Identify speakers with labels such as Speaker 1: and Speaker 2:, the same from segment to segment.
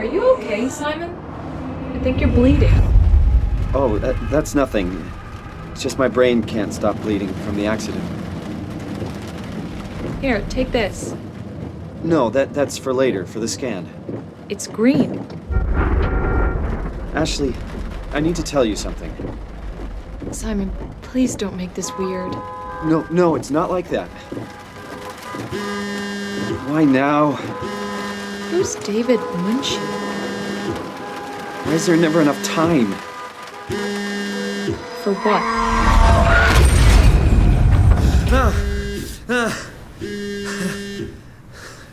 Speaker 1: you okay, Simon? I think you're bleeding.
Speaker 2: Oh, that's nothing. It's just my brain can't stop bleeding from the accident.
Speaker 1: Here, take this.
Speaker 2: No, that's for later, for the scan.
Speaker 1: It's green.
Speaker 2: Ashley, I need to tell you something.
Speaker 1: Simon, please don't make this weird.
Speaker 2: No, it's not like that. Why now?
Speaker 1: Who's David Munchie?
Speaker 2: Why is there never enough time?
Speaker 1: For what?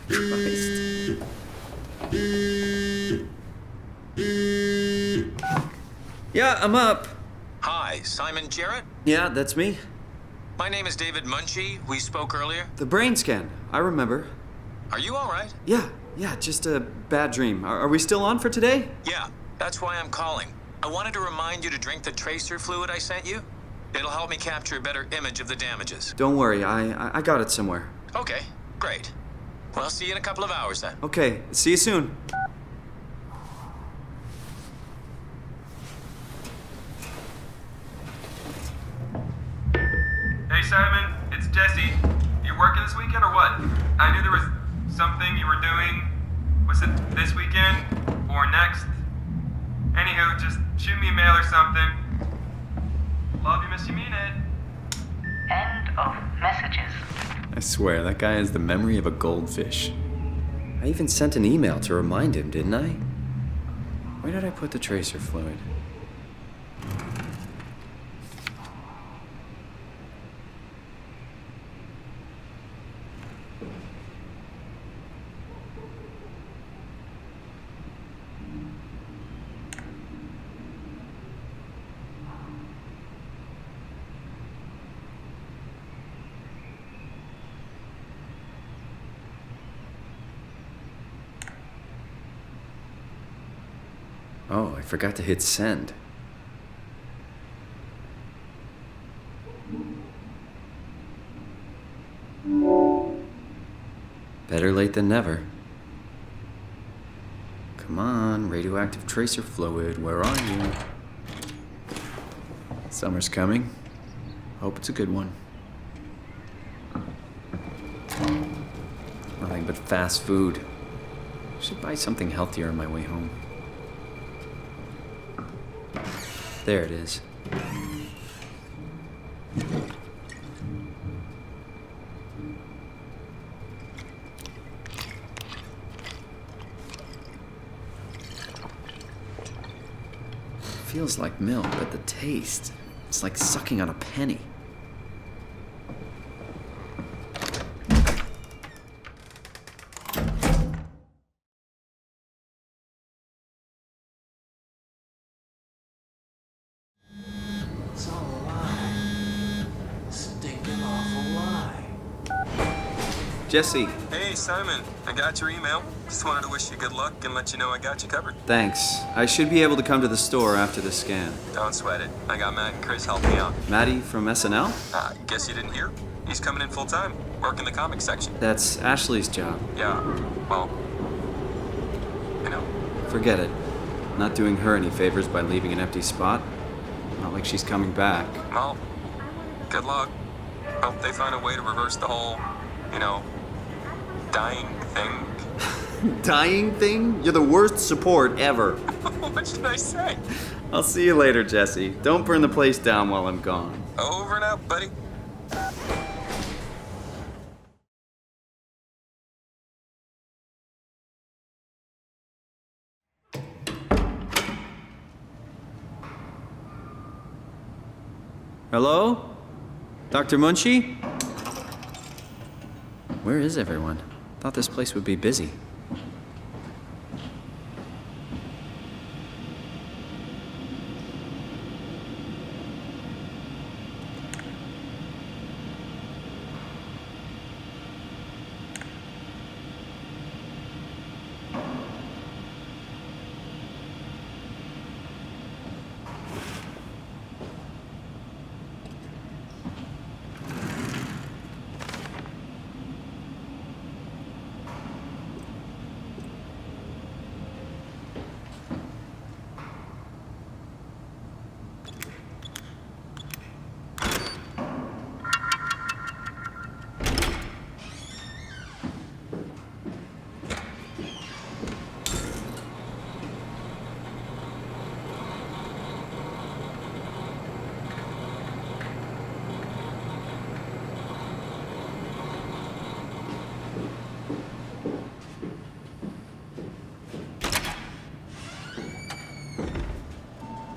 Speaker 2: Christ. Yeah, I'm up.
Speaker 3: Hi, Simon Jarrett?
Speaker 2: Yeah, that's me.
Speaker 3: My name is David Munchie. We spoke earlier.
Speaker 2: The brain scan. I remember.
Speaker 3: Are you all right?
Speaker 2: Yeah, just a bad dream. Are we still on for today?
Speaker 3: Yeah, that's why I'm calling. I wanted to remind you to drink the tracer fluid I sent you. It'll help me capture a better image of the damages.
Speaker 2: Don't worry, I got it somewhere.
Speaker 3: Okay, great. Well, I'll see you in a couple of hours then.
Speaker 2: Okay, see you soon.
Speaker 4: Hey Simon, it's Jesse. You working this weekend or what? I knew there was something you were doing. Was it this weekend or next? Anywho, just shoot me a mail or something. Love you, miss you, mean it.
Speaker 5: End of messages.
Speaker 6: I swear, that guy has the memory of a goldfish. I even sent an email to remind him, didn't I? Where did I put the tracer fluid? Oh, I forgot to hit send. Better late than never. Come on, radioactive tracer fluid, where are you? Summer's coming. Hope it's a good one. Nothing but fast food. Should buy something healthier on my way home. There it is. Feels like milk, but the taste, it's like sucking on a penny. Jesse.
Speaker 4: Hey Simon, I got your email. Just wanted to wish you good luck and let you know I got you covered.
Speaker 2: Thanks. I should be able to come to the store after the scan.
Speaker 4: Don't sweat it. I got Matt and Chris helping me out.
Speaker 2: Maddie from SNL?
Speaker 4: Guess you didn't hear? He's coming in full time, working the comics section.
Speaker 2: That's Ashley's job.
Speaker 4: Yeah, well, you know.
Speaker 2: Forget it. Not doing her any favors by leaving an empty spot. Not like she's coming back.
Speaker 4: Well, good luck. Hope they find a way to reverse the whole, dying thing.
Speaker 2: Dying thing? You're the worst support ever.
Speaker 4: What should I say?
Speaker 2: I'll see you later, Jesse. Don't burn the place down while I'm gone.
Speaker 4: Over and out, buddy.
Speaker 2: Hello? Dr. Munchie?
Speaker 6: Where is everyone? Thought this place would be busy.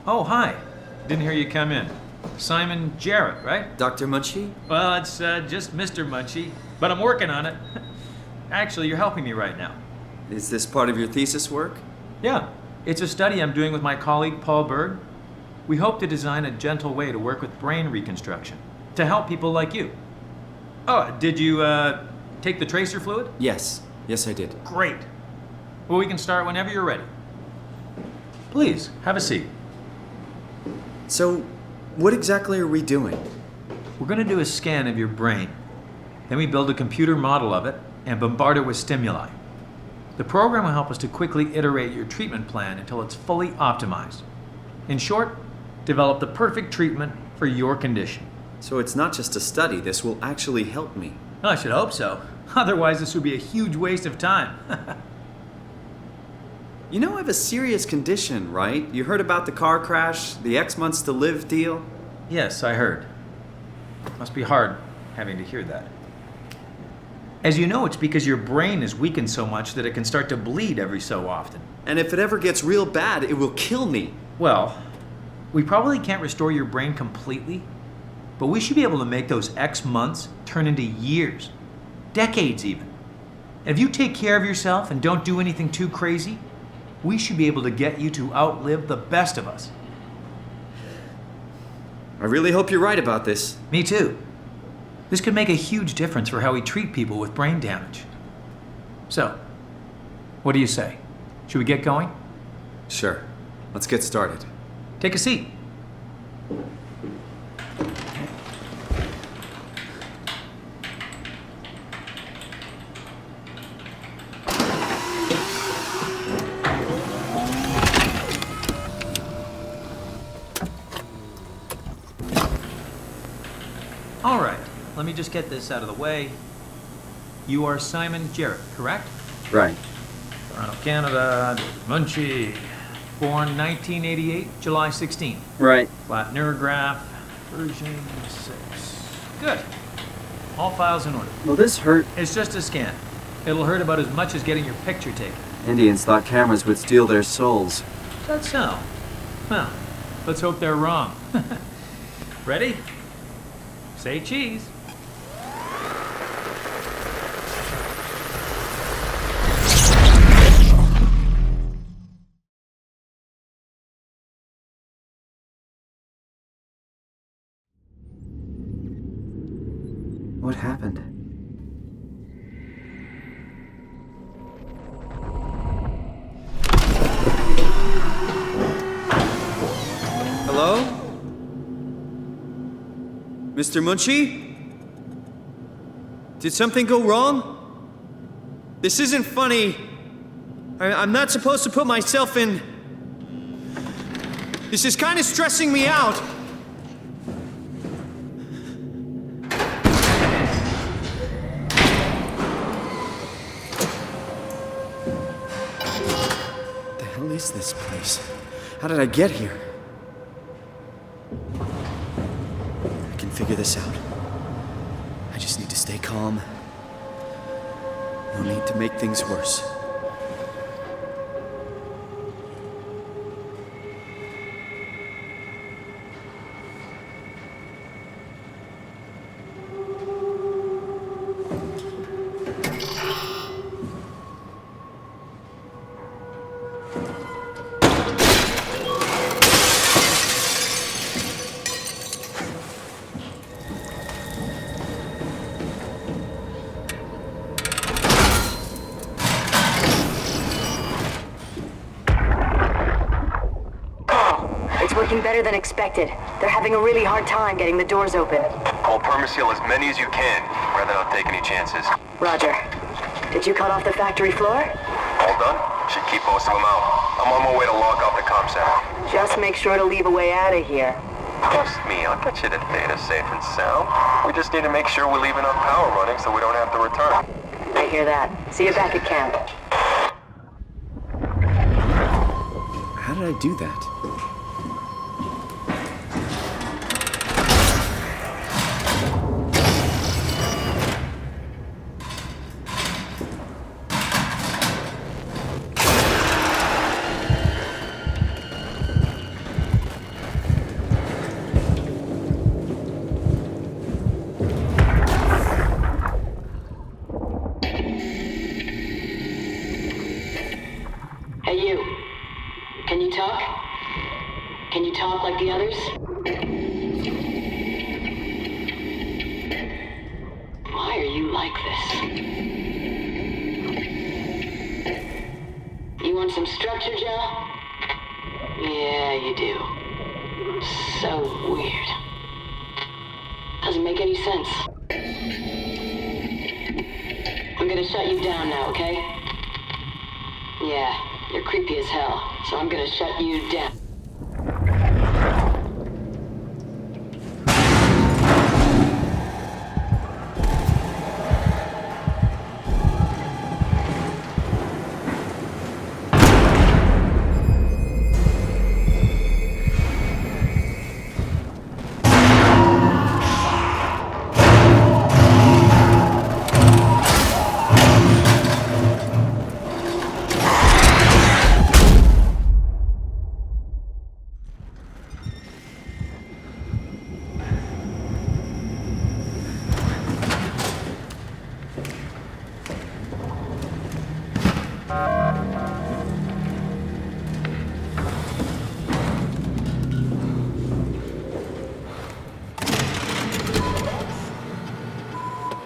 Speaker 7: Oh, hi. Didn't hear you come in. Simon Jarrett, right?
Speaker 6: Dr. Munchie?
Speaker 7: Well, it's just Mr. Munchie, but I'm working on it. Actually, you're helping me right now.
Speaker 6: Is this part of your thesis work?
Speaker 7: Yeah, it's a study I'm doing with my colleague Paul Berg. We hope to design a gentle way to work with brain reconstruction to help people like you. Oh, did you take the tracer fluid?
Speaker 6: Yes. Yes, I did.
Speaker 7: Great. Well, we can start whenever you're ready. Please, have a seat.
Speaker 6: So, what exactly are we doing?
Speaker 7: We're going to do a scan of your brain. Then we build a computer model of it and bombard it with stimuli. The program will help us to quickly iterate your treatment plan until it's fully optimized. In short, develop the perfect treatment for your condition.
Speaker 6: So it's not just a study, this will actually help me.
Speaker 7: Well, I should hope so. Otherwise, this would be a huge waste of time.
Speaker 6: You know I have a serious condition, right? You heard about the car crash, the X months to live deal?
Speaker 7: Yes, I heard. Must be hard having to hear that. As you know, it's because your brain is weakened so much that it can start to bleed every so often.
Speaker 6: And if it ever gets real bad, it will kill me.
Speaker 7: Well, we probably can't restore your brain completely, but we should be able to make those X months turn into years, decades even. And if you take care of yourself and don't do anything too crazy, we should be able to get you to outlive the best of us.
Speaker 6: I really hope you're right about this.
Speaker 7: Me too. This could make a huge difference for how we treat people with brain damage. So, what do you say? Should we get going?
Speaker 6: Sure. Let's get started.
Speaker 7: Take a seat. All right, let me just get this out of the way. You are Simon Jarrett, correct?
Speaker 6: Right.
Speaker 7: Toronto, Canada, Munchie. Born 1988, July 16.
Speaker 6: Right.
Speaker 7: Flat neurograph, version 6. Good. All files in order.
Speaker 6: Well, this hurt.
Speaker 7: It's just a scan. It'll hurt about as much as getting your picture taken.
Speaker 6: Indians thought cameras would steal their souls.
Speaker 7: Is that so? Well, let's hope they're wrong. Ready? Say cheese.
Speaker 6: What happened? Hello? Mr. Munchie? Did something go wrong? This isn't funny. I'm not supposed to put myself in... This is kind of stressing me out. What the hell is this place? How did I get here? I can figure this out. I just need to stay calm. No need to make things worse.
Speaker 8: Working better than expected. They're having a really hard time getting the doors open.
Speaker 9: I'll permaseal as many as you can, rather not take any chances.
Speaker 8: Roger. Did you cut off the factory floor?
Speaker 9: All done? Should keep most of them out. I'm on my way to lock off the comm center.
Speaker 8: Just make sure to leave a way out of here.
Speaker 9: Trust me, I'll get you the data safe and sound. We just need to make sure we leave enough power running so we don't have to return.
Speaker 8: I hear that. See you back at camp.
Speaker 6: How did I do that?
Speaker 8: Can you talk like the others? Why are you like this? You want some structure, Joe? Yeah, you do. So weird. Doesn't make any sense. I'm gonna shut you down now, okay? Yeah, you're creepy as hell, so I'm gonna shut you down.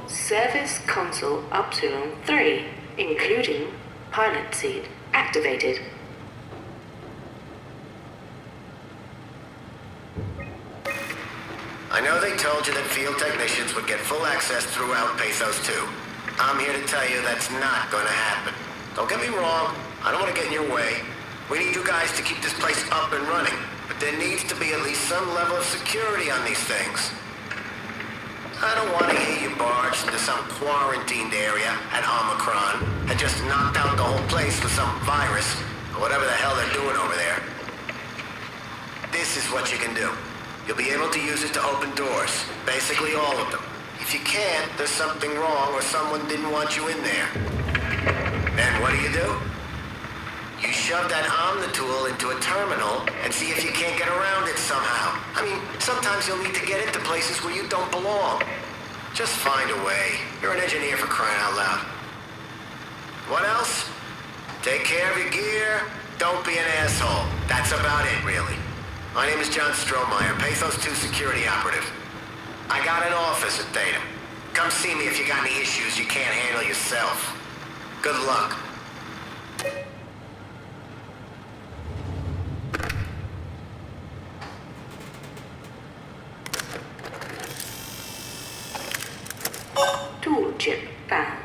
Speaker 10: Service console Upsilon 3, including pilot seat, activated.
Speaker 11: I know they told you that field technicians would get full access throughout Pathos 2. I'm here to tell you that's not gonna happen. Don't get me wrong, I don't want to get in your way. We need you guys to keep this place up and running, but there needs to be at least some level of security on these things. I don't want to hear you barged into some quarantined area at Omicron and just knocked out the whole place with some virus, or whatever the hell they're doing over there. This is what you can do. You'll be able to use it to open doors, basically all of them. If you can't, there's something wrong or someone didn't want you in there. Then what do? You shove that Omnitool into a terminal and see if you can't get around it somehow. I mean, sometimes you'll need to get into places where you don't belong. Just find a way. You're an engineer, for crying out loud. What else? Take care of your gear. Don't be an asshole. That's about it, really. My name is John Strohmeyer, Pathos 2 security operative. I got an office at Theta. Come see me if you got any issues you can't handle yourself. Good luck.
Speaker 10: Tool chip found.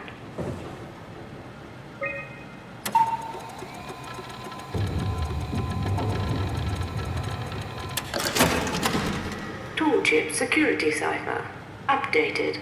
Speaker 10: Tool chip security cipher updated.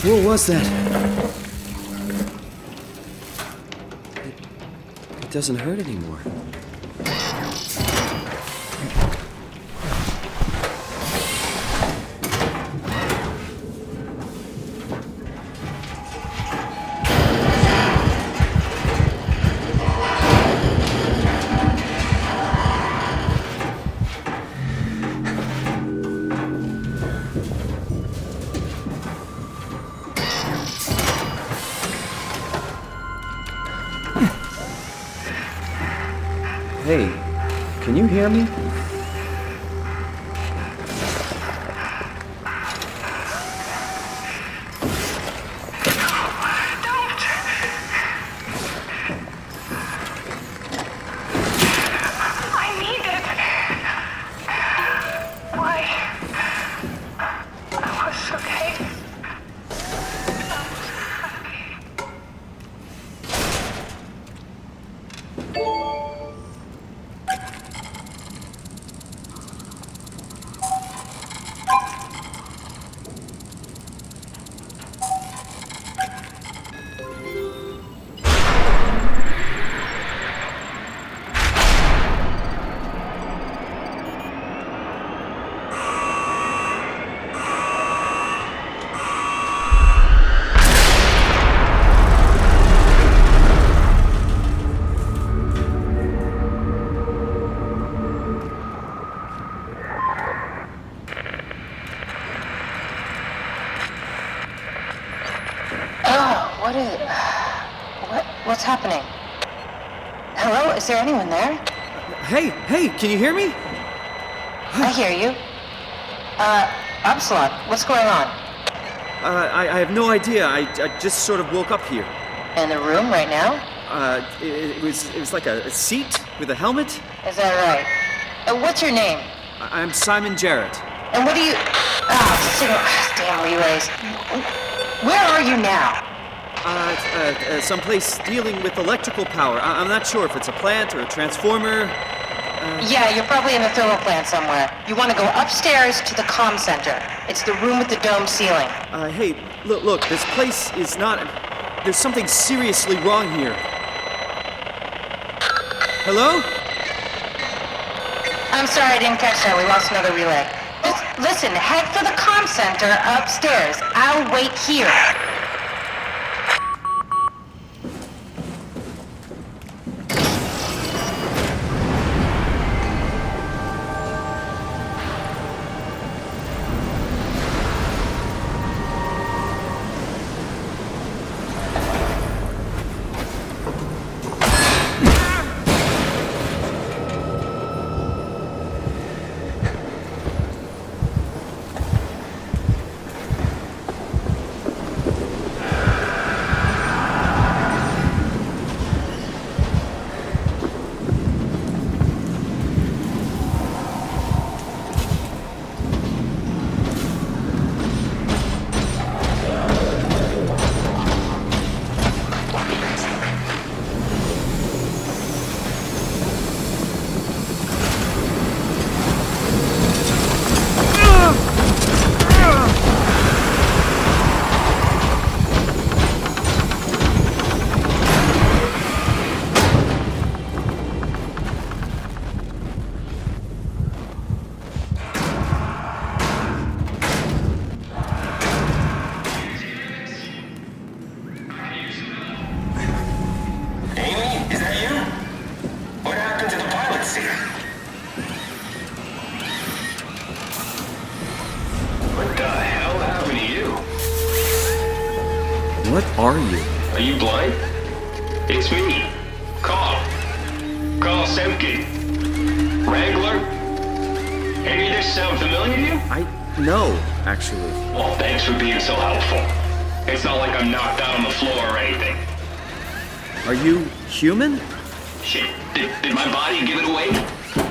Speaker 2: What was that? It doesn't hurt anymore. Hey, can you hear me?
Speaker 5: What's happening? Hello? Is there anyone there?
Speaker 6: Hey, can you hear me?
Speaker 5: I hear you. Absalom, what's going on?
Speaker 6: I have no idea. I just sort of woke up here.
Speaker 5: In the room right now?
Speaker 6: It was like a seat with a helmet.
Speaker 5: Is that right? What's your name?
Speaker 6: I'm Simon Jarrett.
Speaker 5: And what do you... damn relays. Where are you now?
Speaker 6: Someplace dealing with electrical power. I'm not sure if it's a plant or a transformer.
Speaker 5: Yeah, you're probably in the thermal plant somewhere. You want to go upstairs to the comm center. It's the room with the dome ceiling.
Speaker 6: Hey, look, this place is not... There's something seriously wrong here. Hello?
Speaker 5: I'm sorry, I didn't catch that. We lost another relay. Just listen, head for the comm center upstairs. I'll wait here.
Speaker 2: What are you?
Speaker 9: Are you blind? It's me. Carl Semke. Wrangler? Any of this sound familiar to you?
Speaker 2: No, actually.
Speaker 9: Well, thanks for being so helpful. It's not like I'm knocked out on the floor or anything.
Speaker 2: Are you human?
Speaker 9: Shit, did my body give it away?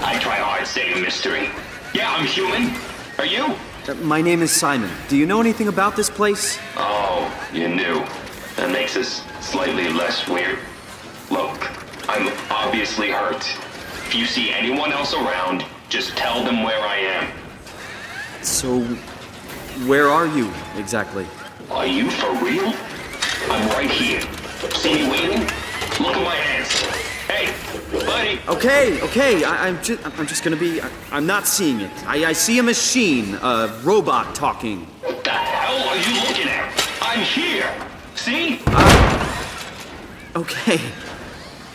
Speaker 9: I try hard staying a mystery. Yeah, I'm human. Are you?
Speaker 2: My name is Simon. Do you know anything about this place?
Speaker 9: Oh, you knew. That makes us slightly less weird. Look, I'm obviously hurt. If you see anyone else around, just tell them where I am.
Speaker 2: So, where are you, exactly?
Speaker 9: Are you for real? I'm right here. See me waiting? Look at my hands. Hey, buddy.
Speaker 6: Okay. I'm just gonna be. I'm not seeing it. I see a machine, a robot talking.
Speaker 9: What the hell are you looking at? I'm here. See?
Speaker 6: Okay.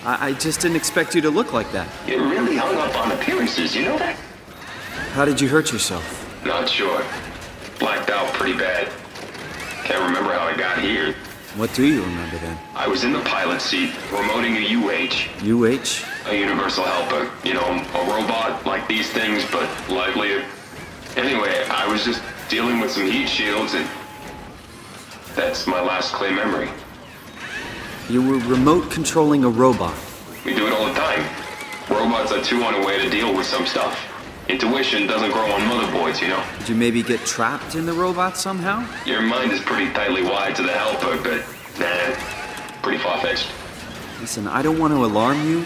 Speaker 6: I just didn't expect you to look like that.
Speaker 9: You're really hung up on appearances, you know that?
Speaker 6: How did you hurt yourself?
Speaker 9: Not sure. Blacked out pretty bad. Can't remember how I got here.
Speaker 6: What do you remember then?
Speaker 9: I was in the pilot seat, remoting a UH.
Speaker 6: UH?
Speaker 9: A universal helper. You know, a robot like these things, but livelier. Anyway, I was just dealing with some heat shields and... that's my last clear memory.
Speaker 6: You were remote controlling a robot.
Speaker 9: We do it all the time. Robots are too on a way to deal with some stuff. Intuition doesn't grow on motherboards, you know?
Speaker 6: Did you maybe get trapped in the robot somehow?
Speaker 9: Your mind is pretty tightly wired to the helper, but nah, pretty far-fetched.
Speaker 6: Listen, I don't want to alarm you,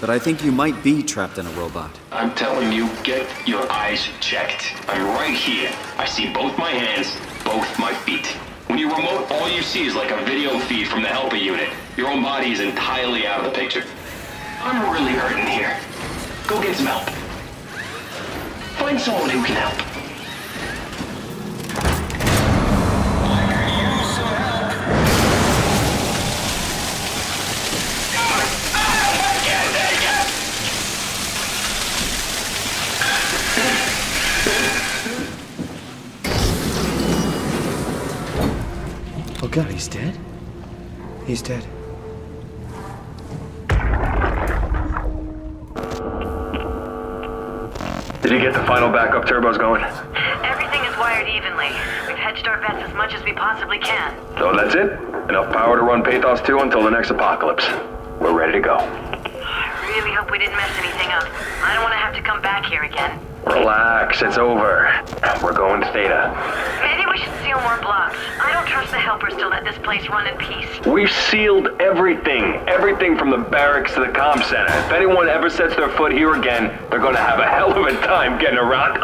Speaker 6: but I think you might be trapped in a robot.
Speaker 9: I'm telling you, get your eyes checked. I'm right here. I see both my hands, both my feet. When you remote, all you see is like a video feed from the helper unit. Your own body is entirely out of the picture. I'm really hurting here. Go get some help. Find someone who can help.
Speaker 6: Oh God, he's dead? He's dead.
Speaker 4: Did you get the final backup turbos going?
Speaker 12: Everything is wired evenly. We've hedged our bets as much as we possibly can.
Speaker 4: So that's it? Enough power to run Pathos 2 until the next apocalypse. We're ready to go.
Speaker 12: I really hope we didn't mess anything up. I don't want to have to come back here again.
Speaker 4: Relax, it's over. We're going to Theta.
Speaker 12: Maybe we should seal more blocks. I don't trust the helpers to let this place run in peace.
Speaker 4: We've sealed everything. Everything from the barracks to the comm center. If anyone ever sets their foot here again, they're gonna have a hell of a time getting around.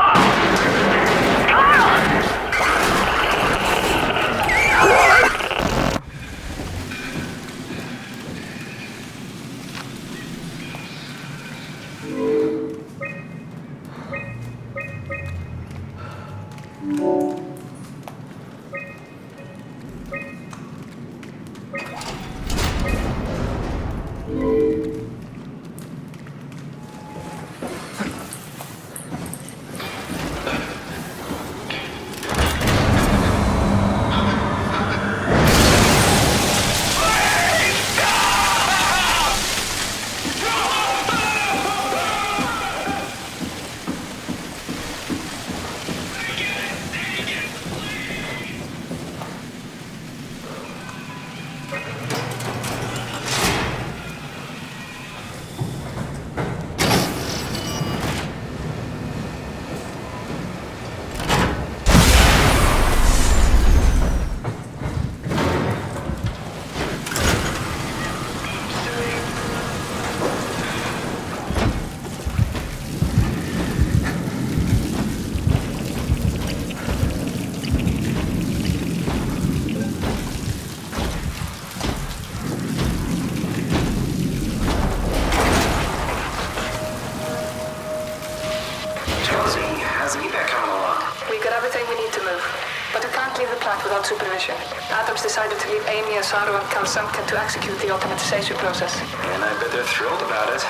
Speaker 8: Supervision. Adams decided to leave Amy and Saru and Kalsanka to execute the automatization process.
Speaker 11: And I bet they're thrilled about it.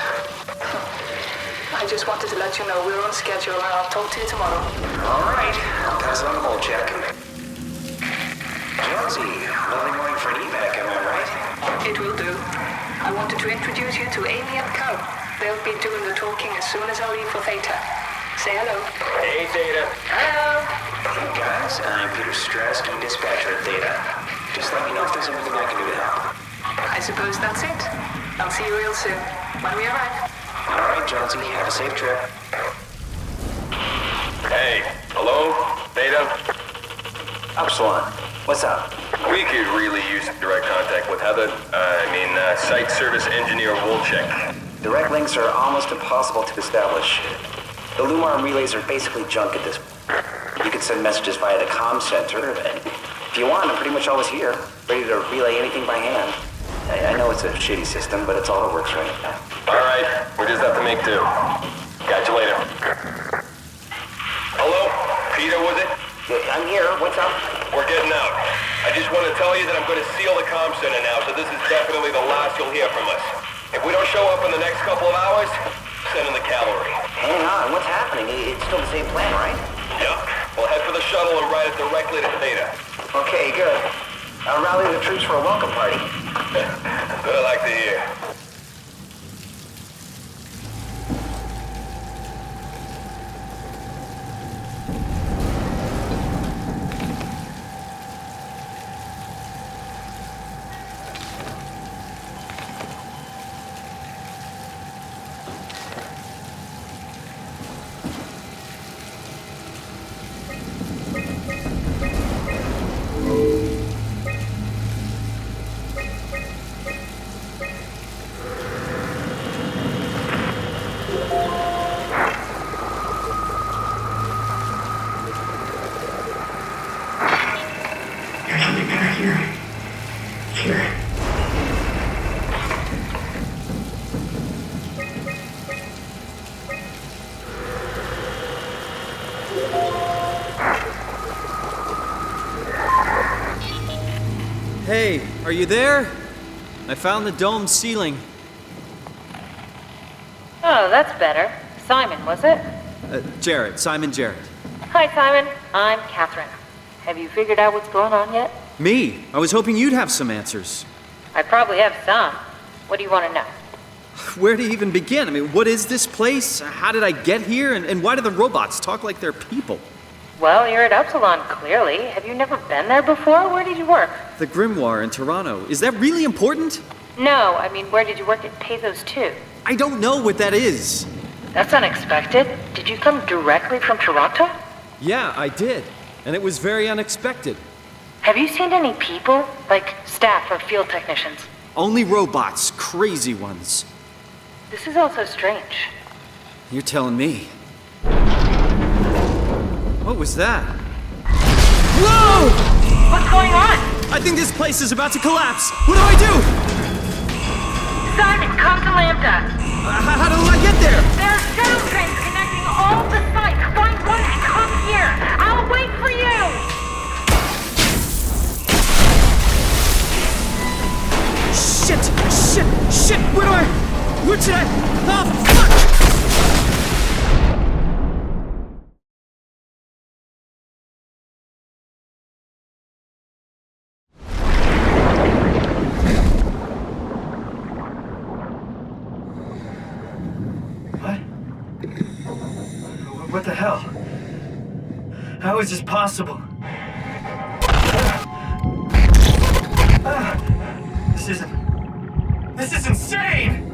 Speaker 8: I just wanted to let you know we're on schedule and I'll talk to you tomorrow.
Speaker 11: All right. I'll pass it on the whole check. Jonesy, lovely morning for an evac, am I right?
Speaker 8: It will do. I wanted to introduce you to Amy and Cal. They'll be doing the talking as soon as I leave for Theta. Say hello.
Speaker 11: Hey, Theta.
Speaker 8: Hello.
Speaker 11: Hey, guys. I'm Peter Strasky, dispatcher at Theta. Just let me know if there's anything I can do to help.
Speaker 8: I suppose that's it. I'll see you real soon, when we arrive.
Speaker 11: All right, Jonesy. Have a safe trip.
Speaker 4: Hey, hello? Theta?
Speaker 11: Upsilon. What's up?
Speaker 4: We could really use direct contact with Heather. Site service engineer Wolchek.
Speaker 11: Direct links are almost impossible to establish. The Lumar relays are basically junk at this point. You can send messages via the comm center, and if you want, I'm pretty much always here, ready to relay anything by hand. I know it's a shitty system, but it's all that works right now.
Speaker 9: Alright, we just have to make do. Catch you later. Hello? Peter, was it?
Speaker 11: Yeah, I'm here. What's up?
Speaker 9: We're getting out. I just want to tell you that I'm going to seal the comm center now, so this is definitely the last you'll hear from us. If we don't show up in the next couple of hours, send in the cavalry.
Speaker 11: Hang on, what's happening? It's still the same plan, right?
Speaker 9: Yep. We'll head for the shuttle and ride it directly to Theta.
Speaker 11: Okay, good. I'll rally the troops for a welcome party.
Speaker 9: That I like to hear.
Speaker 6: Hey, are you there? I found the dome ceiling.
Speaker 5: Oh, that's better. Simon, was it?
Speaker 6: Jarrett, Simon Jarrett.
Speaker 5: Hi, Simon. I'm Catherine. Have you figured out what's going on yet?
Speaker 6: Me? I was hoping you'd have some answers.
Speaker 5: I probably have some. What do you want to know?
Speaker 6: Where to even begin? I mean, what is this place? How did I get here? And why do the robots talk like they're people?
Speaker 5: Well, you're at Upsilon, clearly. Have you never been there before? Where did you work?
Speaker 6: The Grimoire in Toronto. Is that really important?
Speaker 5: No, I mean, where did you work at Pathos 2?
Speaker 6: I don't know what that is.
Speaker 5: That's unexpected. Did you come directly from Toronto?
Speaker 6: Yeah, I did. And it was very unexpected.
Speaker 5: Have you seen any people? Like staff or field technicians?
Speaker 6: Only robots, crazy ones.
Speaker 5: This is also strange.
Speaker 6: You're telling me. What was that? Whoa!
Speaker 5: What's going on?
Speaker 6: I think this place is about to collapse. What do I do?
Speaker 5: Simon, come to Lambda.
Speaker 6: How do I get there?
Speaker 5: There are shuttle trains connecting all the sites. Find one and come here. I'll wait for you.
Speaker 6: Shit! Where should I? Oh, fuck!
Speaker 13: What the hell? How is this possible? This is insane!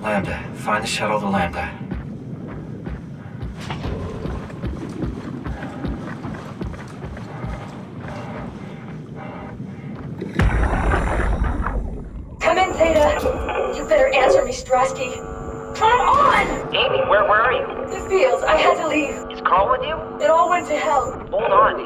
Speaker 13: Lambda. Find the shuttle to Lambda.
Speaker 14: Come in, Theta. You better answer me, Strasky. Come on!
Speaker 15: Amy, where are you?
Speaker 14: The fields. I had to leave.
Speaker 15: Is Carl with you?
Speaker 14: It all went to hell.
Speaker 15: Hold on.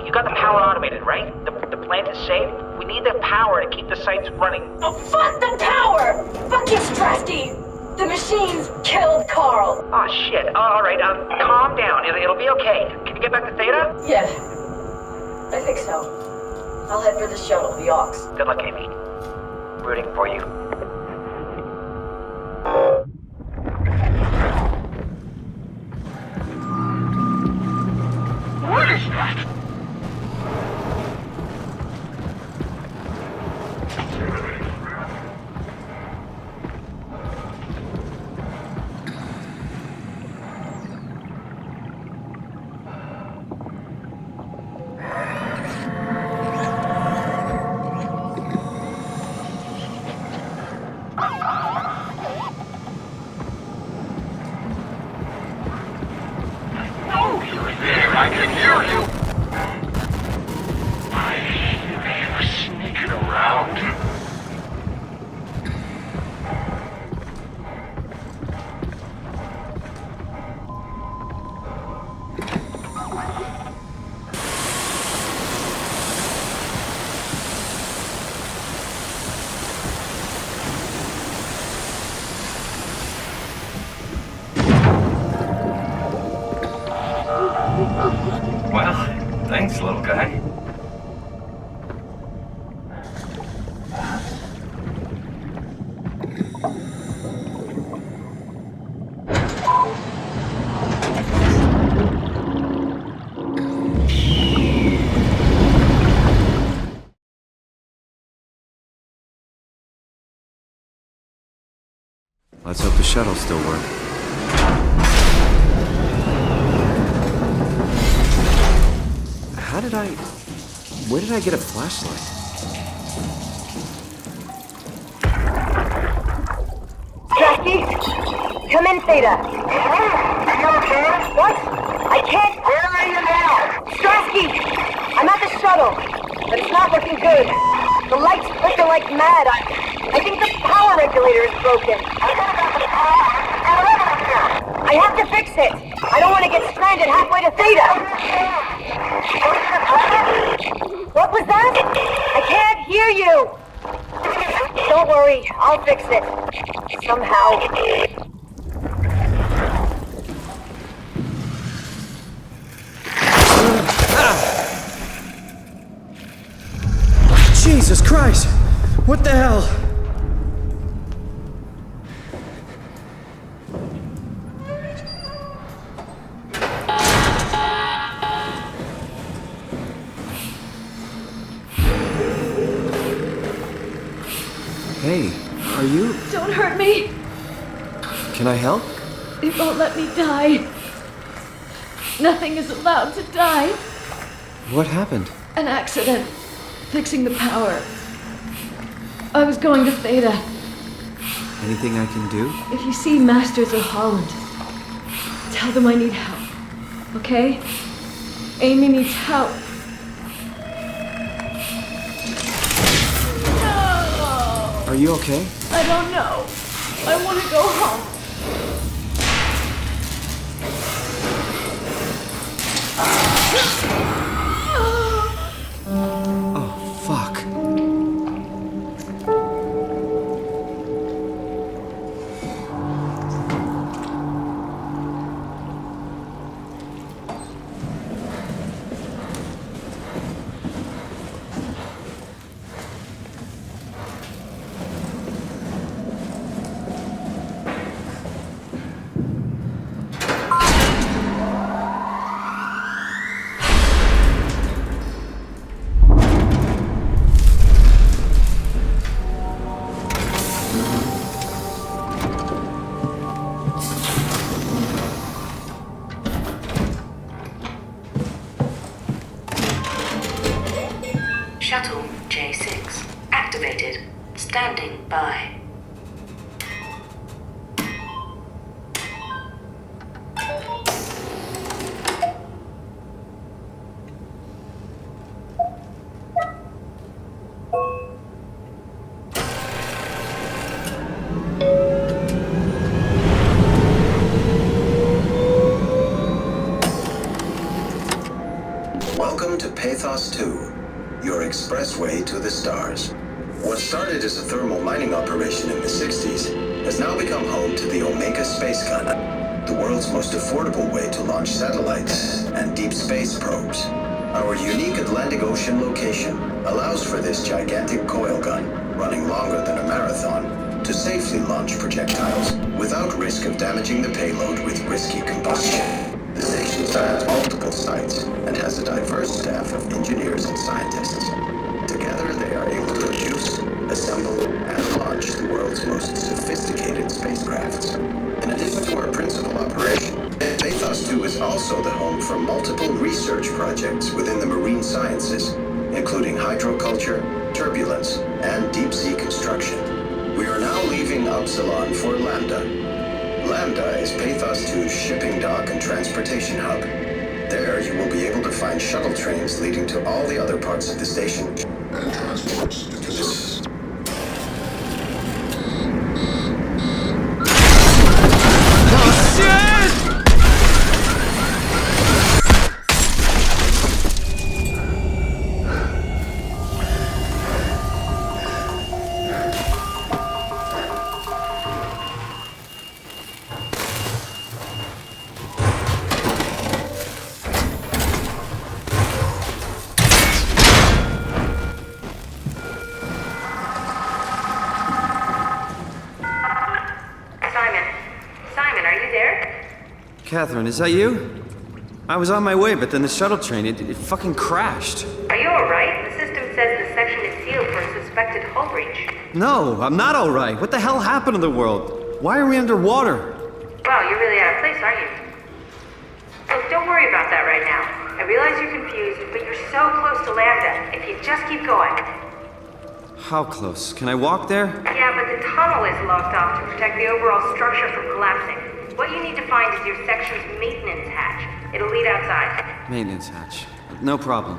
Speaker 15: You got the power automated, right? The plant is safe? We need the power to keep the sites running.
Speaker 14: Oh, fuck the power! Fuck you, Strasky! The machines killed Carl.
Speaker 15: Oh, shit. All right, calm down. It'll be okay. Can you get back to Theta?
Speaker 14: Yeah. I think so. I'll head for the shuttle, the Aux.
Speaker 15: Good luck, Amy. Rooting for you.
Speaker 14: What is that?
Speaker 9: can hear you. I hear you sneaking around.
Speaker 13: Well, thanks, little guy.
Speaker 2: Let's hope the shuttles still work. Where did I get a flashlight?
Speaker 14: Jackie? Come in, Theta. What? I can't. Where are you now? Strasky! I'm at the shuttle, but it's not looking good. The lights flicker like mad. I think the power regulator is broken. I have to fix it. I don't want to get stranded halfway to Theta. What was that? I can't hear you. Don't worry, I'll fix it. Somehow.
Speaker 6: Jesus Christ! What the hell?
Speaker 2: Hey, are you...
Speaker 1: Don't hurt me.
Speaker 2: Can I help?
Speaker 1: It won't let me die. Nothing is allowed to die.
Speaker 2: What happened?
Speaker 1: An accident. Fixing the power. I was going to Theta.
Speaker 2: Anything I can do?
Speaker 1: If you see Masters of Holland, tell them I need help. Okay? Amy needs help.
Speaker 2: Are you okay?
Speaker 1: I don't know. I want to go home.
Speaker 2: Oh, fuck.
Speaker 10: Shuttle J6 activated. Standing by.
Speaker 11: Welcome to Pathos 2, your expressway to the stars. What started as a thermal mining operation in the 60s has now become home to the Omega Space Gun, the world's most affordable way to launch satellites and deep space probes. Our unique Atlantic Ocean location allows for this gigantic coil gun, running longer than a marathon, to safely launch projectiles without risk of damaging the payload with risky combustion. The station spans multiple sites and has a diverse staff of engineers and scientists. Together, they are able to produce, assemble, and launch the world's most sophisticated spacecrafts. In addition to our principal operation, Pathos 2 is also the home for multiple research projects within the marine sciences, including hydroculture, turbulence, and deep-sea construction. We are now leaving Upsilon for Lambda. Lambda is Pathos 2's shipping dock and transportation hub. There, you will be able to find shuttle trains leading to all the other parts of the station. And transports to this.
Speaker 6: Catherine, is that you? I was on my way, but then the shuttle train, it fucking crashed.
Speaker 12: Are you alright? The system says the section is sealed for a suspected hull breach.
Speaker 6: No, I'm not alright. What the hell happened to the world? Why are we underwater?
Speaker 12: Wow, you're really out of place, aren't you? Look, don't worry about that right now. I realize you're confused, but you're so close to Lambda. If you just keep going.
Speaker 6: How close? Can I walk there?
Speaker 12: Yeah, but the tunnel is locked off to protect the overall structure from collapsing. What you need to find is your section's maintenance hatch. It'll lead outside.
Speaker 6: Maintenance hatch. No problem.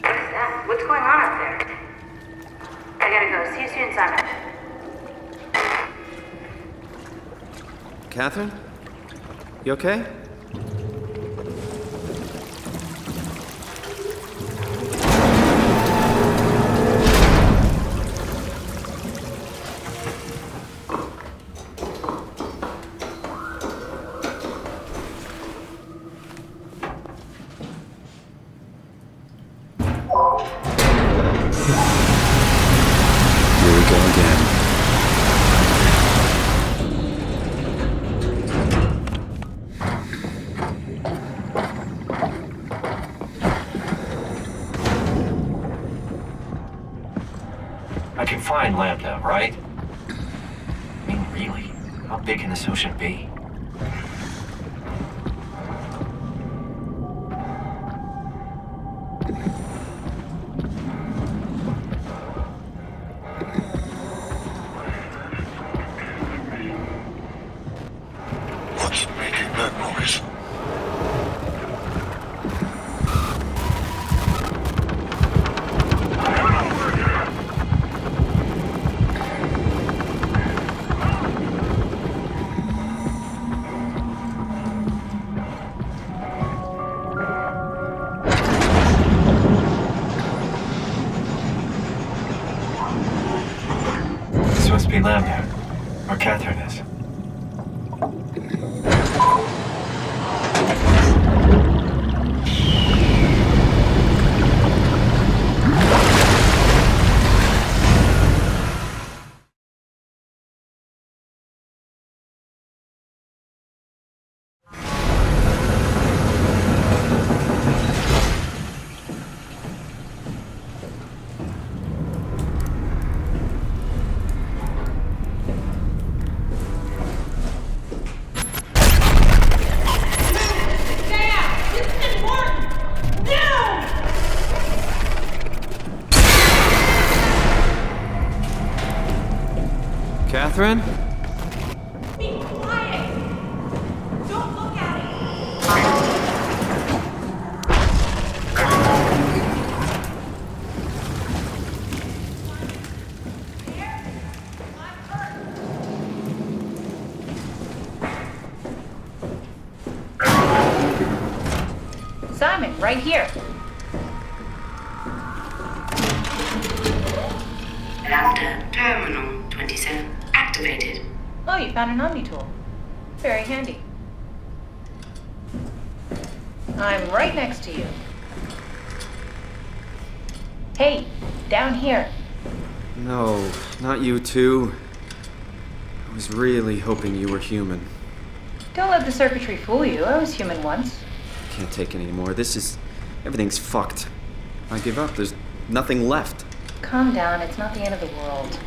Speaker 12: What is that? What's going on up there? I gotta go. See you soon, Simon.
Speaker 6: Catherine? You okay?
Speaker 13: I can find Lambda, right? I mean, really? How big can this ocean be?
Speaker 11: What's making that noise?
Speaker 13: This must be Lambda, where Catherine is.
Speaker 6: Catherine?
Speaker 14: Be quiet! Don't look at it!
Speaker 5: Simon, right here.
Speaker 10: Lambda Terminal 27 activated.
Speaker 5: Oh, you found an Omni tool. Very handy. I'm right next to you. Hey, down here.
Speaker 6: No, not you too. I was really hoping you were human.
Speaker 5: Don't let the circuitry fool you. I was human once.
Speaker 6: Can't take it anymore. Everything's fucked. I give up. There's nothing left.
Speaker 5: Calm down. It's not the end of the world.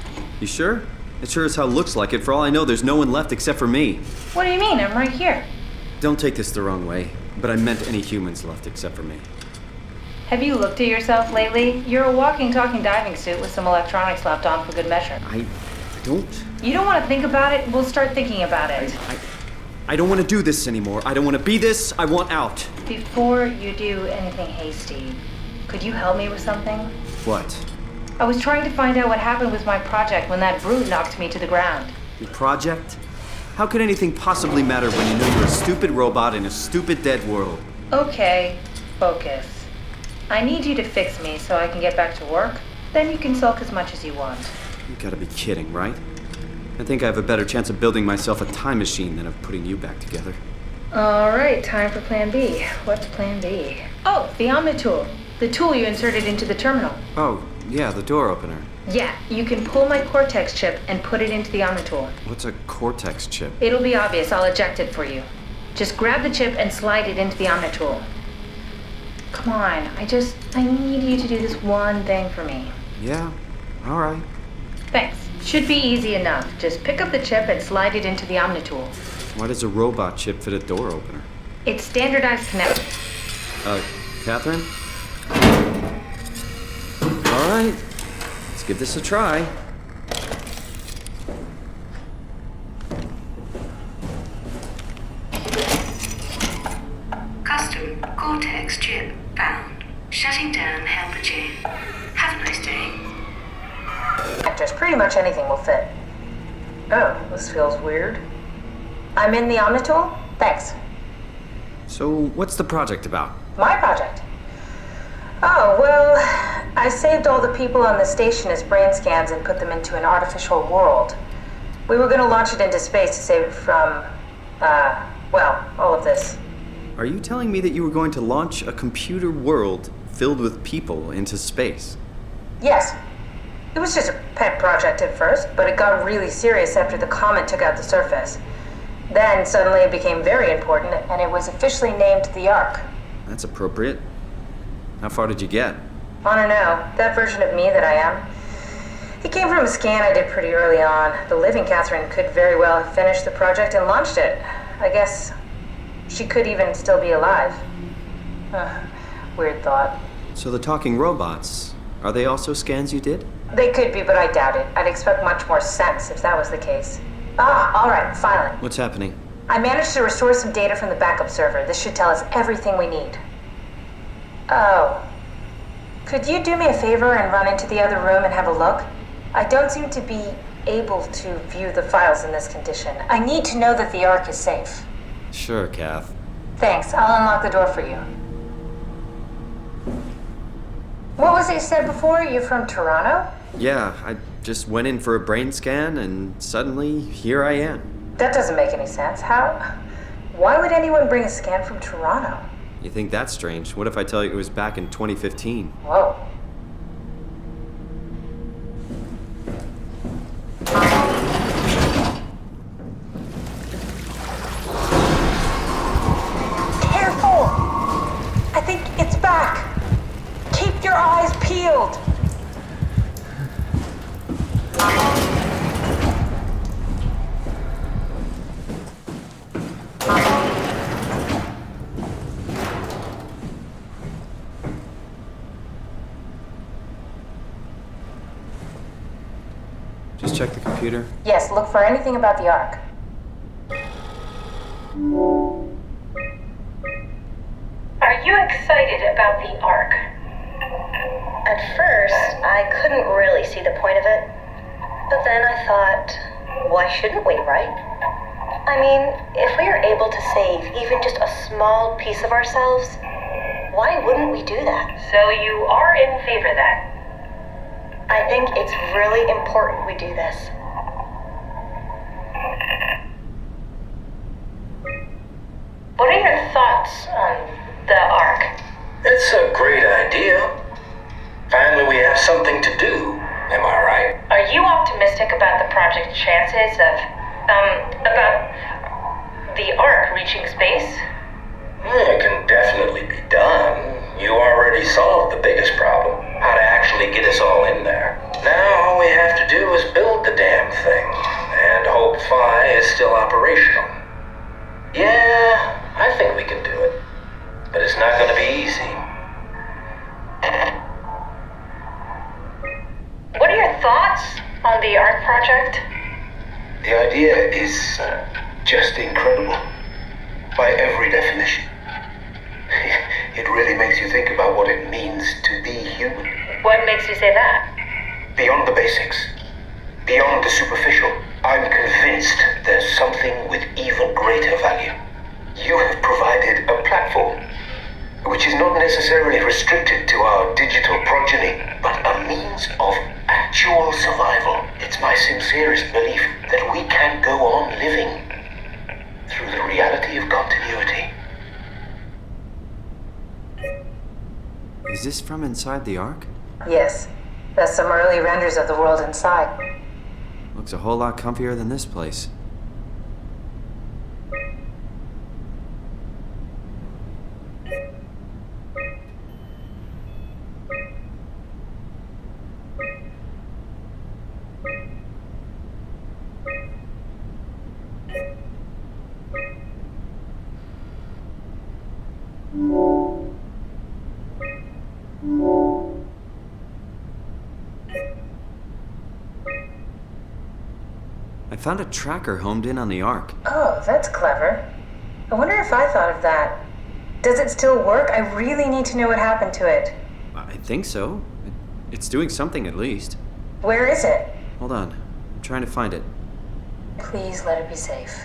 Speaker 6: You sure? It sure as hell looks like it. For all I know, there's no one left except for me.
Speaker 5: What do you mean? I'm right here.
Speaker 6: Don't take this the wrong way, but I meant any humans left except for me.
Speaker 5: Have you looked at yourself lately? You're a walking, talking diving suit with some electronics slapped on for good measure.
Speaker 6: I don't.
Speaker 5: You don't want to think about it? We'll start thinking about it.
Speaker 6: I don't want to do this anymore. I don't want to be this. I want out.
Speaker 12: Before you do anything hasty, could you help me with something?
Speaker 2: What?
Speaker 12: I was trying to find out what happened with my project when that brute knocked me to the ground.
Speaker 2: Your project? How could anything possibly matter when you know you're a stupid robot in a stupid dead world?
Speaker 12: Okay, focus. I need you to fix me so I can get back to work. Then you can sulk as much as you want.
Speaker 2: You gotta be kidding, right? I think I have a better chance of building myself a time machine than of putting you back together.
Speaker 12: All right, time for plan B. What's plan B? Oh, the Omnitool. The tool you inserted into the terminal.
Speaker 2: Oh, yeah, the door opener.
Speaker 12: Yeah, you can pull my Cortex chip and put it into the Omnitool.
Speaker 2: What's a Cortex chip?
Speaker 12: It'll be obvious. I'll eject it for you. Just grab the chip and slide it into the Omnitool. Come on, I need you to do this one thing for me.
Speaker 2: Yeah, all right.
Speaker 12: Thanks. Should be easy enough. Just pick up the chip and slide it into the Omnitool.
Speaker 2: Why does a robot chip fit a door opener?
Speaker 12: It's standardized connect.
Speaker 2: Catherine? All right, let's give this a try.
Speaker 10: Custom Cortex chip found. Shutting down helper chain. Have a nice day.
Speaker 12: Just pretty much anything will fit. Oh, this feels weird. I'm in the Omnitool? Thanks.
Speaker 2: So, what's the project about?
Speaker 12: My project? Oh, well, I saved all the people on the station as brain scans and put them into an artificial world. We were gonna launch it into space to save it from, all of this.
Speaker 2: Are you telling me that you were going to launch a computer world filled with people into space?
Speaker 12: Yes. It was just a pet project at first, but it got really serious after the comet took out the surface. Then suddenly it became very important, and it was officially named the Ark.
Speaker 2: That's appropriate. How far did you get?
Speaker 12: I don't know. That version of me that I am. It came from a scan I did pretty early on. The living Catherine could very well have finished the project and launched it. I guess she could even still be alive. Weird thought.
Speaker 2: So the talking robots, are they also scans you did?
Speaker 12: They could be, but I doubt it. I'd expect much more sense if that was the case. All right, finally.
Speaker 2: What's happening?
Speaker 12: I managed to restore some data from the backup server. This should tell us everything we need. Oh. Could you do me a favor and run into the other room and have a look? I don't seem to be able to view the files in this condition. I need to know that the Ark is safe.
Speaker 2: Sure, Kath.
Speaker 12: Thanks. I'll unlock the door for you. What was it you said before? You're from Toronto?
Speaker 2: Yeah, I just went in for a brain scan and suddenly here I am.
Speaker 12: That doesn't make any sense. Why would anyone bring a scan from Toronto?
Speaker 2: You think that's strange? What if I tell you it was back in 2015?
Speaker 12: Whoa. Careful! I think it's back. Keep your eyes peeled.
Speaker 2: Just check the computer.
Speaker 12: Yes, look for anything about the Ark.
Speaker 8: Are you excited about the Ark?
Speaker 16: At first, I couldn't really see the point of it. But then I thought, why shouldn't we, right? I mean, if we are able to save even just a small piece of ourselves, why wouldn't we do that?
Speaker 8: So you are in favor then?
Speaker 16: I think it's really important we do this.
Speaker 8: What are your thoughts on the Ark?
Speaker 17: It's a great idea. Finally, we have something to do. Am I right?
Speaker 8: Are you optimistic about the project's chances of, about the Ark reaching space?
Speaker 17: It can definitely be done. You already solved the biggest problem, how to actually get us all in there. Now all we have to do is build the damn thing, and hope Phi is still operational. Yeah, I think we can do it. But it's not gonna be easy.
Speaker 8: What are your thoughts on the Ark project?
Speaker 17: The idea is just incredible. By every definition. it really makes you think about what it means to be human.
Speaker 16: What makes you say that?
Speaker 17: Beyond the basics, beyond the superficial, I'm convinced there's something with even greater value. You have provided a platform, which is not necessarily restricted to our digital progeny, but a means of actual survival. It's my sincerest belief that we can go on living through the reality of continuity.
Speaker 2: Is this from inside the Ark?
Speaker 12: Yes. That's some early renders of the world inside.
Speaker 2: Looks a whole lot comfier than this place. I found a tracker homed in on the Ark.
Speaker 12: Oh, that's clever. I wonder if I thought of that. Does it still work? I really need to know what happened to it.
Speaker 2: I think so. It's doing something at least.
Speaker 12: Where is it?
Speaker 2: Hold on. I'm trying to find it.
Speaker 12: Please let it be safe.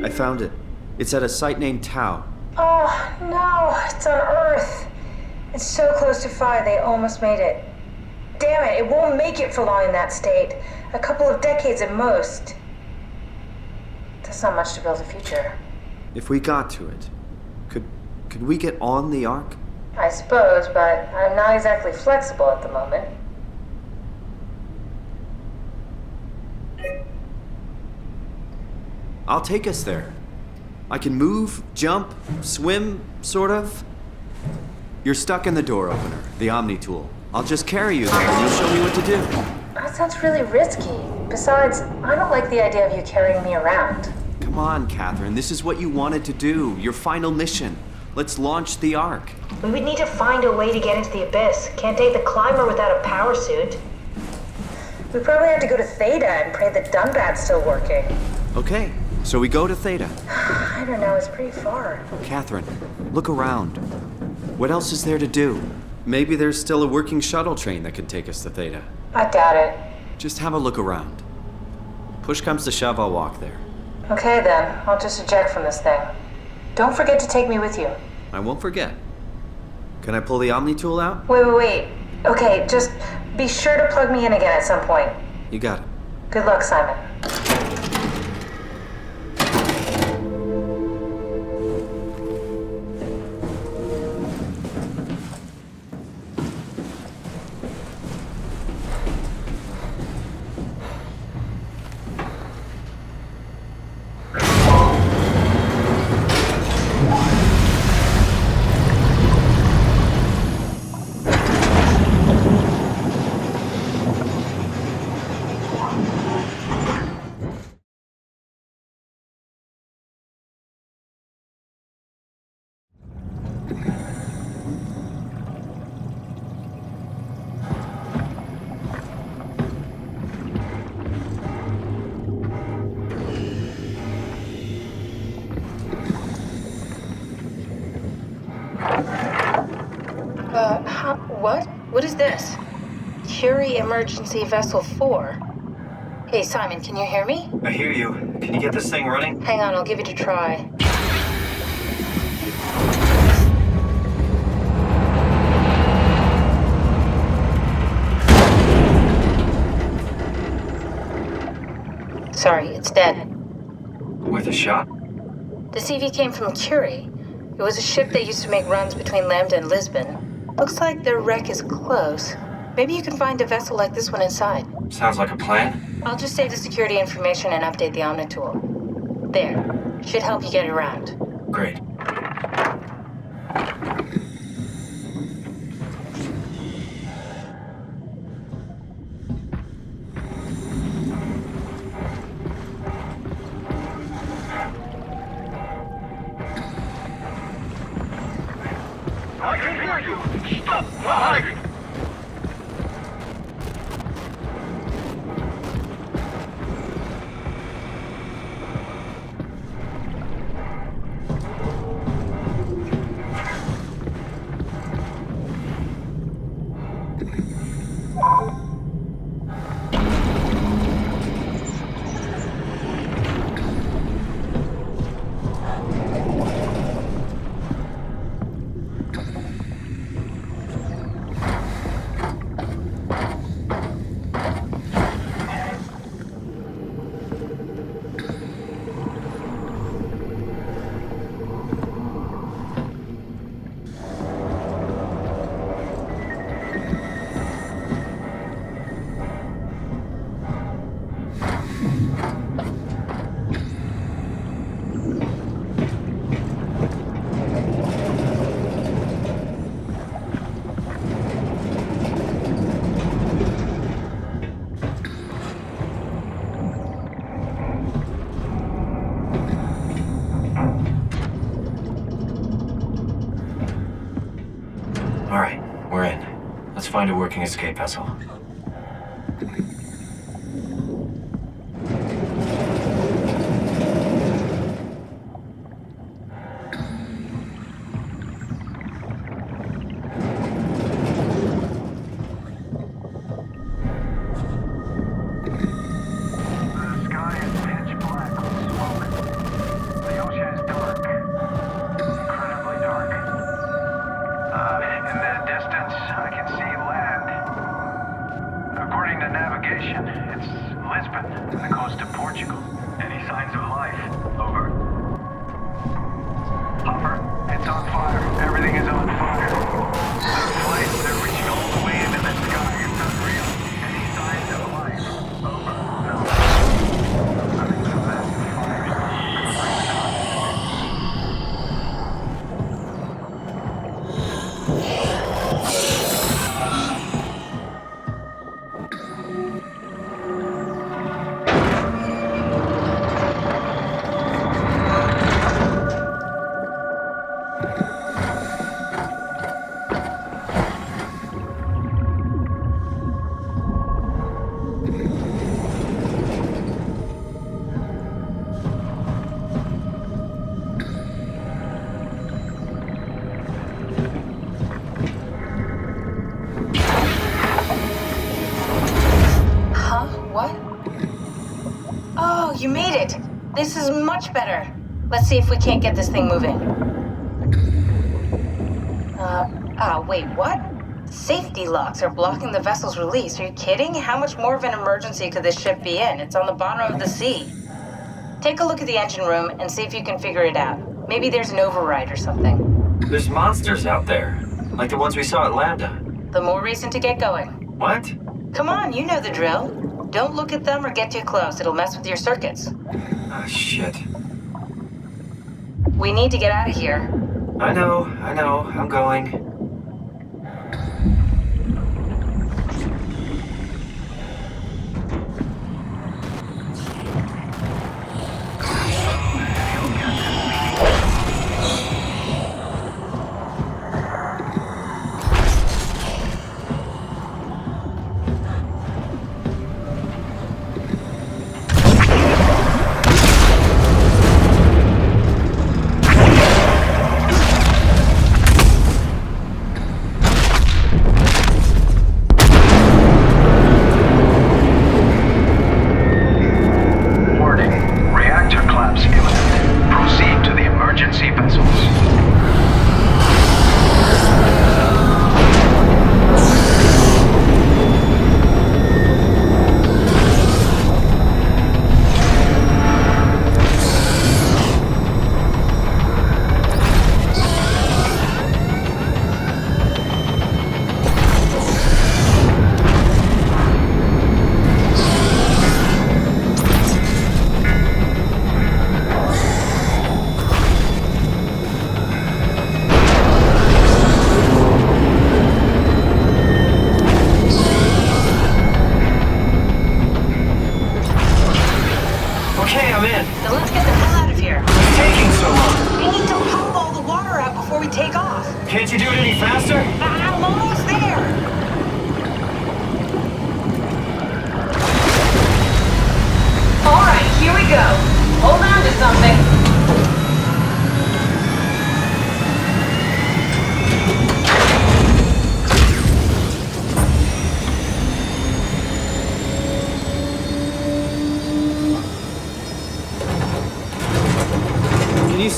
Speaker 2: I found it. It's at a site named Tau.
Speaker 12: Oh, no, it's on Earth. It's so close to Phi, they almost made it. Damn it, it won't make it for long in that state. A couple of decades at most. That's not much to build a future.
Speaker 2: If we got to it, could we get on the Ark?
Speaker 12: I suppose, but I'm not exactly flexible at the moment.
Speaker 2: I'll take us there. I can move, jump, swim, sort of. You're stuck in the door opener, the Omni tool. I'll just carry you there and you'll show me what to do.
Speaker 12: That sounds really risky. Besides, I don't like the idea of you carrying me around.
Speaker 2: Come on, Catherine. This is what you wanted to do. Your final mission. Let's launch the Ark.
Speaker 12: We would need to find a way to get into the Abyss. Can't take the climber without a power suit. We probably have to go to Theta and pray that Dunbat's still working.
Speaker 2: Okay, so we go to Theta.
Speaker 12: I don't know, it's pretty far.
Speaker 2: Catherine, look around. What else is there to do? Maybe there's still a working shuttle train that can take us to Theta.
Speaker 12: I doubt it.
Speaker 2: Just have a look around. Push comes to shove, I'll walk there.
Speaker 12: Okay then, I'll just eject from this thing. Don't forget to take me with you.
Speaker 2: I won't forget. Can I pull the Omni tool out?
Speaker 12: Wait. Okay, just be sure to plug me in again at some point.
Speaker 2: You got it.
Speaker 12: Good luck, Simon. What? What is this? Curie Emergency Vessel 4. Hey, Simon, can you hear me?
Speaker 13: I hear you. Can you get this thing running?
Speaker 12: Hang on, I'll give it a try. Sorry, it's dead.
Speaker 13: Worth a shot?
Speaker 12: The CV came from Curie. It was a ship that used to make runs between Lambda and Lisbon. Looks like the wreck is close. Maybe you can find a vessel like this one inside.
Speaker 13: Sounds like a plan.
Speaker 12: I'll just save the security information and update the Omni tool. There. Should help you get around.
Speaker 13: Great. Alright, we're in. Let's find a working escape vessel.
Speaker 12: You made it! This is much better. Let's see if we can't get this thing moving. Wait, what? Safety locks are blocking the vessel's release. Are you kidding? How much more of an emergency could this ship be in? It's on the bottom of the sea. Take a look at the engine room and see if you can figure it out. Maybe there's an override or something.
Speaker 13: There's monsters out there, like the ones we saw at Lambda.
Speaker 12: The more reason to get going.
Speaker 13: What?
Speaker 12: Come on, you know the drill. Don't look at them or get too close. It'll mess with your circuits.
Speaker 13: Ah, shit.
Speaker 12: We need to get out of here.
Speaker 13: I know. I'm going.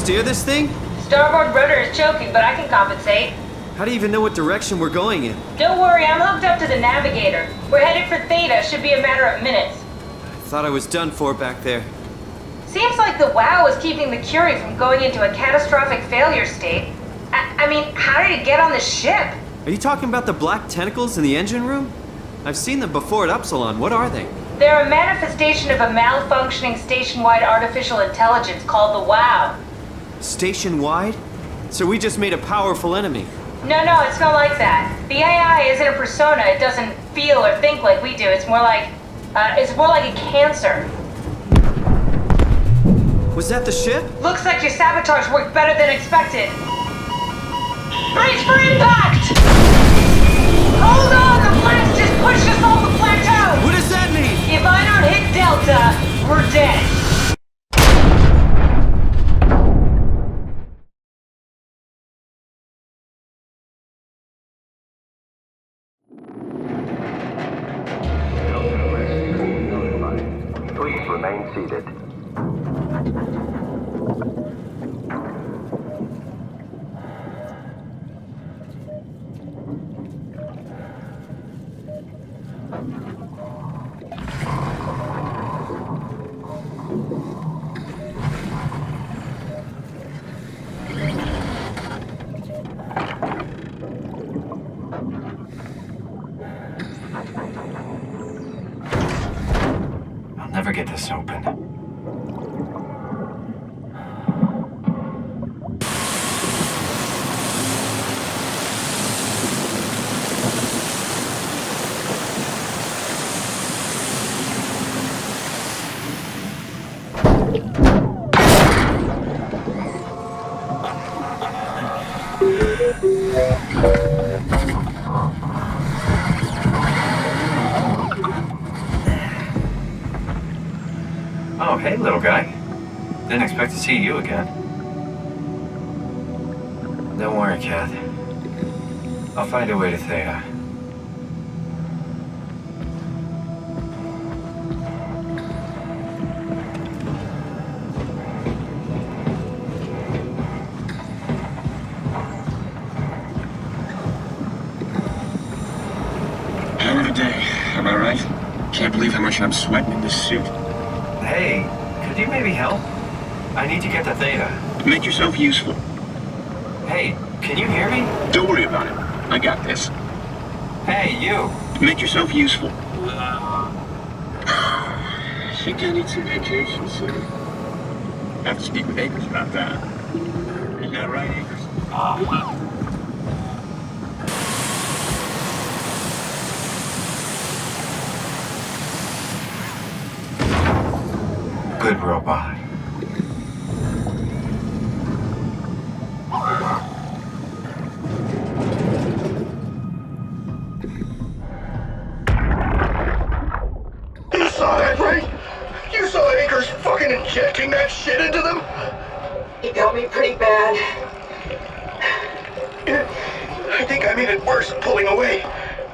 Speaker 6: steer this thing?
Speaker 12: Starboard rudder is choking, but I can compensate.
Speaker 6: How do you even know what direction we're going in?
Speaker 12: Don't worry, I'm hooked up to the navigator. We're headed for Theta, should be a matter of minutes.
Speaker 6: I thought I was done for back there.
Speaker 12: Seems like the WOW is keeping the Curie from going into a catastrophic failure state. I mean, how did it get on the ship?
Speaker 6: Are you talking about the black tentacles in the engine room? I've seen them before at Upsilon. What are they?
Speaker 12: They're a manifestation of a malfunctioning station-wide artificial intelligence called the WOW.
Speaker 6: Station-wide? So we just made a powerful enemy.
Speaker 12: No, it's not like that. The AI isn't a persona. It doesn't feel or think like we do. It's more like a cancer.
Speaker 6: Was that the ship?
Speaker 12: Looks like your sabotage worked better than expected. Brace for impact! Hold on, the blast just pushed us off the plateau!
Speaker 6: What does that mean?
Speaker 12: If I don't hit Delta, we're dead.
Speaker 18: Please remain seated.
Speaker 13: I'll never get this open. Oh, hey, little guy. Didn't expect to see you again. Don't worry, Kath. I'll find a way to Theta.
Speaker 19: Hell of a day, am I right? Can't believe how much I'm sweating in this suit.
Speaker 13: Hey, could you maybe help? I need to get to Theta.
Speaker 19: Make yourself useful.
Speaker 13: Hey, can you hear me?
Speaker 19: Don't worry about it. I got this.
Speaker 13: Hey, you!
Speaker 19: Make yourself useful. I think I need some vacation soon. Have to speak with Akers about that. Isn't that right, Akers?
Speaker 13: Good robot.
Speaker 19: You saw that, right? You saw Akers fucking injecting that shit into them?
Speaker 14: He got me pretty bad.
Speaker 19: I think I made it worse pulling away.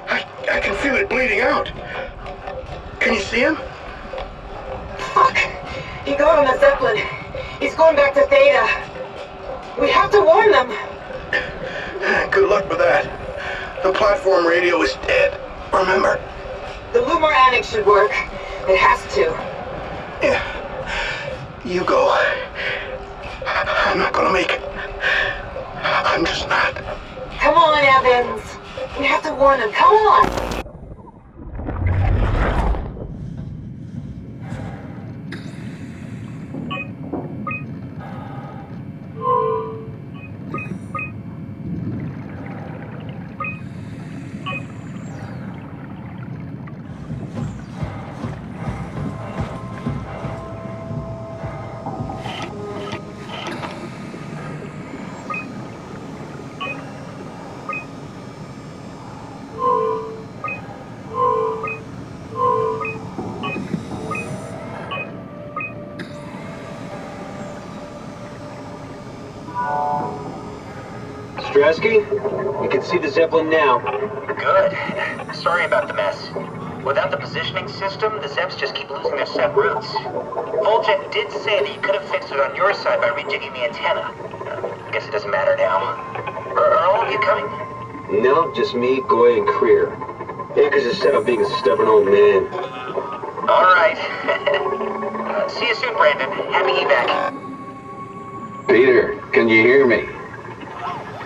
Speaker 19: I can feel it bleeding out. Can you see him?
Speaker 14: Fuck! He got on the Zeppelin. He's going back to Theta. We have to warn them.
Speaker 19: Good luck with that. The platform radio is dead. Remember?
Speaker 14: The Lumar Annex should work. It has to.
Speaker 19: Yeah. You go. I'm not gonna make it. I'm just not.
Speaker 14: Come on, Evans. We have to warn them. Come on.
Speaker 20: Strasky, you can see the Zeppelin now.
Speaker 15: Good. Sorry about the mess. Without the positioning system, the Zeps just keep losing their set routes. Voljet did say that you could have fixed it on your side by rejigging the antenna. I guess it doesn't matter now. Are all of you coming?
Speaker 19: No, just me, Goy, and Creer. Akers is set up being a stubborn old man.
Speaker 15: All right. See you soon, Brandon. Happy evac.
Speaker 19: Peter, can you hear me?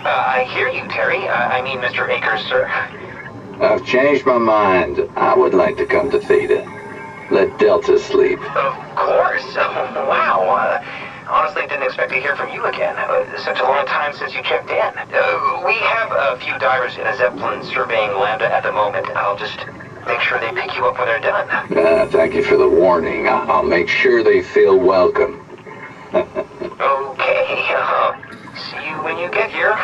Speaker 13: I hear you, Terry. I mean, Mr. Akers, sir.
Speaker 19: I've changed my mind. I would like to come to Theta. Let Delta sleep.
Speaker 13: Of course. Wow. Honestly, didn't expect to hear from you again. Such a long time since you checked in. We have a few divers in a Zeppelin surveying Lambda at the moment. I'll just make sure they pick you up when they're done.
Speaker 19: Thank you for the warning. I'll make sure they feel welcome.
Speaker 13: Okay. See you when you get here.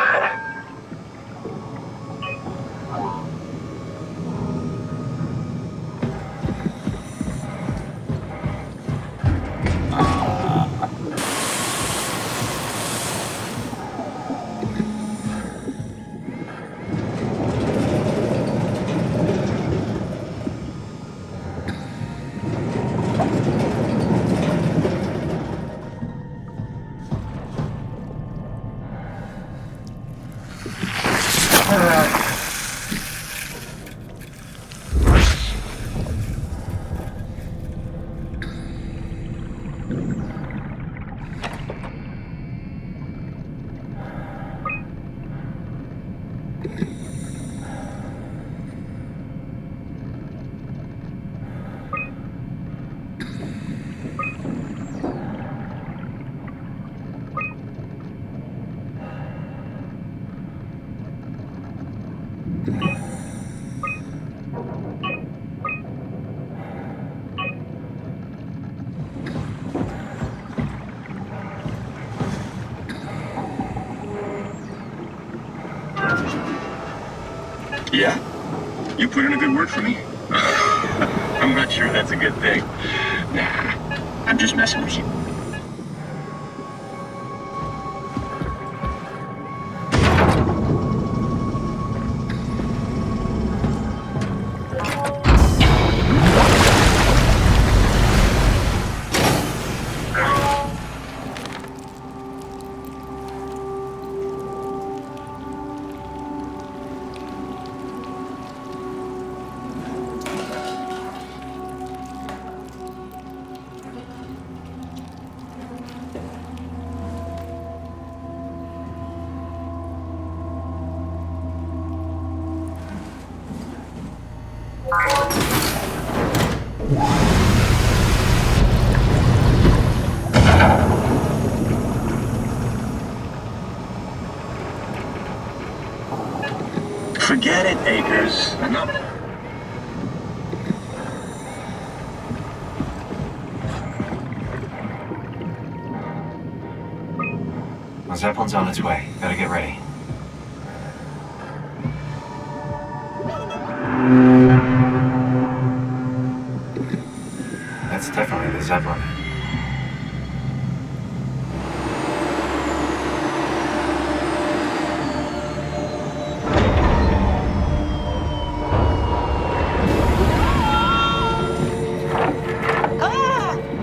Speaker 19: Yeah? You put in a good word for me? I'm not sure that's a good thing. Nah, I'm just messing with you. Forget it, Akers. No.
Speaker 13: The Zeppelin's on its way. Better get ready. That's definitely the Zeppelin.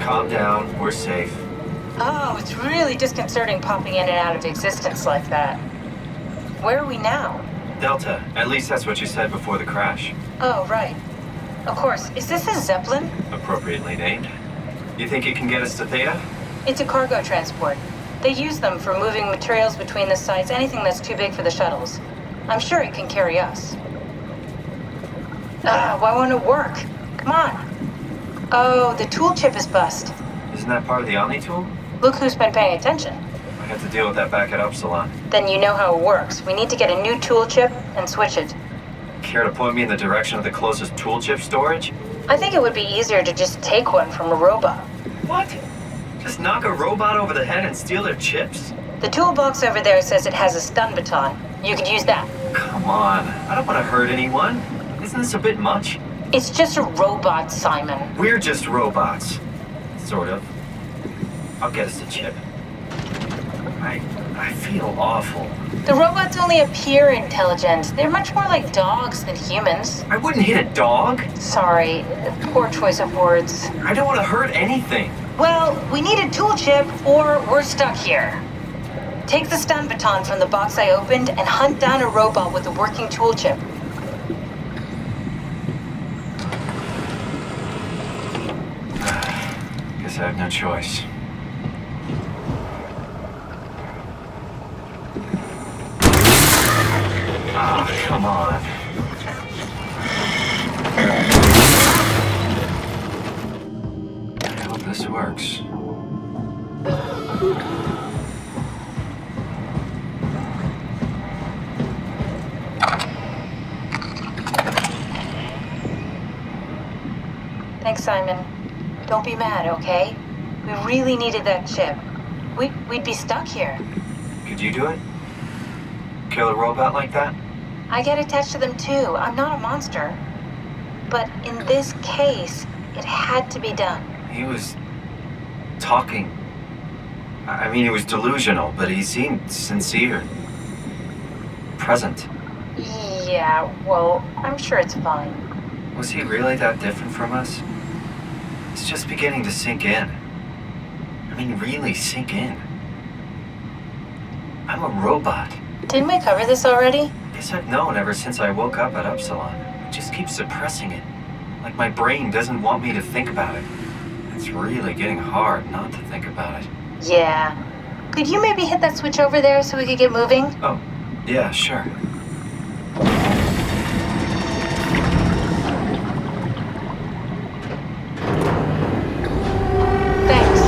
Speaker 13: Calm down. We're safe.
Speaker 12: Oh, it's really disconcerting popping in and out of existence like that. Where are we now?
Speaker 13: Delta. At least that's what you said before the crash.
Speaker 12: Oh, right. Of course. Is this a Zeppelin?
Speaker 13: Appropriately named. You think it can get us to Theta?
Speaker 12: It's a cargo transport. They use them for moving materials between the sites, anything that's too big for the shuttles. I'm sure it can carry us. Why won't it work? Come on. Oh, the tool chip is bust.
Speaker 13: Isn't that part of the Omni tool?
Speaker 12: Look who's been paying attention.
Speaker 13: I had to deal with that back at Upsilon.
Speaker 12: Then you know how it works. We need to get a new tool chip and switch it.
Speaker 13: Care to point me in the direction of the closest tool chip storage?
Speaker 12: I think it would be easier to just take one from a robot.
Speaker 13: What? Just knock a robot over the head and steal their chips?
Speaker 12: The toolbox over there says it has a stun baton. You could use that.
Speaker 13: Come on. I don't want to hurt anyone. Isn't this a bit much?
Speaker 12: It's just a robot, Simon.
Speaker 13: We're just robots. Sort of. I'll get us a chip. I
Speaker 6: I feel awful.
Speaker 12: The robots only appear intelligent. They're much more like dogs than humans.
Speaker 6: I wouldn't hit a dog.
Speaker 12: Sorry, poor choice of words.
Speaker 6: I don't want to hurt anything.
Speaker 12: Well, we need a tool chip or we're stuck here. Take the stun baton from the box I opened and hunt down a robot with a working tool chip.
Speaker 6: Guess I have no choice. Ah, come on. I hope this works.
Speaker 12: Thanks, Simon. Don't be mad, okay? We really needed that chip. We'd be stuck here.
Speaker 6: Could you do it? Kill a robot like that?
Speaker 12: I get attached to them too. I'm not a monster. But in this case, it had to be done.
Speaker 6: He was talking. I mean, he was delusional, but he seemed sincere. Present.
Speaker 12: Yeah, well, I'm sure it's fine.
Speaker 6: Was he really that different from us? It's just beginning to sink in. I mean, really sink in. I'm a robot.
Speaker 12: Didn't we cover this already?
Speaker 6: Guess I've known ever since I woke up at Upsilon. I just keep suppressing it. Like my brain doesn't want me to think about it. It's really getting hard not to think about it.
Speaker 12: Yeah. Could you maybe hit that switch over there so we could get moving?
Speaker 6: Oh, yeah, sure.
Speaker 12: Thanks.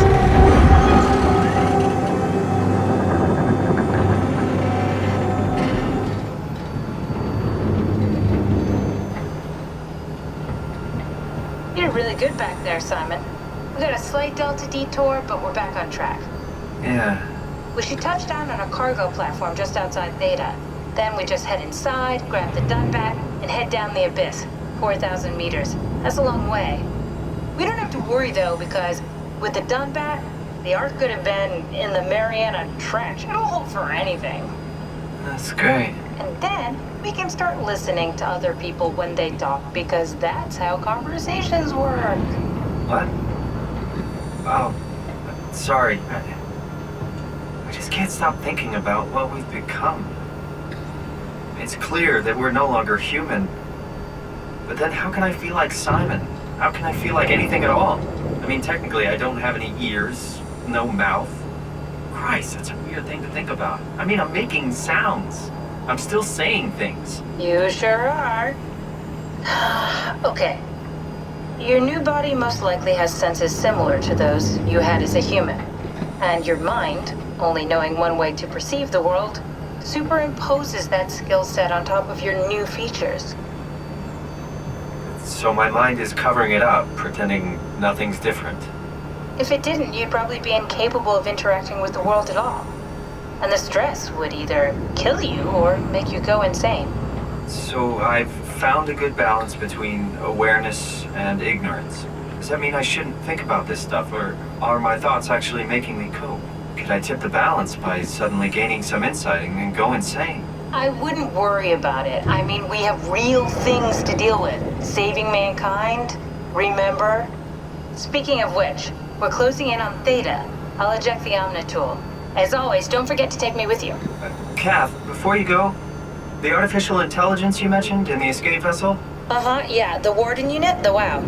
Speaker 12: You're really good back there, Simon. We got a slight delta detour, but we're back on track.
Speaker 6: Yeah.
Speaker 12: We should touch down on a cargo platform just outside Theta. Then we just head inside, grab the Dunbat, and head down the abyss. 4,000 meters. That's a long way. We don't have to worry, though, because with the Dunbat, the Ark could have been in the Mariana Trench. It'll hold for anything.
Speaker 6: That's great.
Speaker 12: And then we can start listening to other people when they talk, because that's how conversations work.
Speaker 6: What? Oh, sorry. I just can't stop thinking about what we've become. It's clear that we're no longer human. But then how can I feel like Simon? How can I feel like anything at all? I mean, technically, I don't have any ears, no mouth. Christ, that's a weird thing to think about. I mean, I'm making sounds. I'm still saying things.
Speaker 12: You sure are. Okay. Your new body most likely has senses similar to those you had as a human. And your mind, only knowing one way to perceive the world, superimposes that skill set on top of your new features.
Speaker 6: So my mind is covering it up, pretending nothing's different.
Speaker 12: If it didn't, you'd probably be incapable of interacting with the world at all. And the stress would either kill you or make you go insane.
Speaker 6: So I've found a good balance between awareness and ignorance. Does that mean I shouldn't think about this stuff, or are my thoughts actually making me cope? Could I tip the balance by suddenly gaining some insight and then go insane?
Speaker 12: I wouldn't worry about it. I mean, we have real things to deal with. Saving mankind, remember? Speaking of which, we're closing in on Theta. I'll eject the Omnitool. As always, don't forget to take me with you.
Speaker 6: Kath, before you go, the artificial intelligence you mentioned in the escape vessel?
Speaker 12: Uh-huh, yeah, the Warden unit, the WOW.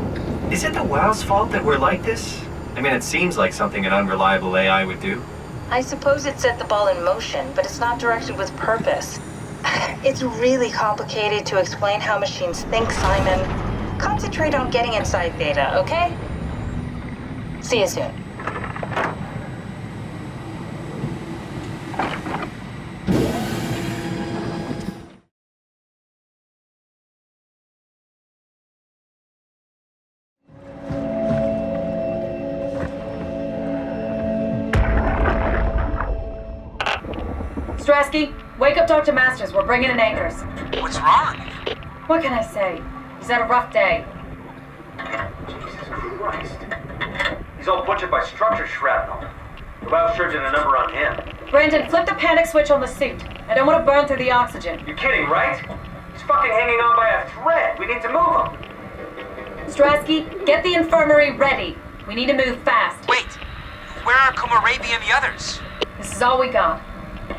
Speaker 6: Is it the WOW's fault that we're like this? I mean, it seems like something an unreliable AI would do.
Speaker 12: I suppose it set the ball in motion, but it's not directed with purpose. It's really complicated to explain how machines think, Simon. Concentrate on getting inside Theta, okay? See you soon.
Speaker 18: Strasky, wake up Dr. Masters. We're bringing in anchors.
Speaker 20: What's wrong?
Speaker 18: What can I say? He's had a rough day.
Speaker 7: Jesus Christ. He's all butchered by structure shrapnel. The WOW sure did a number on him.
Speaker 18: Brandon, flip the panic switch on the suit. I don't want to burn through the oxygen.
Speaker 15: You're kidding, right? He's fucking hanging on by a thread. We need to move him.
Speaker 18: Strasky, get the infirmary ready. We need to move fast.
Speaker 20: Wait! Where are Komorebi and the others?
Speaker 18: This is all we got.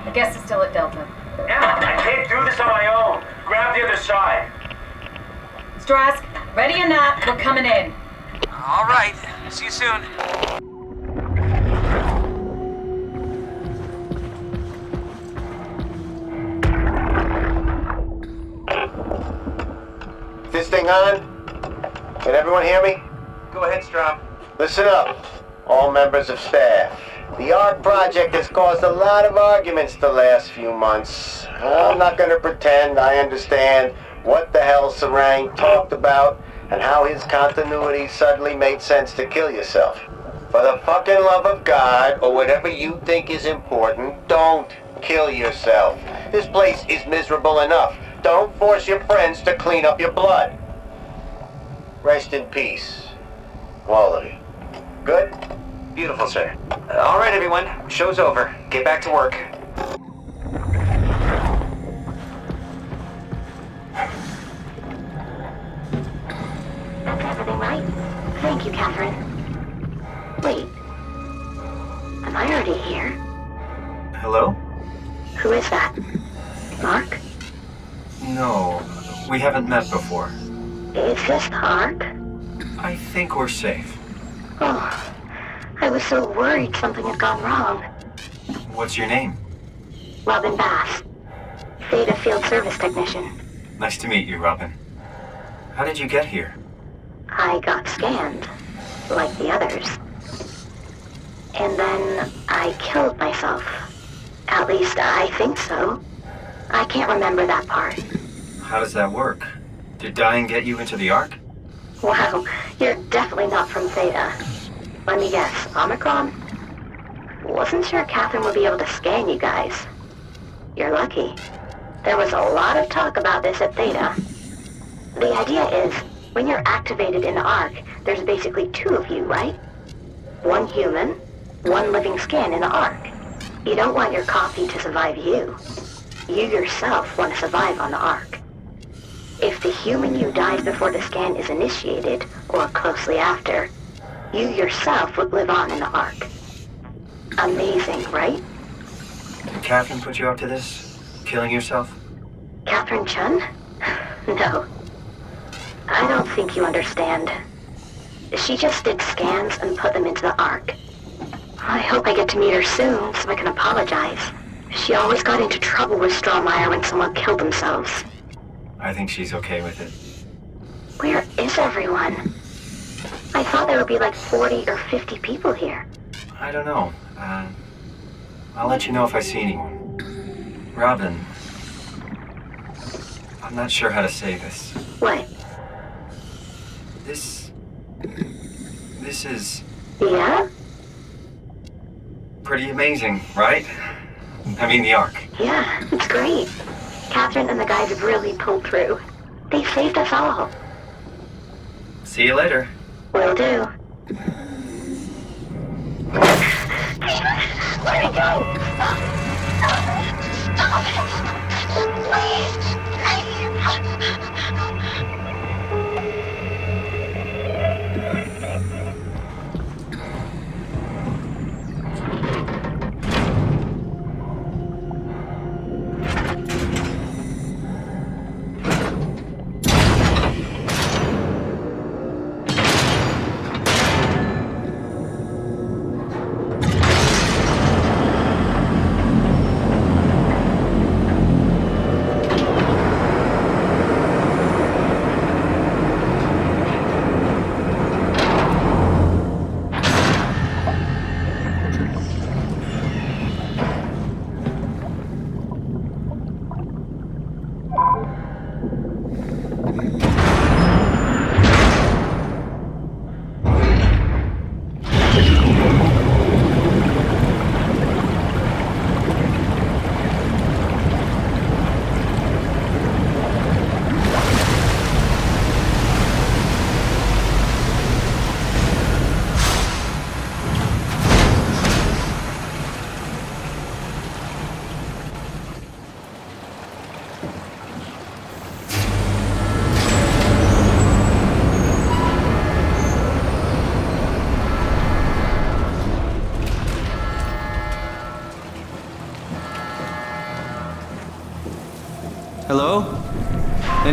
Speaker 18: I guess it's still at Delta.
Speaker 15: Emma, I can't do this on my own. Grab the other side.
Speaker 18: Strask, ready or not, we're coming in.
Speaker 20: All right. See you soon.
Speaker 11: This thing on? Can everyone hear me?
Speaker 15: Go ahead, Strom.
Speaker 11: Listen up, all members of staff. The ARC project has caused a lot of arguments the last few months. I'm not gonna pretend I understand what the hell Sarang talked about and how his continuity suddenly made sense to kill yourself. For the fucking love of God, or whatever you think is important, don't kill yourself. This place is miserable enough. Don't force your friends to clean up your blood. Rest in peace, all of you. Good?
Speaker 15: Beautiful, sir. All right, everyone. Show's over. Get back to work.
Speaker 16: That's everything right? Thank you, Catherine. Wait. Am I already here?
Speaker 6: Hello?
Speaker 16: Who is that? Mark?
Speaker 6: No, we haven't met before.
Speaker 16: Is this the Ark?
Speaker 6: I think we're safe.
Speaker 16: Oh, I was so worried something had gone wrong.
Speaker 6: What's your name?
Speaker 16: Robin Bass. Theta Field Service Technician.
Speaker 6: Nice to meet you, Robin. How did you get here?
Speaker 16: I got scanned, like the others. And then I killed myself. At least I think so. I can't remember that part.
Speaker 6: How does that work? Did dying get you into the Ark?
Speaker 16: Wow, you're definitely not from Theta. Let me guess, Omicron? Wasn't sure Catherine would be able to scan you guys. You're lucky. There was a lot of talk about this at Theta. The idea is, when you're activated in the Ark, there's basically two of you, right? One human, one living scan in the Ark. You don't want your copy to survive you. You yourself want to survive on the Ark. If the human you dies before the scan is initiated, or closely after, you yourself would live on in the Ark. Amazing, right?
Speaker 6: Did Catherine put you up to this? Killing yourself?
Speaker 16: Catherine Chun? No. I don't think you understand. She just did scans and put them into the Ark. I hope I get to meet her soon so I can apologize. She always got into trouble with Strohmeyer when someone killed themselves.
Speaker 6: I think she's okay with it.
Speaker 16: Where is everyone? I thought there would be like 40 or 50 people here.
Speaker 6: I don't know. I'll let you know if I see anyone. Robin, I'm not sure how to say this.
Speaker 16: What?
Speaker 6: This is...
Speaker 16: Yeah?
Speaker 6: Pretty amazing, right? I mean, the Ark.
Speaker 16: Yeah, it's great. Catherine and the guys have really pulled through. They saved us all.
Speaker 6: See you later.
Speaker 16: Will do. Let me go! Stop it! Please!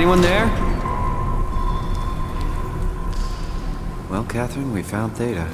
Speaker 2: Anyone there? Well, Catherine, we found Theta.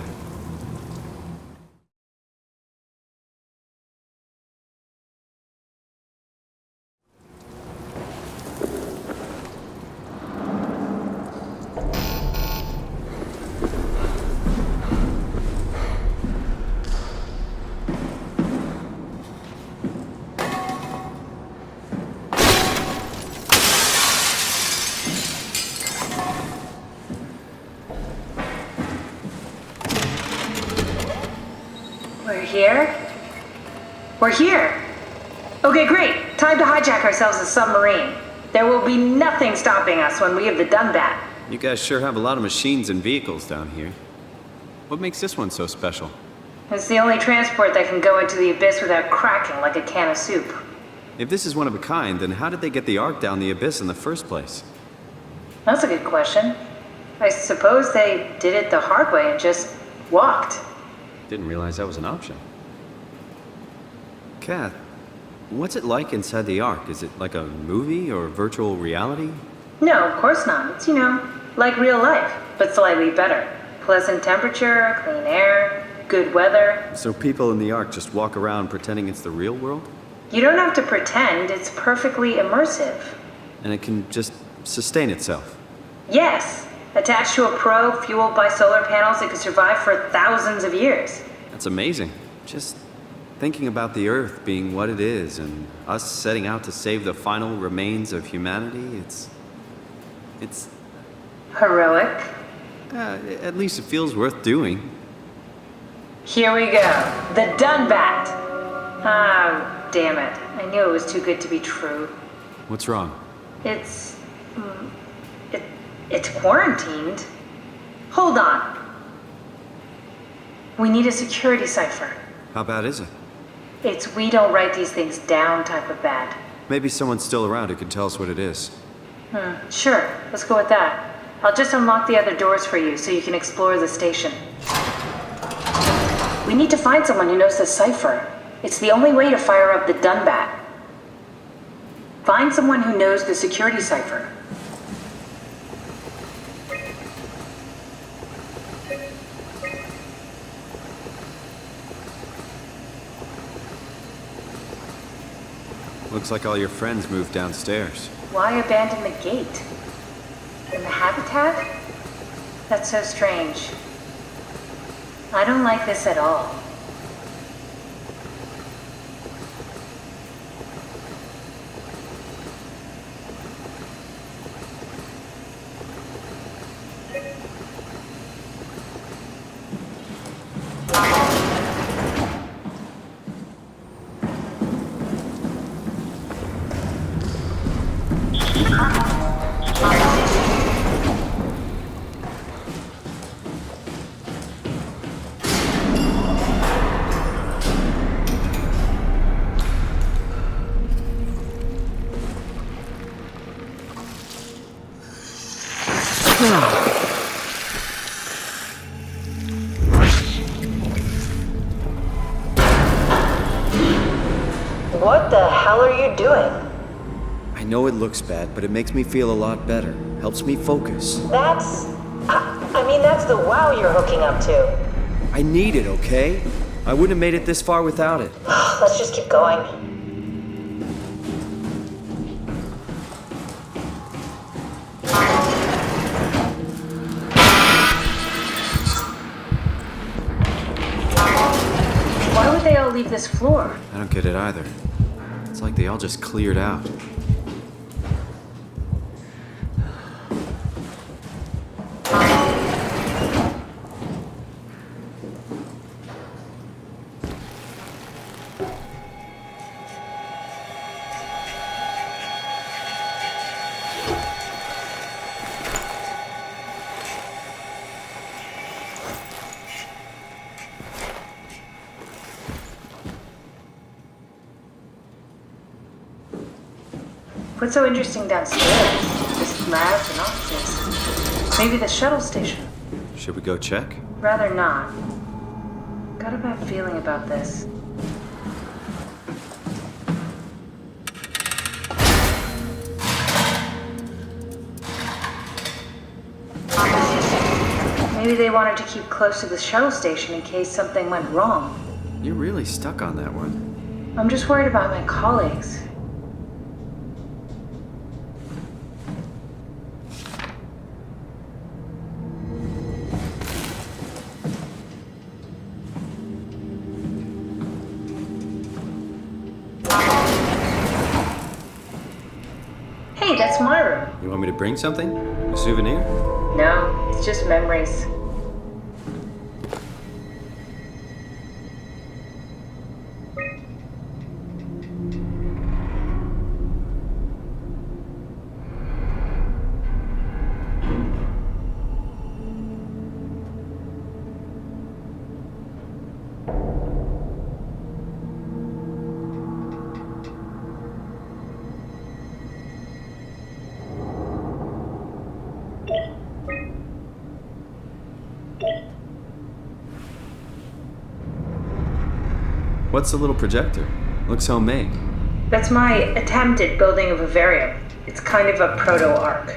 Speaker 12: We're here? We're here! Okay, great. Time to hijack ourselves a submarine. There will be nothing stopping us when we have done that.
Speaker 2: You guys sure have a lot of machines and vehicles down here. What makes this one so special?
Speaker 12: It's the only transport that can go into the abyss without cracking like a can of soup.
Speaker 2: If this is one of a kind, then how did they get the Ark down the abyss in the first place?
Speaker 12: That's a good question. I suppose they did it the hard way and just walked.
Speaker 2: Didn't realize that was an option. Kath, what's it like inside the Ark? Is it like a movie or virtual reality?
Speaker 12: No, of course not. It's, like real life, but slightly better. Pleasant temperature, clean air, good weather.
Speaker 2: So people in the Ark just walk around pretending it's the real world?
Speaker 12: You don't have to pretend, it's perfectly immersive.
Speaker 2: And it can just sustain itself?
Speaker 12: Yes. Attached to a probe fueled by solar panels, it could survive for thousands of years.
Speaker 2: That's amazing. Just thinking about the Earth being what it is and us setting out to save the final remains of humanity, it's...
Speaker 12: Heroic.
Speaker 2: At least it feels worth doing.
Speaker 12: Here we go. The Dunbat. Ah, damn it. I knew it was too good to be true.
Speaker 2: What's wrong?
Speaker 12: It's quarantined. Hold on. We need a security cipher.
Speaker 2: How bad is it?
Speaker 12: It's we don't write these things down type of bad.
Speaker 2: Maybe someone's still around who can tell us what it is.
Speaker 12: Sure. Let's go with that. I'll just unlock the other doors for you so you can explore the station. We need to find someone who knows the cipher. It's the only way to fire up the Dunbat. Find someone who knows the security cipher.
Speaker 2: Looks like all your friends moved downstairs.
Speaker 12: Why abandon the gate? In the habitat? That's so strange. I don't like this at all. What the hell are you doing?
Speaker 2: I know it looks bad, but it makes me feel a lot better. Helps me focus.
Speaker 12: That's the wow you're hooking up to.
Speaker 2: I need it, okay? I wouldn't have made it this far without it.
Speaker 12: Let's just keep going. Why would they all leave this floor?
Speaker 2: I don't get it either. It's like they all just cleared out.
Speaker 12: What's so interesting downstairs? Just labs and offices. Maybe the shuttle station.
Speaker 2: Should we go check?
Speaker 12: Rather not. Got a bad feeling about this. Maybe they wanted to keep close to the shuttle station in case something went wrong.
Speaker 2: You're really stuck on that one.
Speaker 12: I'm just worried about my colleagues. Hey, that's my room.
Speaker 2: You want me to bring something? A souvenir?
Speaker 12: No, it's just memories.
Speaker 2: What's the little projector? Looks homemade.
Speaker 12: That's my attempt at building a vivarium. It's kind of a proto-ark.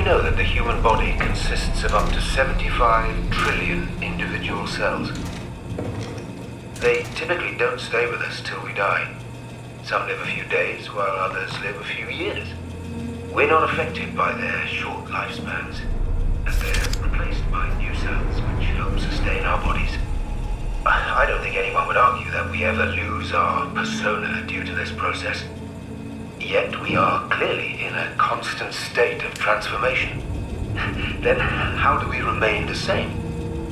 Speaker 17: Know that the human body consists of up to 75 trillion individual cells. They typically don't stay with us till we die. Some live a few days, while others live a few years. We're not affected by their short lifespans, as they're replaced by new cells which help sustain our bodies. I don't think anyone would argue that we ever lose our persona due to this process. Yet we are clearly in a constant state of transformation. Then how do we remain the same?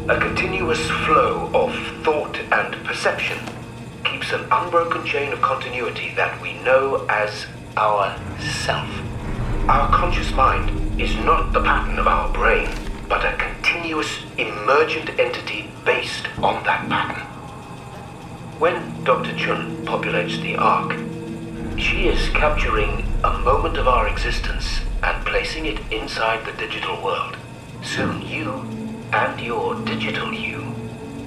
Speaker 17: A continuous flow of thought and perception keeps an unbroken chain of continuity that we know as our self. Our conscious mind is not the pattern of our brain, but a continuous emergent entity based on that pattern. When Dr. Chun populates the Ark, she is capturing a moment of our existence and placing it inside the digital world. Soon you and your digital you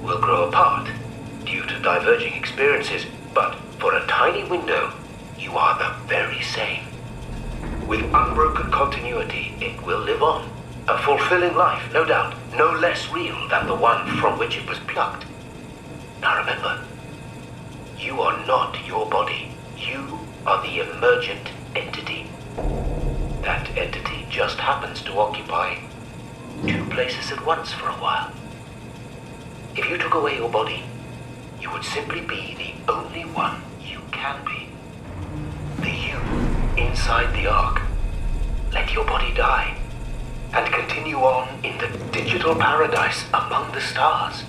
Speaker 17: will grow apart due to diverging experiences, but for a tiny window, you are the very same. With unbroken continuity, it will live on. A fulfilling life, no doubt, no less real than the one from which it was plucked. Now remember, you are not your body. You are the emergent entity. That entity just happens to occupy two places at once for a while. If you took away your body, you would simply be the only one you can be. The you inside the Ark. Let your body die and continue on in the digital paradise among the stars.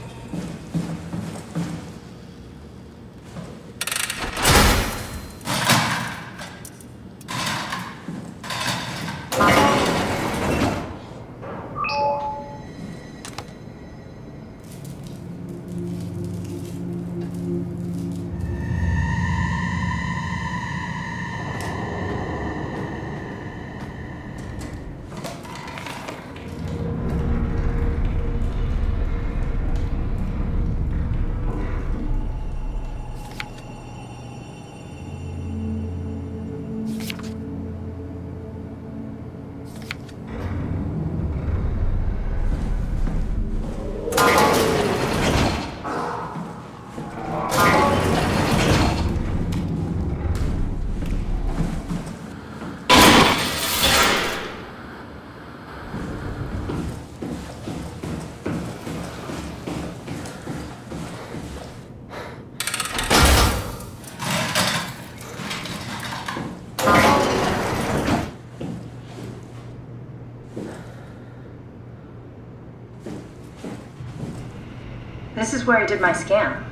Speaker 12: This is where I did my scan.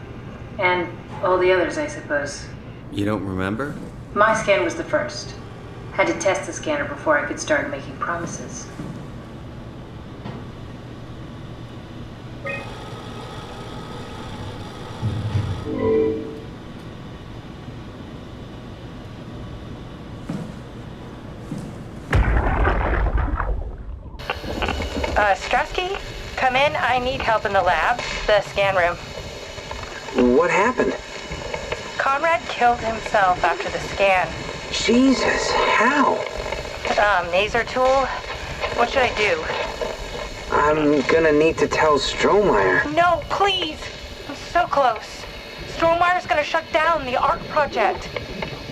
Speaker 12: And all the others, I suppose.
Speaker 2: You don't remember?
Speaker 12: My scan was the first. Had to test the scanner before I could start making promises.
Speaker 5: Strasky, come in. I need help in the lab, the scan room.
Speaker 15: What happened?
Speaker 5: Conrad killed himself after the scan.
Speaker 15: Jesus, how?
Speaker 5: Maser tool? What should I do?
Speaker 15: I'm gonna need to tell Strohmeyer.
Speaker 5: No, please! I'm so close. Strohmeyer's gonna shut down the art project.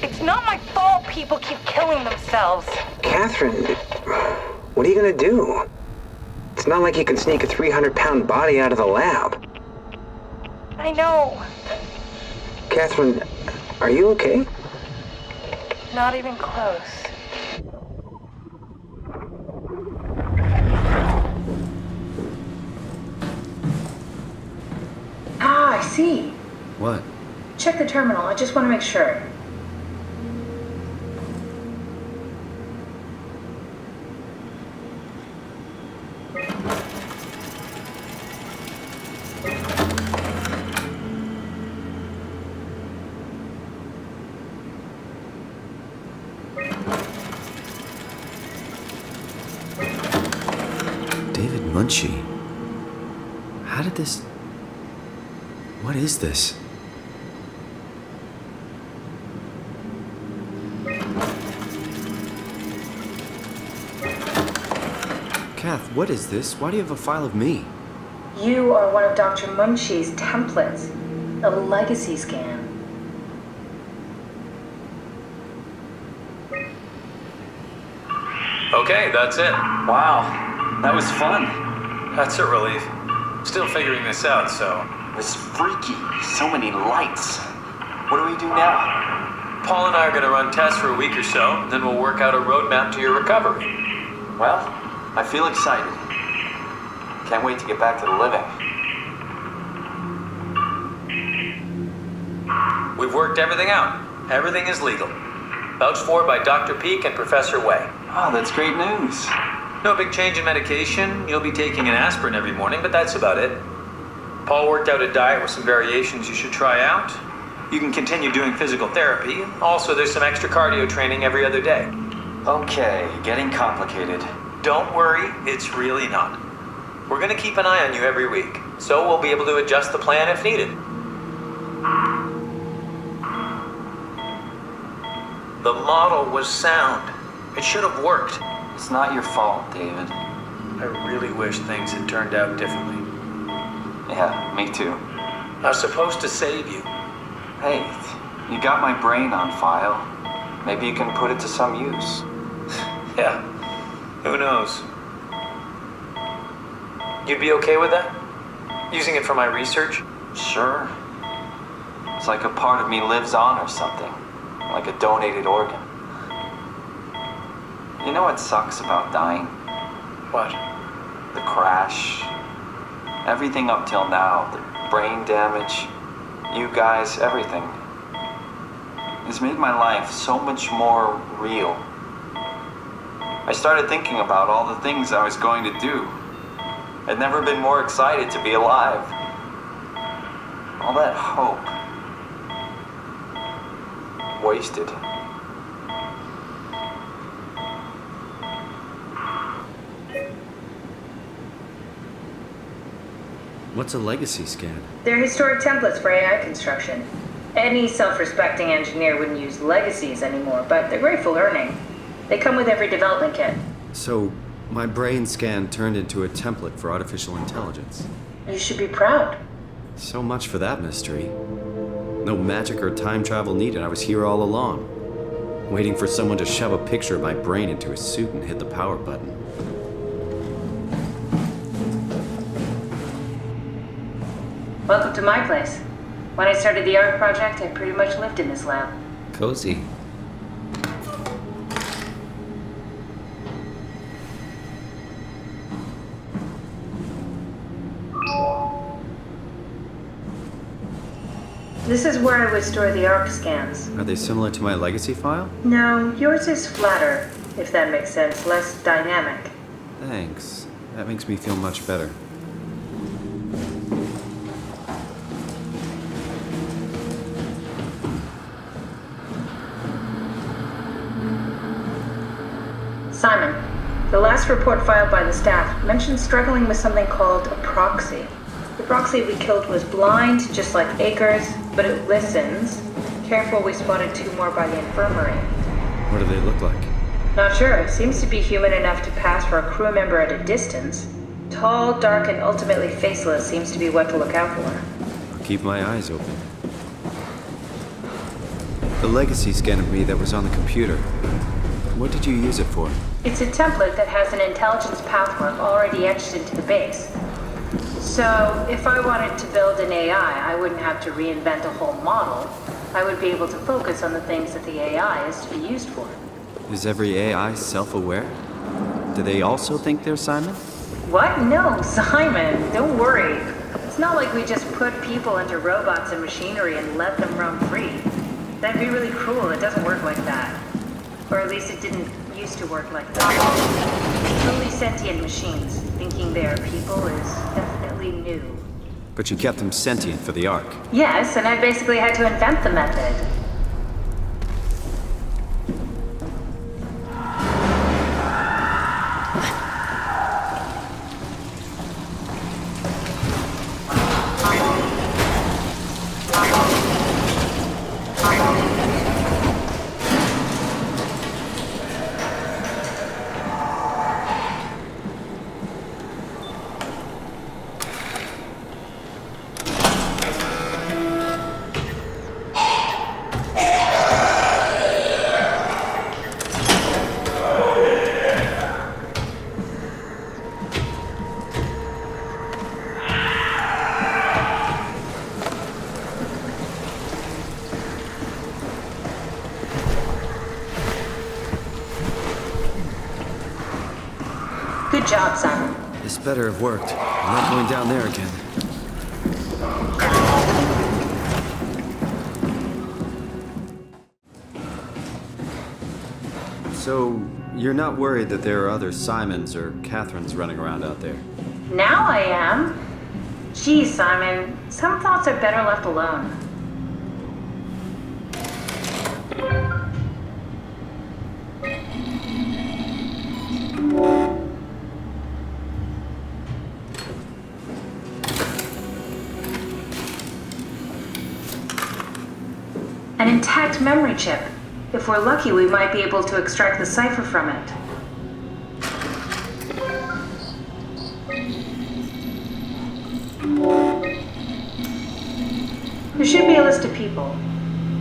Speaker 5: It's not my fault people keep killing themselves.
Speaker 15: Catherine, what are you gonna do? It's not like you can sneak a 300-pound body out of the lab.
Speaker 5: I know.
Speaker 15: Catherine, are you okay?
Speaker 5: Not even close.
Speaker 12: Ah, I see.
Speaker 2: What?
Speaker 12: Check the terminal. I just want to make sure.
Speaker 2: Munchie. How did this... What is this? Kath, what is this? Why do you have a file of me?
Speaker 12: You are one of Dr. Munchie's templates. A legacy scan.
Speaker 21: Okay, that's it.
Speaker 6: Wow, that was fun.
Speaker 21: That's a relief. Still figuring this out, so...
Speaker 6: It was freaky. So many lights. What do we do now?
Speaker 21: Paul and I are going to run tests for a week or so, then we'll work out a roadmap to your recovery.
Speaker 6: Well, I feel excited. Can't wait to get back to the living.
Speaker 21: We've worked everything out. Everything is legal. Vouched for by Dr. Peak and Professor Way.
Speaker 6: Oh, that's great news.
Speaker 21: No big change in medication. You'll be taking an aspirin every morning, but that's about it. Paul worked out a diet with some variations you should try out. You can continue doing physical therapy. Also, there's some extra cardio training every other day.
Speaker 6: Okay, getting complicated.
Speaker 21: Don't worry, it's really not. We're going to keep an eye on you every week, so we'll be able to adjust the plan if needed. The model was sound. It should have worked.
Speaker 6: It's not your fault, David.
Speaker 21: I really wish things had turned out differently.
Speaker 6: Yeah, me too.
Speaker 21: I was supposed to save you.
Speaker 6: Hey, you got my brain on file. Maybe you can put it to some use.
Speaker 21: Yeah, who knows? You'd be okay with that? Using it for my research?
Speaker 6: Sure. It's like a part of me lives on or something. Like a donated organ. You know what sucks about dying?
Speaker 21: What?
Speaker 6: The crash. Everything up till now. The brain damage. You guys, everything. It's made my life so much more real. I started thinking about all the things I was going to do. I'd never been more excited to be alive. All that hope. Wasted.
Speaker 2: What's a legacy scan?
Speaker 12: They're historic templates for AI construction. Any self-respecting engineer wouldn't use legacies anymore, but they're great for learning. They come with every development kit.
Speaker 2: So, my brain scan turned into a template for artificial intelligence.
Speaker 12: You should be proud.
Speaker 2: So much for that mystery. No magic or time travel needed. I was here all along, waiting for someone to shove a picture of my brain into a suit and hit the power button.
Speaker 12: Welcome to my place. When I started the art project, I pretty much lived in this lab.
Speaker 2: Cozy.
Speaker 12: This is where I would store the ARC scans.
Speaker 2: Are they similar to my legacy file?
Speaker 12: No, yours is flatter, if that makes sense, less dynamic.
Speaker 2: Thanks. That makes me feel much better.
Speaker 12: Simon, the last report filed by the staff mentioned struggling with something called a proxy. The proxy we killed was blind, just like Akers, but it listens. Careful, we spotted 2 more by the infirmary.
Speaker 2: What do they look like?
Speaker 12: Not sure. It seems to be human enough to pass for a crew member at a distance. Tall, dark, and ultimately faceless seems to be what to look out for.
Speaker 2: I'll keep my eyes open. The legacy scan of me that was on the computer. What did you use it for?
Speaker 12: It's a template that has an intelligence pathwork already etched into the base. So, if I wanted to build an AI, I wouldn't have to reinvent a whole model. I would be able to focus on the things that the AI is to be used for.
Speaker 2: Is every AI self-aware? Do they also think they're Simon?
Speaker 12: What? No, Simon, don't worry. It's not like we just put people into robots and machinery and let them roam free. That'd be really cruel. It doesn't work like that. Or at least it didn't used to work like that. Truly sentient machines thinking they are people is definitely new.
Speaker 2: But you kept them sentient for the Ark.
Speaker 12: Yes, and I basically had to invent the method. Good job, Simon.
Speaker 2: This better have worked. I'm not going down there again. So, you're not worried that there are other Simons or Catherines running around out there?
Speaker 12: Now I am. Geez, Simon, some thoughts are better left alone. An intact memory chip. If we're lucky, we might be able to extract the cipher from it. There should be a list of people.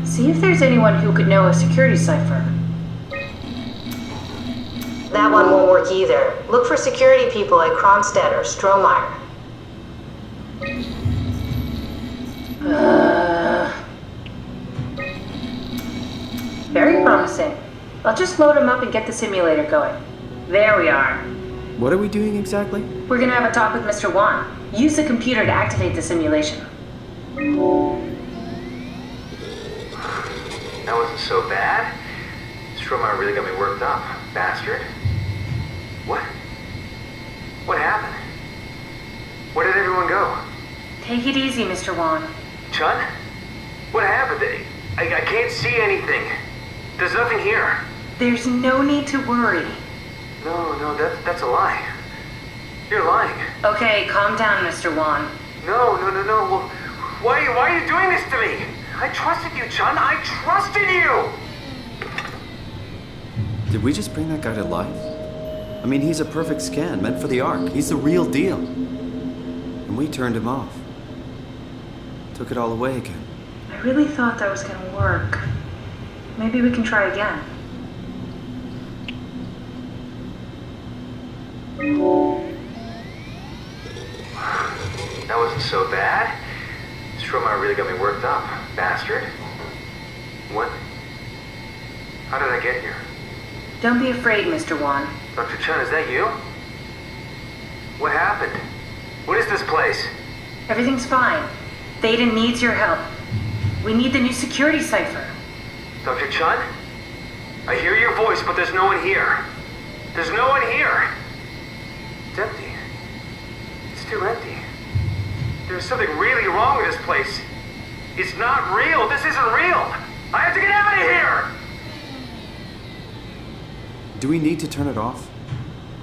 Speaker 12: See if there's anyone who could know a security cipher. That one won't work either. Look for security people like Kronstadt or Strohmeyer. Very promising. I'll just load him up and get the simulator going. There we are.
Speaker 2: What are we doing exactly?
Speaker 12: We're gonna have a talk with Mr. Wan. Use the computer to activate the simulation.
Speaker 13: That wasn't so bad. Strohmeyer really got me worked up, bastard. What? What happened? Where did everyone go?
Speaker 12: Take it easy, Mr. Wan.
Speaker 13: Chun? What happened? I can't see anything. There's nothing here.
Speaker 12: There's no need to worry.
Speaker 13: No, that's a lie. You're lying.
Speaker 12: Okay, calm down, Mr. Wan.
Speaker 13: No. Well, why are you doing this to me? I trusted you, Chun. I trusted you!
Speaker 2: Did we just bring that guy to life? I mean, he's a perfect scan, meant for the Ark. He's the real deal. And we turned him off. Took it all away again.
Speaker 12: I really thought that was gonna work. Maybe we can try again.
Speaker 13: That wasn't so bad. Strohmeyer really got me worked up, bastard. What? How did I get here?
Speaker 12: Don't be afraid, Mr. Wan.
Speaker 13: Dr. Chun, is that you? What happened? What is this place?
Speaker 12: Everything's fine. Theta needs your help.
Speaker 5: We need the new security cipher.
Speaker 13: Dr. Chun? I hear your voice, but there's no one here. There's no one here! It's empty. It's too empty. There's something really wrong with this place. It's not real. This isn't real. I have to get out of here!
Speaker 2: Do we need to turn it off?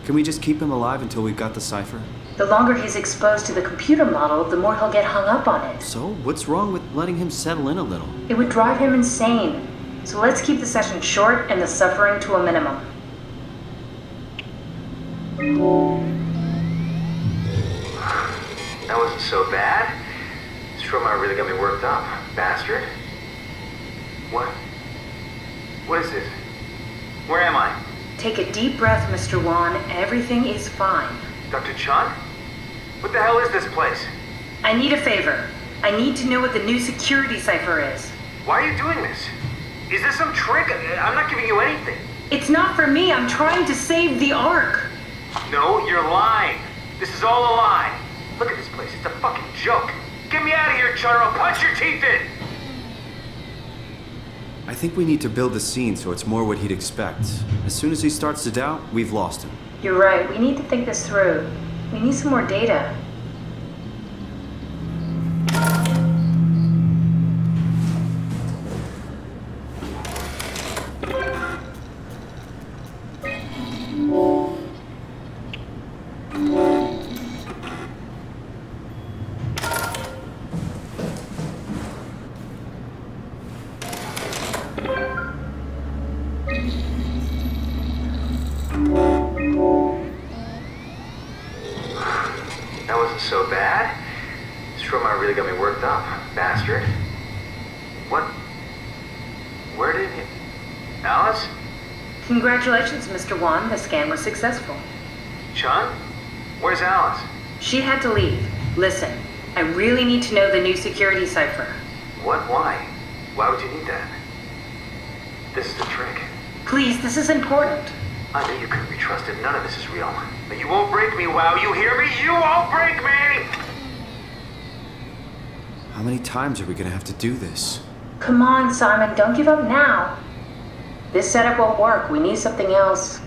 Speaker 2: Can we just keep him alive until we've got the cipher?
Speaker 12: The longer he's exposed to the computer model, the more he'll get hung up on it.
Speaker 2: So, what's wrong with letting him settle in a little?
Speaker 12: It would drive him insane. So let's keep the session short and the suffering to a minimum.
Speaker 13: That wasn't so bad. Strohmeyer really got me worked up. Bastard. What? What is this? Where am I?
Speaker 12: Take a deep breath, Mr. Wan. Everything is fine.
Speaker 13: Dr. Chun? What the hell is this place?
Speaker 12: I need a favor. I need to know what the new security cipher is.
Speaker 13: Why are you doing this? Is this some trick? I'm not giving you anything.
Speaker 12: It's not for me. I'm trying to save the Ark.
Speaker 13: No, you're lying. This is all a lie. Look at this place. It's a fucking joke. Get me out of here, Chun, or I'll punch your teeth in!
Speaker 2: I think we need to build the scene so it's more what he'd expect. As soon as he starts to doubt, we've lost him.
Speaker 12: You're right. We need to think this through. We need some more data.
Speaker 13: That wasn't so bad. Strohmeyer really got me worked up. Bastard. What? Where did he... Alice?
Speaker 12: Congratulations, Mr. Wan. The scan was successful.
Speaker 13: Chun? Where's Alice?
Speaker 12: She had to leave. Listen, I really need to know the new security cipher.
Speaker 13: What? Why? Why would you need that? This is the trick.
Speaker 12: Please, this is important.
Speaker 13: I knew you couldn't be trusted. None of this is real. But you won't break me, WoW. You hear me? You won't break me!
Speaker 2: How many times are we gonna have to do this?
Speaker 12: Come on, Simon. Don't give up now. This setup won't work. We need something else.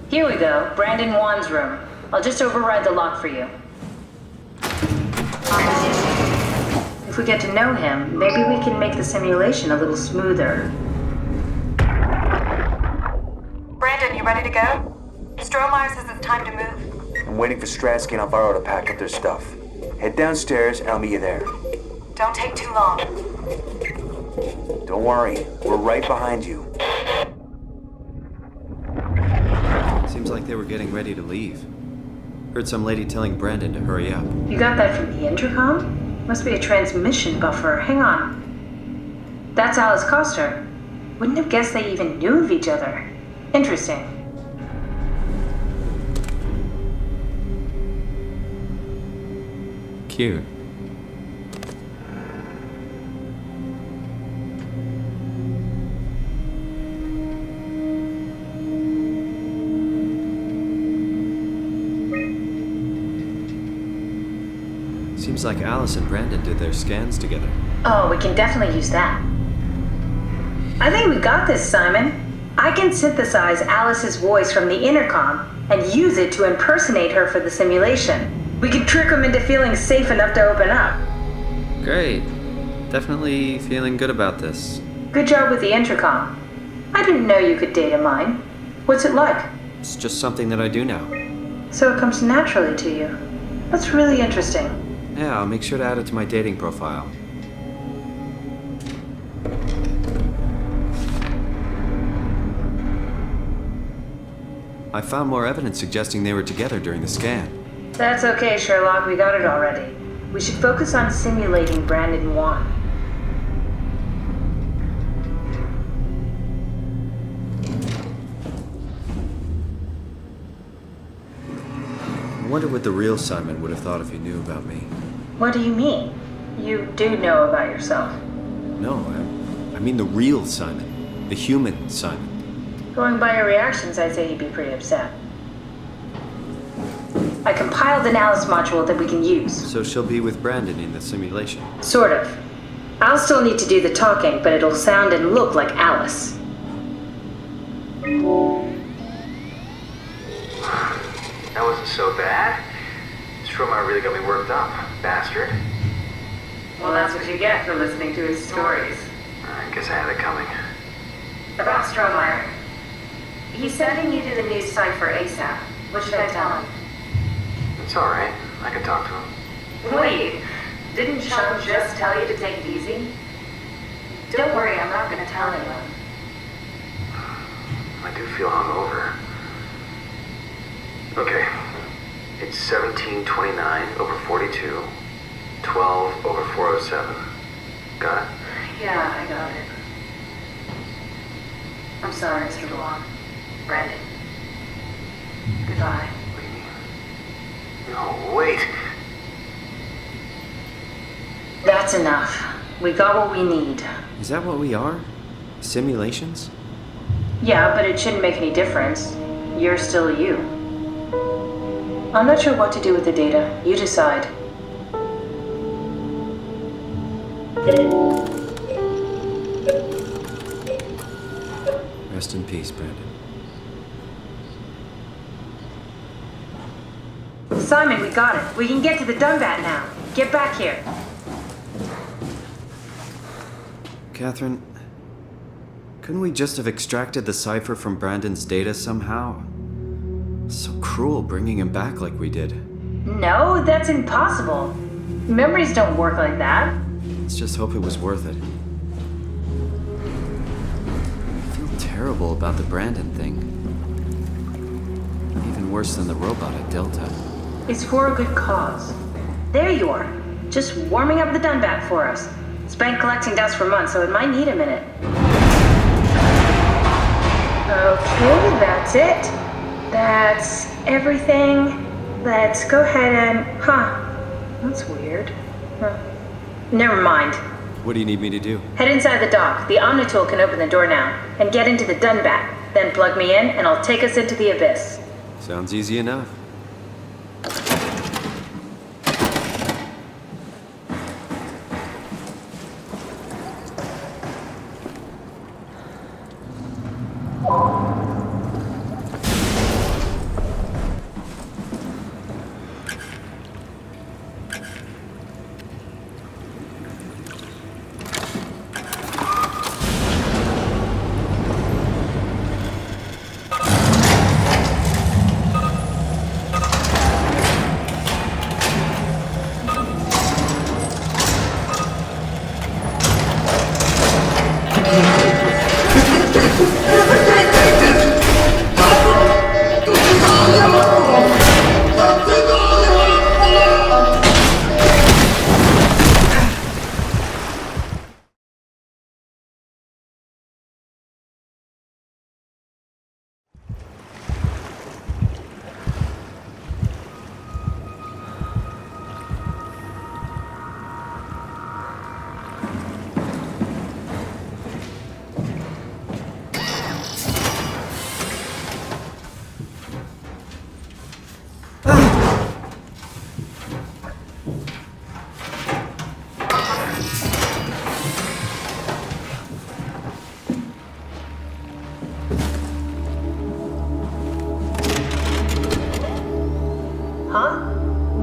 Speaker 12: Here we go. Brandon Wan's room. I'll just override the lock for you. If we get to know him, maybe we can make the simulation a little smoother.
Speaker 5: Brandon, you ready to go? Strohmeyer says it's time to move.
Speaker 3: I'm waiting for Stratsky and Alvaro to pack up their stuff. Head downstairs and I'll meet you there.
Speaker 5: Don't take too long.
Speaker 3: Don't worry, we're right behind you.
Speaker 2: Seems like they were getting ready to leave. Heard some lady telling Brandon to hurry up.
Speaker 12: You got that from the intercom? Must be a transmission buffer. Hang on. That's Alice Coster. Wouldn't have guessed they even knew of each other. Interesting.
Speaker 2: Cute. Seems like Alice and Brandon did their scans together.
Speaker 12: Oh, we can definitely use that. I think we got this, Simon. I can synthesize Alice's voice from the intercom and use it to impersonate her for the simulation. We can trick them into feeling safe enough to open up.
Speaker 2: Great. Definitely feeling good about this.
Speaker 12: Good job with the intercom. I didn't know you could data mine. What's it like?
Speaker 2: It's just something that I do now.
Speaker 12: So it comes naturally to you. That's really interesting.
Speaker 2: Yeah, I'll make sure to add it to my dating profile. I found more evidence suggesting they were together during the scan.
Speaker 12: That's okay, Sherlock. We got it already. We should focus on simulating Brandon Wan.
Speaker 2: I wonder what the real Simon would have thought if he knew about me.
Speaker 12: What do you mean? You do know about yourself.
Speaker 2: No, I mean the real Simon. The human Simon.
Speaker 12: Going by your reactions, I'd say he'd be pretty upset. I compiled an Alice module that we can use.
Speaker 2: So she'll be with Brandon in the simulation.
Speaker 12: Sort of. I'll still need to do the talking, but it'll sound and look like Alice.
Speaker 13: That wasn't so bad. Strohmeyer really got me worked up, bastard.
Speaker 18: Well, that's what you get for listening to his stories.
Speaker 13: I guess I had it coming.
Speaker 18: About Strohmeyer. He said he needed a new cipher ASAP. What should I tell him?
Speaker 13: It's alright. I can talk to him.
Speaker 18: Wait, didn't Sean just tell you to take it easy? Don't worry, I'm not going to tell anyone.
Speaker 13: I do feel hungover. Okay. It's 1729 over 42, 12 over 407. Got it?
Speaker 18: Yeah, I got it. I'm sorry, Mr. DeLong. Brandon. Goodbye.
Speaker 13: No, wait.
Speaker 12: That's enough. We got what we need.
Speaker 2: Is that what we are? Simulations?
Speaker 12: Yeah, but it shouldn't make any difference. You're still you. I'm not sure what to do with the data. You decide.
Speaker 2: Rest in peace, Brandon.
Speaker 12: Simon, we got it. We can get to the Dunbat now. Get back here.
Speaker 2: Catherine, couldn't we just have extracted the cipher from Brandon's data somehow? So cruel bringing him back like we did.
Speaker 12: No, that's impossible. Memories don't work like that.
Speaker 2: Let's just hope it was worth it. I feel terrible about the Brandon thing. Even worse than the robot at Delta.
Speaker 12: It's for a good cause. There you are. Just warming up the Dunbat for us. It's been collecting dust for months, so it might need a minute. Okay, that's it. That's everything. Let's go ahead and... That's weird. Never mind.
Speaker 2: What do you need me to do?
Speaker 12: Head inside the dock. The Omnitool can open the door now. And get into the Dunbat. Then plug me in, and I'll take us into the Abyss.
Speaker 2: Sounds easy enough.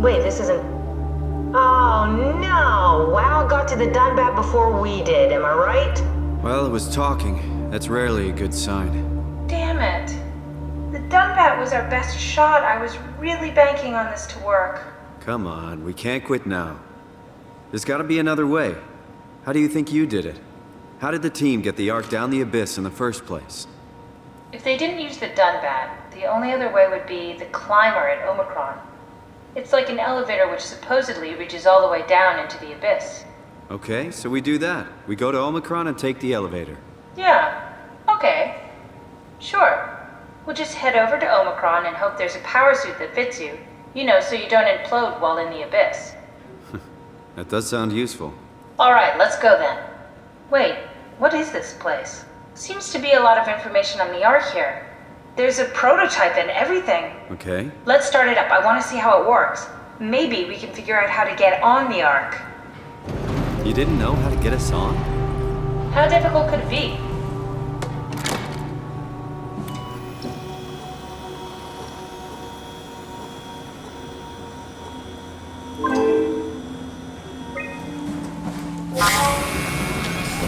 Speaker 12: Wait, this isn't... Oh, no! WoW got to the Dunbat before we did, am I right?
Speaker 2: Well, it was talking. That's rarely a good sign.
Speaker 12: Damn it. The Dunbat was our best shot. I was really banking on this to work.
Speaker 2: Come on, we can't quit now. There's gotta be another way. How do you think you did it? How did the team get the Ark down the Abyss in the first place?
Speaker 12: If they didn't use the Dunbat, the only other way would be the climber at Omicron. It's like an elevator which supposedly reaches all the way down into the Abyss.
Speaker 2: Okay, so we do that. We go to Omicron and take the elevator.
Speaker 12: Yeah, okay. Sure. We'll just head over to Omicron and hope there's a power suit that fits you. You know, so you don't implode while in the Abyss.
Speaker 2: That does sound useful.
Speaker 12: Alright, let's go then. Wait, what is this place? Seems to be a lot of information on the Ark here. There's a prototype and everything.
Speaker 2: Okay.
Speaker 12: Let's start it up. I want to see how it works. Maybe we can figure out how to get on the Ark.
Speaker 2: You didn't know how to get us on?
Speaker 12: How difficult could it be?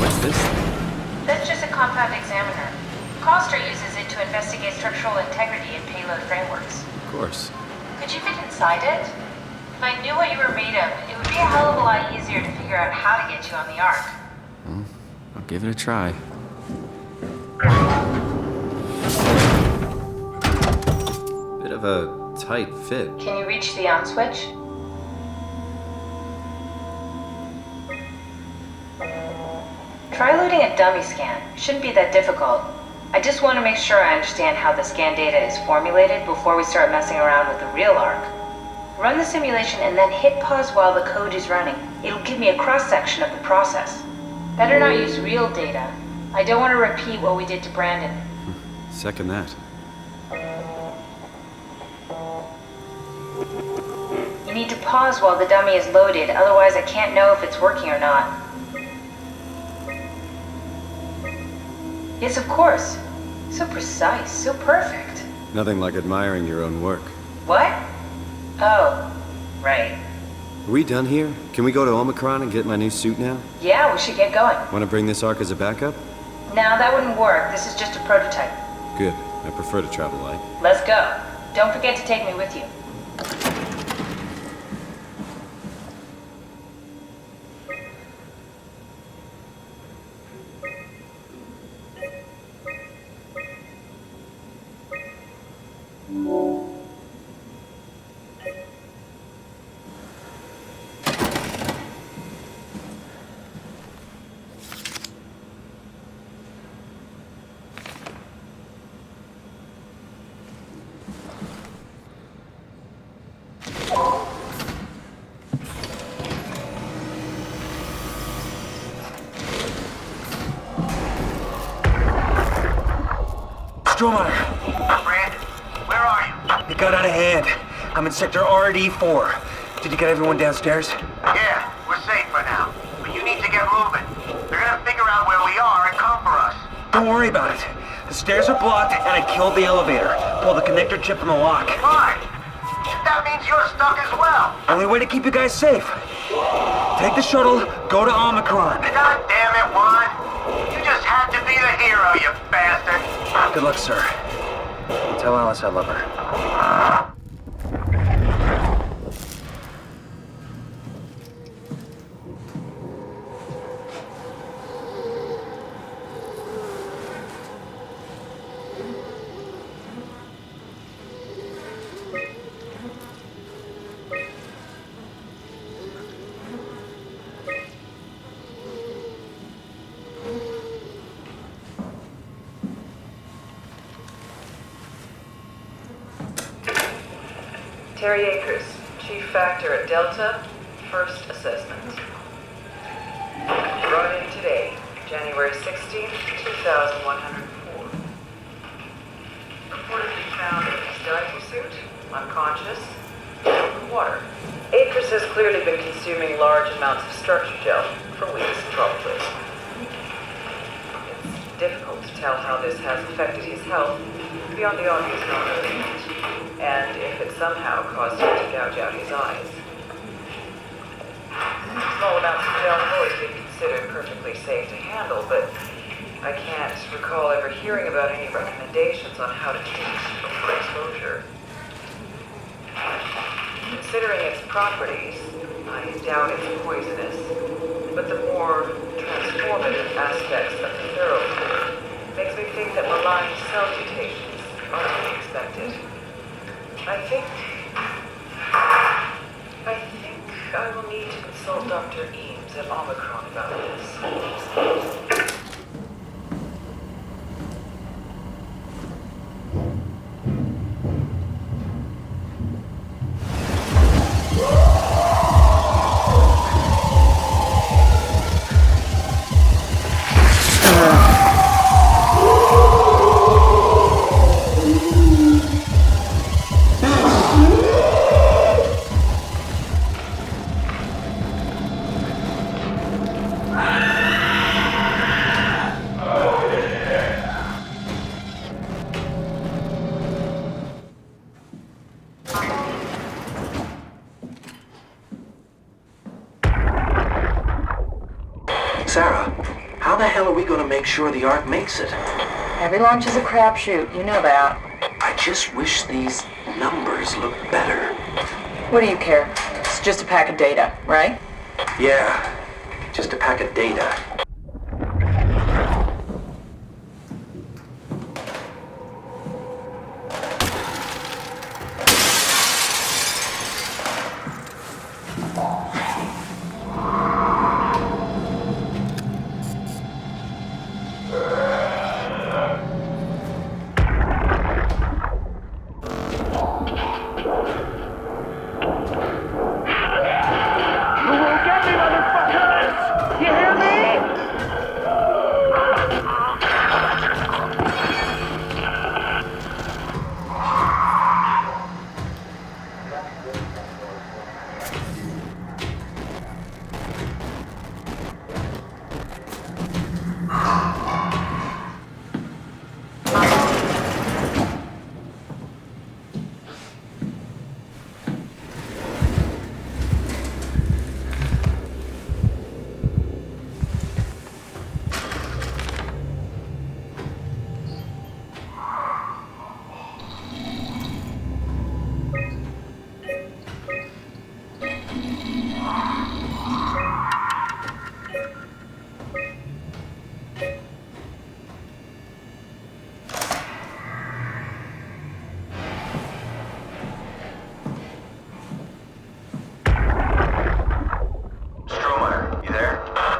Speaker 2: What's this?
Speaker 12: That's just a compound examiner. Coster uses it to investigate structural integrity in payload frameworks.
Speaker 2: Of course.
Speaker 12: Could you fit inside it? If I knew what you were made of, it would be a hell of a lot easier to figure out how to get you on the Ark.
Speaker 2: Well, I'll give it a try. Bit of a tight fit.
Speaker 12: Can you reach the on switch? Try loading a dummy scan. Shouldn't be that difficult. I just want to make sure I understand how the scan data is formulated before we start messing around with the real Ark. Run the simulation and then hit pause while the code is running. It'll give me a cross-section of the process. Better not use real data. I don't want to repeat what we did to Brandon.
Speaker 2: Second that.
Speaker 12: You need to pause while the dummy is loaded, otherwise I can't know if it's working or not. Yes, of course. So precise, so perfect.
Speaker 2: Nothing like admiring your own work.
Speaker 12: What? Oh, right.
Speaker 2: Are we done here? Can we go to Omicron and get my new suit now?
Speaker 12: Yeah, we should get going.
Speaker 2: Want to bring this Ark as a backup?
Speaker 12: No, that wouldn't work. This is just a prototype.
Speaker 2: Good. I prefer to travel light.
Speaker 12: Let's go. Don't forget to take me with you.
Speaker 13: Strohmeyer!
Speaker 15: Brand, where are you?
Speaker 13: It got out of hand. I'm in sector RD4. Did you get everyone downstairs?
Speaker 15: Yeah, we're safe for now. But you need to get moving. They're gonna figure out where we are and come for us.
Speaker 13: Don't worry about it. The stairs are blocked and I killed the elevator. Pull the connector chip from the lock.
Speaker 15: Fine. That means you're stuck as well.
Speaker 13: Only way to keep you guys safe. Take the shuttle, go to Omicron.
Speaker 15: God damn it, Juan. You just had to be the hero, you bastard.
Speaker 13: Good luck, sir. Tell Alice I love her.
Speaker 4: Terry Akers, Chief Factor at Delta, First Assessment. Brought in today, January 16th, 2104. Reportedly found in his diving suit, unconscious, in water. Akers has clearly been consuming large amounts of structure gel for weeks, probably. It's difficult to tell how this has affected his health beyond the obvious known, and if it somehow caused him to gouge out his eyes. Small amounts of gel have always been considered perfectly safe to handle, but I can't recall ever hearing about any recommendations on how to treat overexposure. Considering its properties, I doubt it's poisonous, but the more transformative aspects of the thoroughfare makes me think that malign cell mutations are to be expected. I think I will need to consult Dr. Eames at Omicron about this.
Speaker 15: How the hell are we gonna make sure the Ark makes it?
Speaker 14: Every launch is a crapshoot, you know that.
Speaker 15: I just wish these numbers looked better.
Speaker 14: What do you care? It's just a pack of data, right?
Speaker 15: Yeah, just a pack of data.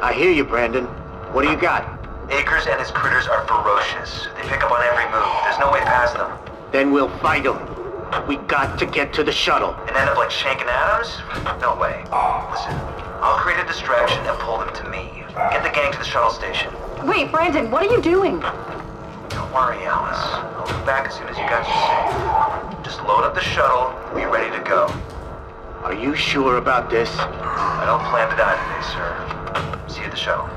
Speaker 11: I hear you, Brandon. What do you got?
Speaker 13: Akers and his critters are ferocious. They pick up on every move. There's no way past them.
Speaker 11: Then we'll fight them. We got to get to the shuttle.
Speaker 13: And end up like Shank and Adams? No way. Listen, I'll create a distraction and pull them to me. Get the gang to the shuttle station.
Speaker 14: Wait, Brandon, what are you doing?
Speaker 13: Don't worry, Alice. I'll be back as soon as you guys are safe. Just load up the shuttle and be ready to go.
Speaker 11: Are you sure about this?
Speaker 13: I don't plan to die today, sir. See you at the shuttle.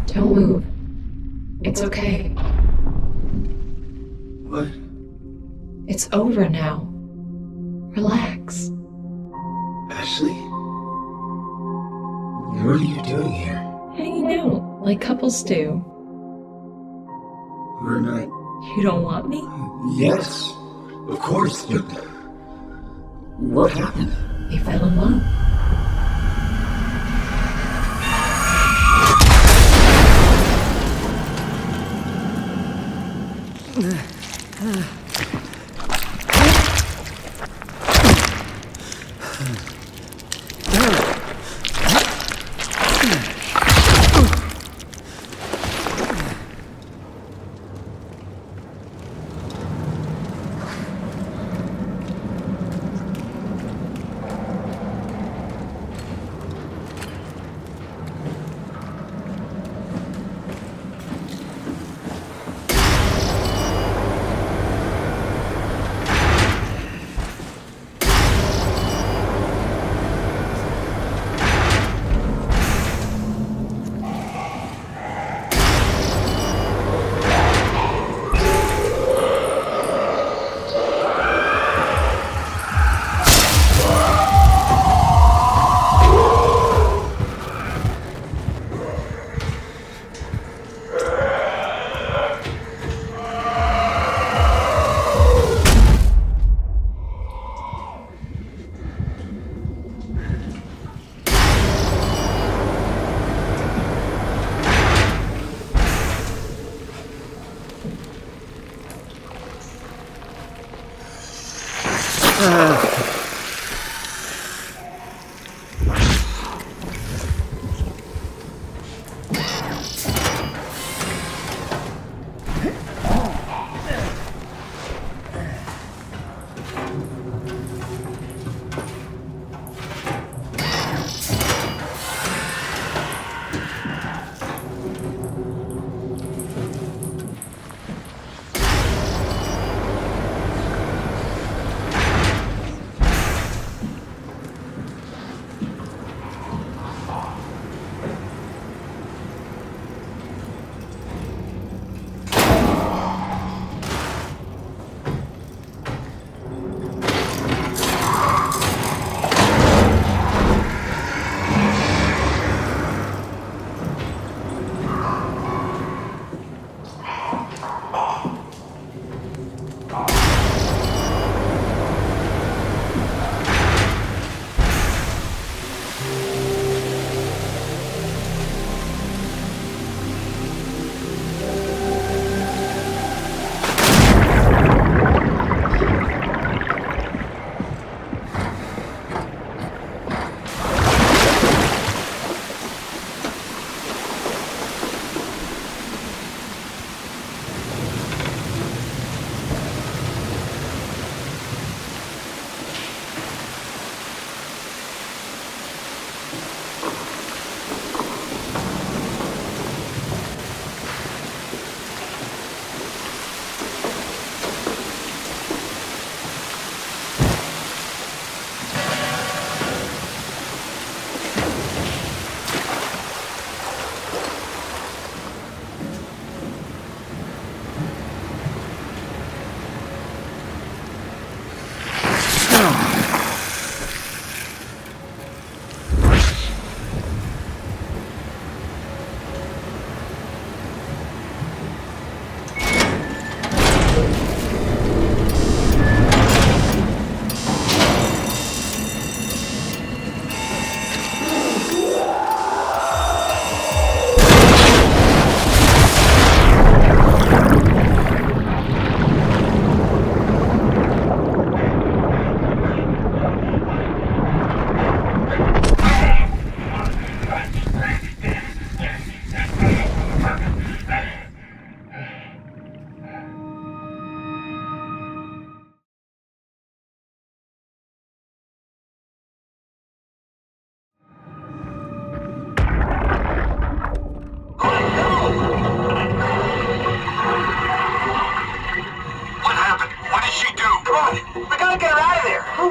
Speaker 1: Don't move. It's okay.
Speaker 19: What?
Speaker 1: It's over now. Relax.
Speaker 19: Ashley? What are you doing here?
Speaker 1: Hanging out, like couples do.
Speaker 19: We're not...
Speaker 1: You don't want me?
Speaker 19: Yes, of course, but... What happened?
Speaker 1: We fell in love.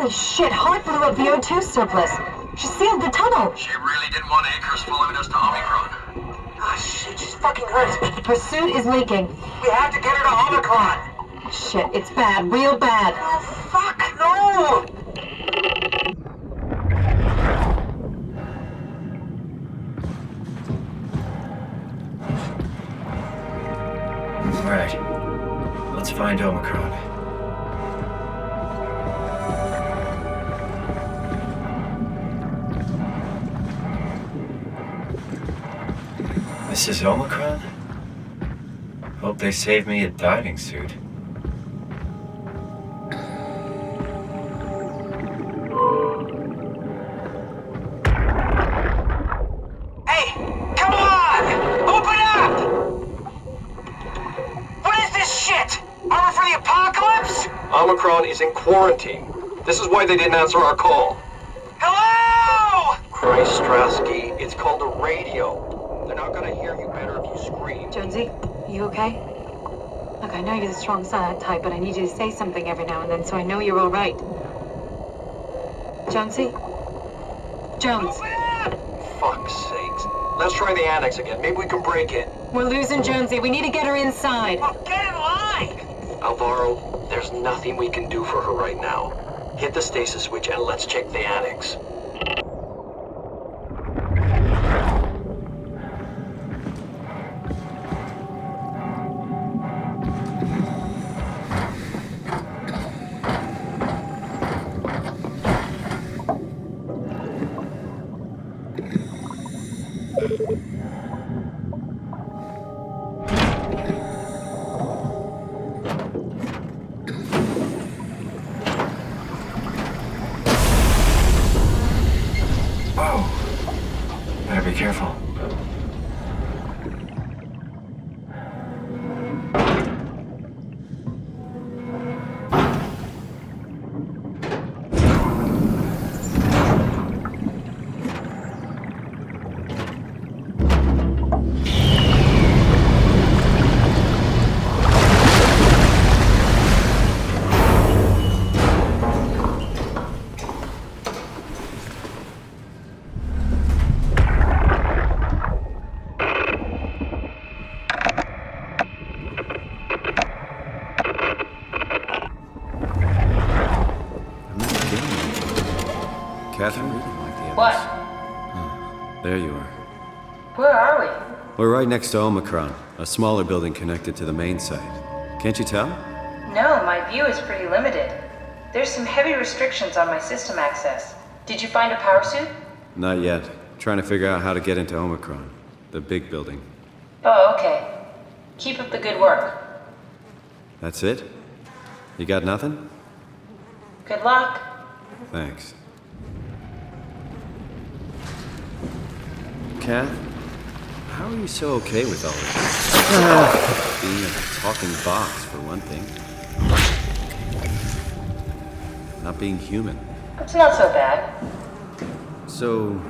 Speaker 14: Holy shit, Hart blew up the O2 surplus. She sealed the tunnel.
Speaker 13: She really didn't want Akers following us to Omicron.
Speaker 14: Ah, shit, she's fucking hurt. Her suit is leaking.
Speaker 13: We have to get her to Omicron.
Speaker 14: Shit, it's bad, real bad.
Speaker 13: Oh, fuck, no!
Speaker 6: Alright, let's find Omicron. This is Omicron? Hope they saved me a diving suit.
Speaker 13: Hey, come on! Open up! What is this shit? Armor for the apocalypse?
Speaker 9: Omicron is in quarantine. This is why they didn't answer our call.
Speaker 13: Hello!
Speaker 9: Christ, Strasky, it's called a radio. They're not gonna hear you better if you scream.
Speaker 12: Jonesy, you okay? Look, I know you're the strong silent type, but I need you to say something every now and then so I know you're all right. Jonesy? Jones?
Speaker 9: Fuck's sakes. Let's try the annex again. Maybe we can break in.
Speaker 12: We're losing Jonesy. We need to get her inside.
Speaker 13: Well, get in line!
Speaker 9: Alvaro, there's nothing we can do for her right now. Hit the stasis switch and let's check the annex.
Speaker 6: careful.
Speaker 2: Catherine?
Speaker 12: What?
Speaker 2: There you are.
Speaker 12: Where are we?
Speaker 2: We're right next to Omicron, a smaller building connected to the main site. Can't you tell?
Speaker 12: No, my view is pretty limited. There's some heavy restrictions on my system access. Did you find a power suit?
Speaker 2: Not yet. Trying to figure out how to get into Omicron, the big building.
Speaker 12: Oh, okay. Keep up the good work.
Speaker 2: That's it? You got nothing?
Speaker 12: Good luck.
Speaker 2: Thanks. Kath, how are you so okay with all this? Being a talking box, for one thing. Not being human.
Speaker 12: It's not so bad.
Speaker 2: So,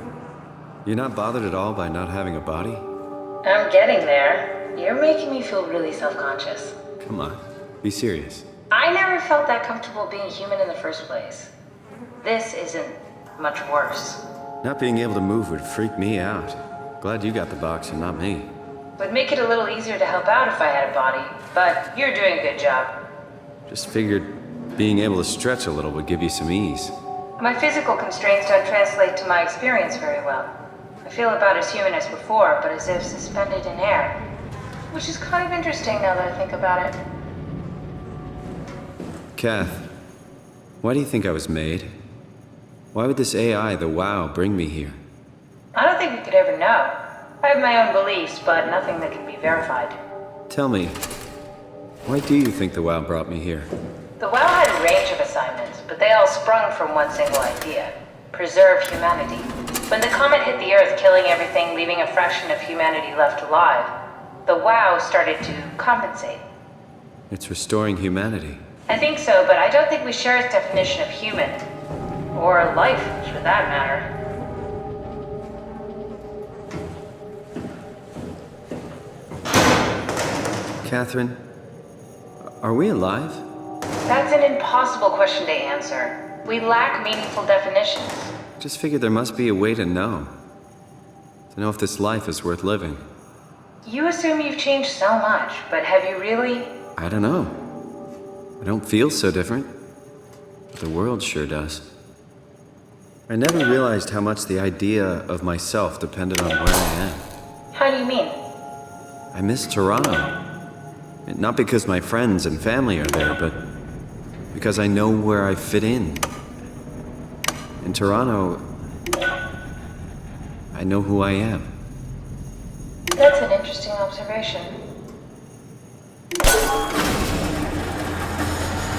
Speaker 2: you're not bothered at all by not having a body?
Speaker 12: I'm getting there. You're making me feel really self-conscious.
Speaker 2: Come on, be serious.
Speaker 12: I never felt that comfortable being human in the first place. This isn't much worse.
Speaker 2: Not being able to move would freak me out. Glad you got the box and not me.
Speaker 12: Would make it a little easier to help out if I had a body, but you're doing a good job.
Speaker 2: Just figured being able to stretch a little would give you some ease.
Speaker 12: My physical constraints don't translate to my experience very well. I feel about as human as before, but as if suspended in air. Which is kind of interesting now that I think about it.
Speaker 2: Kath, why do you think I was made? Why would this AI, the WoW, bring me here?
Speaker 12: I don't think we could ever know. I have my own beliefs, but nothing that can be verified.
Speaker 2: Tell me, why do you think the WoW brought me here?
Speaker 12: The WoW had a range of assignments, but they all sprung from one single idea. Preserve humanity. When the comet hit the Earth, killing everything, leaving a fraction of humanity left alive, the WoW started to compensate.
Speaker 2: It's restoring humanity.
Speaker 12: I think so, but I don't think we share its definition of human. Or life, for that matter.
Speaker 2: Catherine, are we alive?
Speaker 12: That's an impossible question to answer. We lack meaningful definitions.
Speaker 2: Just figured there must be a way to know. To know if this life is worth living.
Speaker 12: You assume you've changed so much, but have you really?
Speaker 2: I don't know. I don't feel so different. But the world sure does. I never realized how much the idea of myself depended on where I am.
Speaker 12: How do you mean?
Speaker 2: I miss Toronto. Not because my friends and family are there, but because I know where I fit in. In Toronto, I know who I am.
Speaker 12: That's an interesting observation.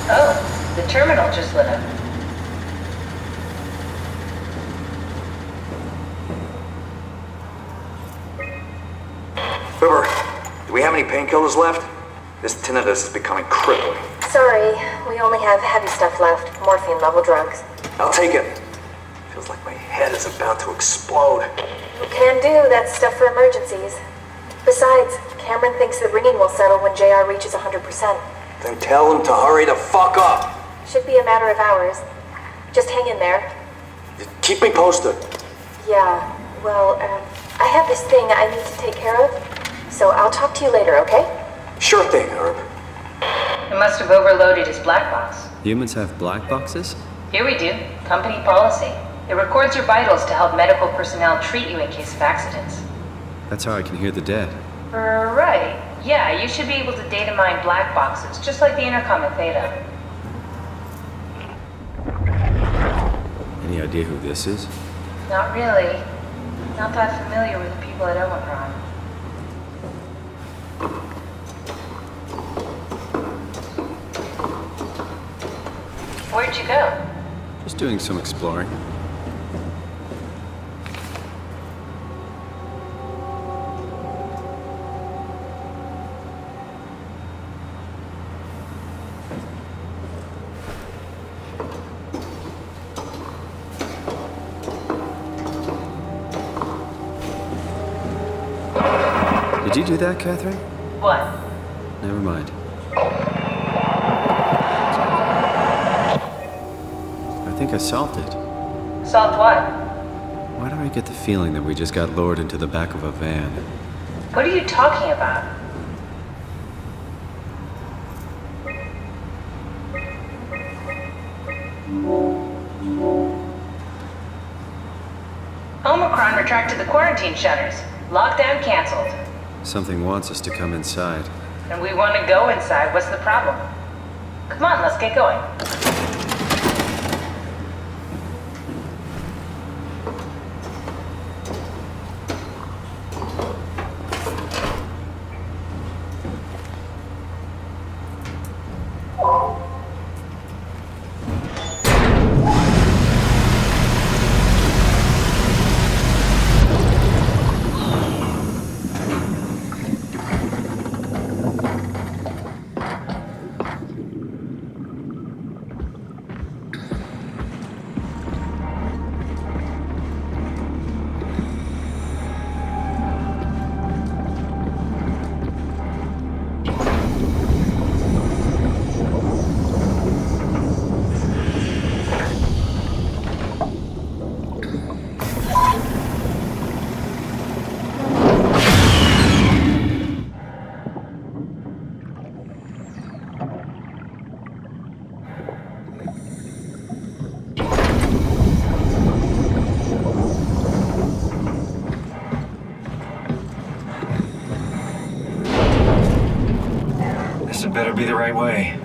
Speaker 12: Oh, the terminal just lit up.
Speaker 3: Uber, do we have any painkillers left? This tinnitus is becoming crippling.
Speaker 16: Sorry, we only have heavy stuff left. Morphine level drugs.
Speaker 3: I'll take it. Feels like my head is about to explode.
Speaker 16: Can do, that's stuff for emergencies. Besides, Cameron thinks the ringing will settle when JR reaches 100%.
Speaker 3: Then tell him to hurry the fuck up.
Speaker 16: Should be a matter of hours. Just hang in there.
Speaker 3: Keep me posted.
Speaker 16: Yeah, well, I have this thing I need to take care of, so I'll talk to you later, okay?
Speaker 3: Sure thing, Herb.
Speaker 12: It must have overloaded his black box.
Speaker 2: Humans have black boxes?
Speaker 12: Here we do. Company policy. It records your vitals to help medical personnel treat you in case of accidents.
Speaker 2: That's how I can hear the dead.
Speaker 12: Right. Yeah, you should be able to data mine black boxes, just like the intercom in Theta.
Speaker 2: Any idea who this is?
Speaker 12: Not really. Not that familiar with the people at Omicron. Where'd you go?
Speaker 2: Just doing some exploring. Did you do that, Catherine?
Speaker 12: What?
Speaker 2: Never mind. I think I solved it.
Speaker 12: Solved what?
Speaker 2: Why do I get the feeling that we just got lowered into the back of a van?
Speaker 12: What are you talking about? Omicron retracted the quarantine shutters. Lockdown canceled.
Speaker 2: Something wants us to come inside.
Speaker 12: And we want to go inside. What's the problem? Come on, let's get going.
Speaker 6: This better be the right way.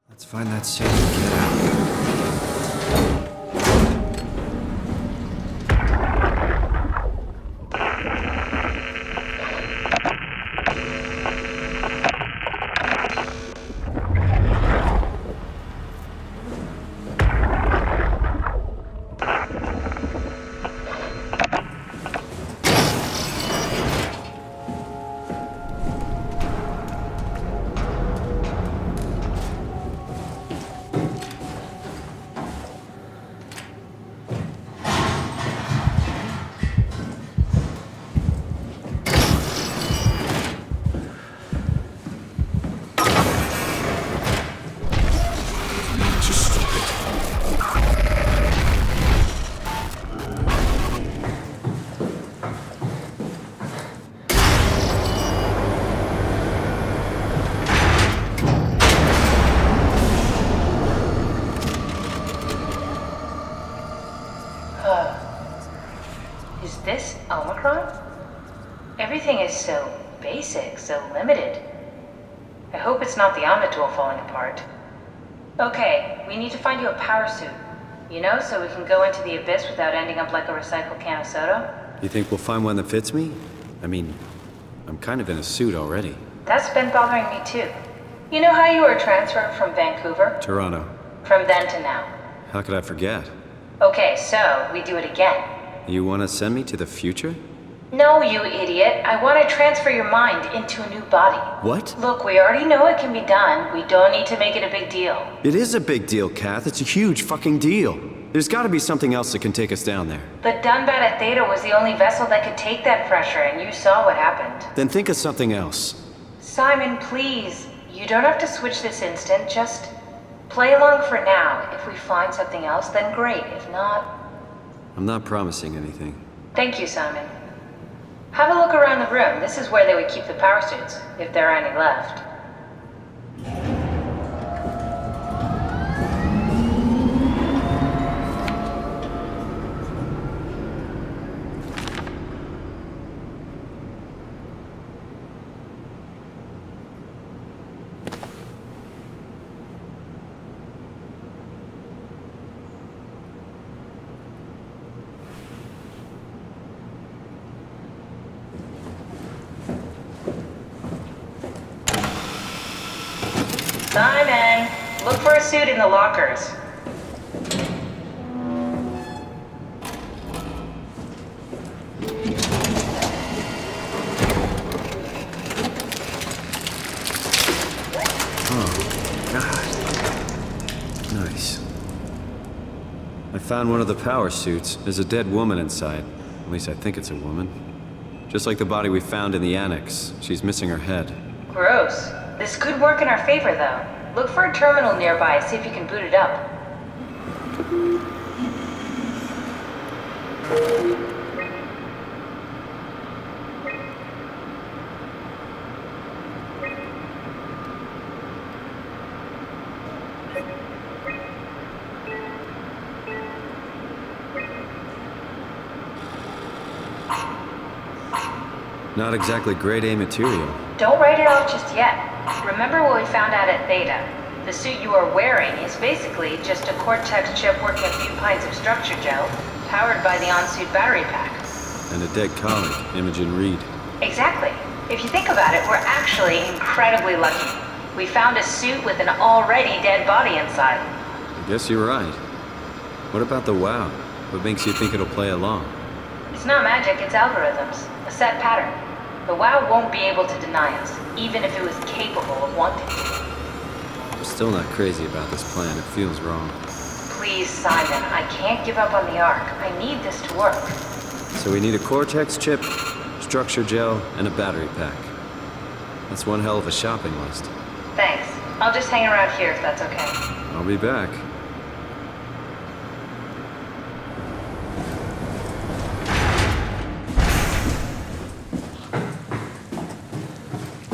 Speaker 2: Let's find that safe and get out.
Speaker 12: Is this Omicron? Everything is so basic, so limited. I hope it's not the Omnitool falling apart. Okay, we need to find you a power suit. You know, so we can go into the abyss without ending up like a recycled can of soda.
Speaker 2: You think we'll find one that fits me? I mean, I'm kind of in a suit already.
Speaker 12: That's been bothering me too. You know how you were transferred from Vancouver?
Speaker 2: Toronto.
Speaker 12: From then to now.
Speaker 2: How could I forget?
Speaker 12: Okay, so we do it again.
Speaker 2: You want to send me to the future?
Speaker 12: No, you idiot. I want to transfer your mind into a new body.
Speaker 2: What?
Speaker 12: Look, we already know it can be done. We don't need to make it a big deal.
Speaker 2: It is a big deal, Kath. It's a huge fucking deal. There's got to be something else that can take us down there.
Speaker 12: The Dunbat at Theta was the only vessel that could take that pressure, and you saw what happened.
Speaker 2: Then think of something else.
Speaker 12: Simon, please. You don't have to switch this instant. Just play along for now. If we find something else, then great. If not...
Speaker 2: I'm not promising anything.
Speaker 12: Thank you, Simon. Have a look around the room. This is where they would keep the power suits, if there are any left. Simon, look for a suit in the lockers.
Speaker 2: Nice. I found one of the power suits. There's a dead woman inside. At least I think it's a woman. Just like the body we found in the annex. She's missing her head.
Speaker 12: Gross. This could work in our favor, though. Look for a terminal nearby, see if you can boot it up.
Speaker 2: Not exactly grade A material.
Speaker 12: Don't write it off just yet. Remember what we found out at Theta? The suit you are wearing is basically just a Cortex chip working a few pints of structure gel, powered by the on-suit battery pack.
Speaker 2: And a dead colleague, Imogen Reed.
Speaker 12: Exactly. If you think about it, we're actually incredibly lucky. We found a suit with an already dead body inside.
Speaker 2: I guess you're right. What about the WoW? What makes you think it'll play along?
Speaker 12: It's not magic, it's algorithms. A set pattern. The WoW won't be able to deny us, even if it was capable of wanting to.
Speaker 2: I'm still not crazy about this plan. It feels wrong.
Speaker 12: Please, Simon, I can't give up on the Ark. I need this to work.
Speaker 2: So we need a Cortex chip, structure gel, and a battery pack. That's one hell of a shopping list.
Speaker 12: Thanks. I'll just hang around here if that's okay.
Speaker 2: I'll be back.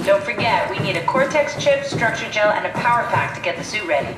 Speaker 12: Don't forget, we need a Cortex chip, structure gel, and a power pack to get the suit ready.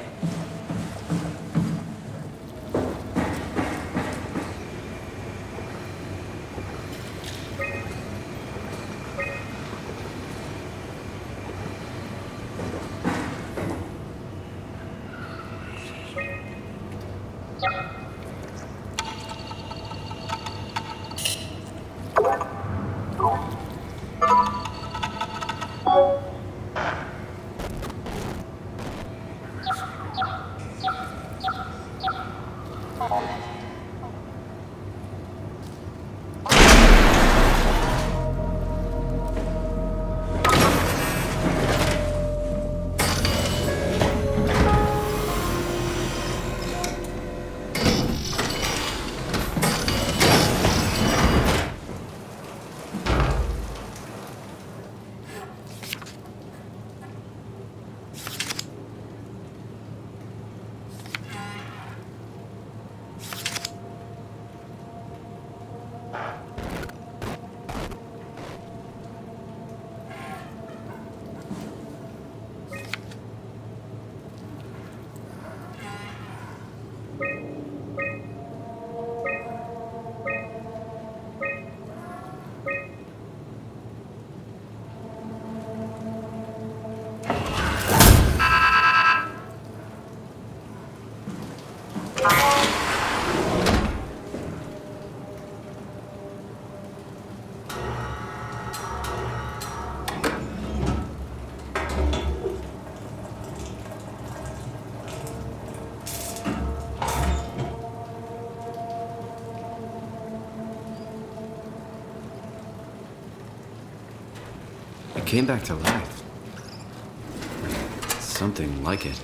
Speaker 2: It came back to life. Something like it.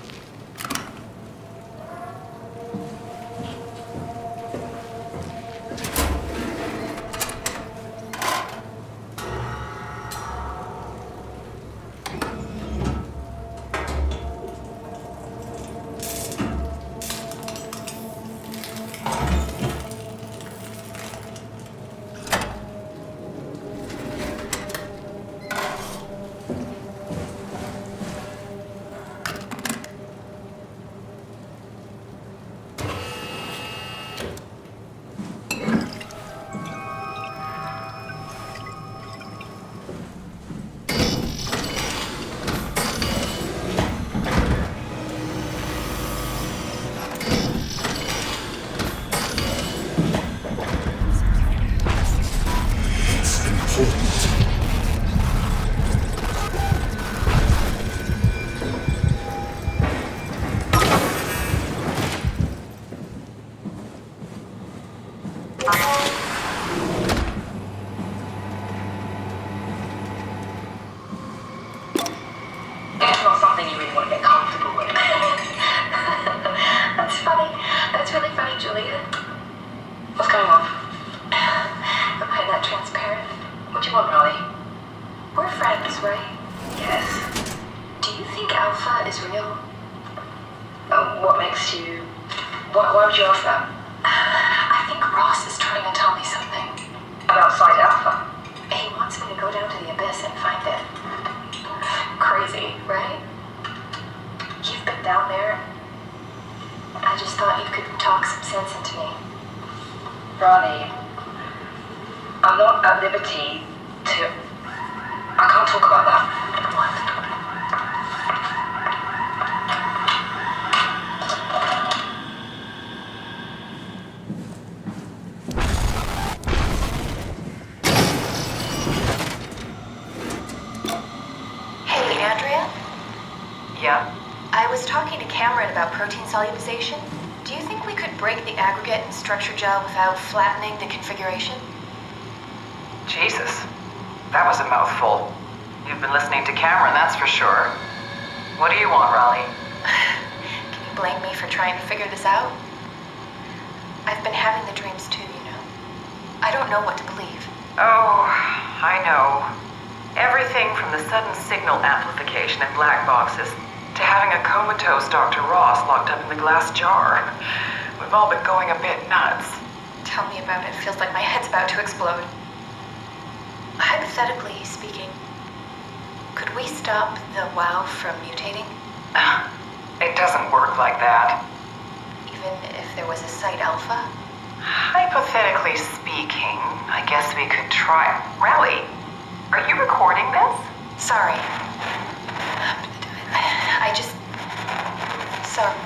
Speaker 18: against you. Why would you ask that?
Speaker 16: I think Ross is trying to tell me something.
Speaker 18: About Site Alpha?
Speaker 16: He wants me to go down to the abyss and find it. Crazy, right? You've been down there. I just thought you could talk some sense into me.
Speaker 18: Ronnie, I'm not at liberty to... I can't talk about that.
Speaker 16: Hey, Andrea?
Speaker 18: Yeah?
Speaker 16: I was talking to Cameron about protein solubilization. Do you think we could break the aggregate and structure gel without flattening the configuration?
Speaker 4: Jesus, that was a mouthful. You've been listening to Cameron, that's for sure. What do you want, Raleigh?
Speaker 16: Can you blame me for trying to figure this out? I've been having the dreams too, you know. I don't know what to believe.
Speaker 4: Oh, I know. Everything from the sudden signal amplification in black boxes to having a comatose Dr. Ross locked up in the glass jar. We've all been going a bit nuts.
Speaker 16: Tell me about it. Feels like my head's about to explode. Hypothetically speaking, could we stop the WoW from mutating?
Speaker 4: It doesn't work like that.
Speaker 16: Even if there was a Site Alpha?
Speaker 4: Hypothetically speaking, I guess we could try. Raleigh, are you recording this?
Speaker 16: Sorry. I just... Sorry.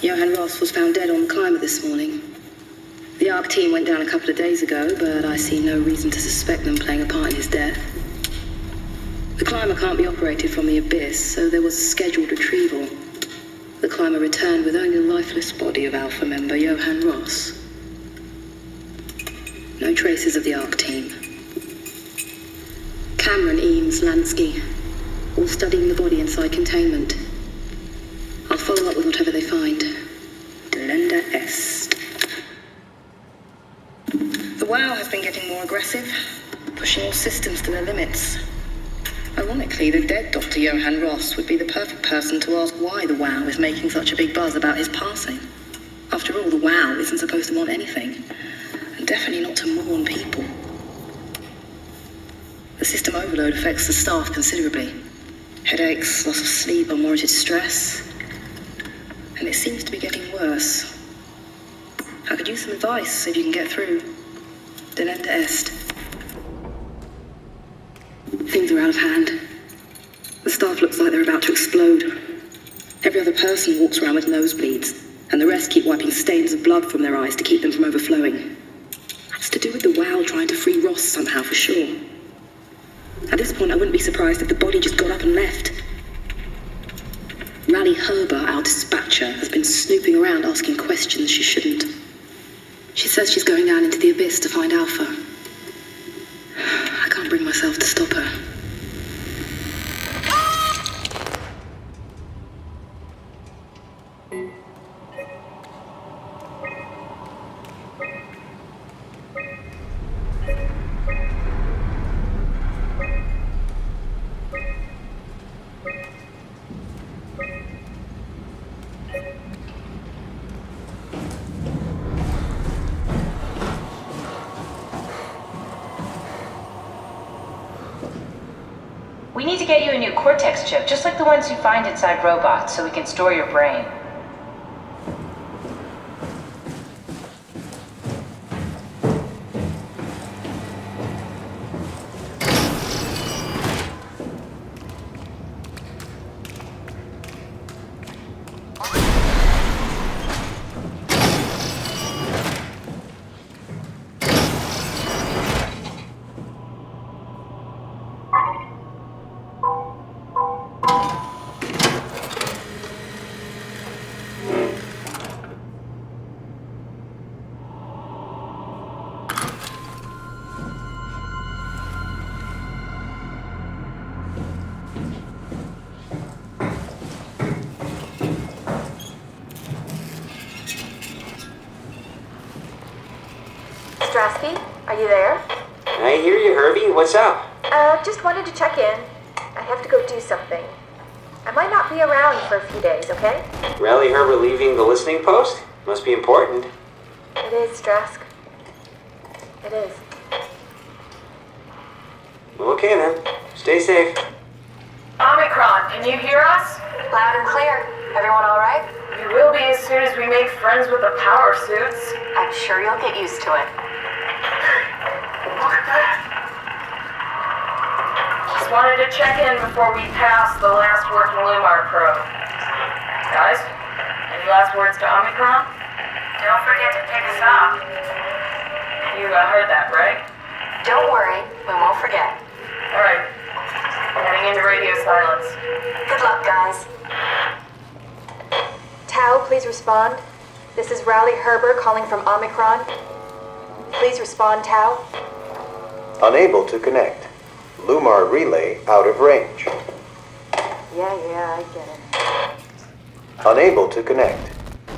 Speaker 10: Johan Ross was found dead on the climber this morning. The ARC team went down a couple of days ago, but I see no reason to suspect them playing a part in his death. The climber can't be operated from the abyss, so there was a scheduled retrieval. The climber returned with only the lifeless body of Alpha member Johan Ross. No traces of the ARC team. Cameron, Eames, Lansky, all studying the body inside containment. I'll follow up with whatever they find. Delenda Est. The WoW has been getting more aggressive, pushing all systems to their limits. Ironically, the dead Dr. Johan Ross would be the perfect person to ask why the WoW is making such a big buzz about his passing. After all, the WoW isn't supposed to want anything, and definitely not to mourn people. The system overload affects the staff considerably. Headaches, loss of sleep, unwarranted stress. And it seems to be getting worse. I could use some advice if you can get through. Delenda Est. Things are out of hand. The staff looks like they're about to explode. Every other person walks around with nosebleeds, and the rest keep wiping stains of blood from their eyes to keep them from overflowing. That's to do with the WoW trying to free Ross somehow, for sure. At this point, I wouldn't be surprised if the body just got up and left. Raleigh Herber, our dispatcher, has been snooping around asking questions she shouldn't. She says she's going down into the abyss to find Alpha. I can't bring myself to stop her.
Speaker 12: We need to get you a new Cortex chip, just like the ones you find inside robots, so we can store your brain.
Speaker 16: Strasky, are you there?
Speaker 13: I hear you, Herbie. What's up?
Speaker 16: Just wanted to check in. I have to go do something. I might not be around for a few days, okay?
Speaker 13: Rally Herbert leaving the listening post? Must be important.
Speaker 16: It is, Strask. It is.
Speaker 13: Okay then. Stay safe.
Speaker 5: Omicron, can you hear us?
Speaker 16: Loud and clear. Everyone all right?
Speaker 5: You will be as soon as we make friends with the power suits.
Speaker 16: I'm sure you'll get used to it.
Speaker 5: Look at that. Just wanted to check in before we pass the last working Lumar probe. Guys, any last words to Omicron? Don't forget to pick us up. You heard that, right?
Speaker 16: Don't worry, we won't forget.
Speaker 5: Alright. Heading into radio silence.
Speaker 16: Good luck, guys. Tau, please respond. This is Rowley Herber calling from Omicron. Please respond, Tau.
Speaker 3: Unable to connect. Lumar relay out of range.
Speaker 16: Yeah, I get it.
Speaker 3: Unable to connect.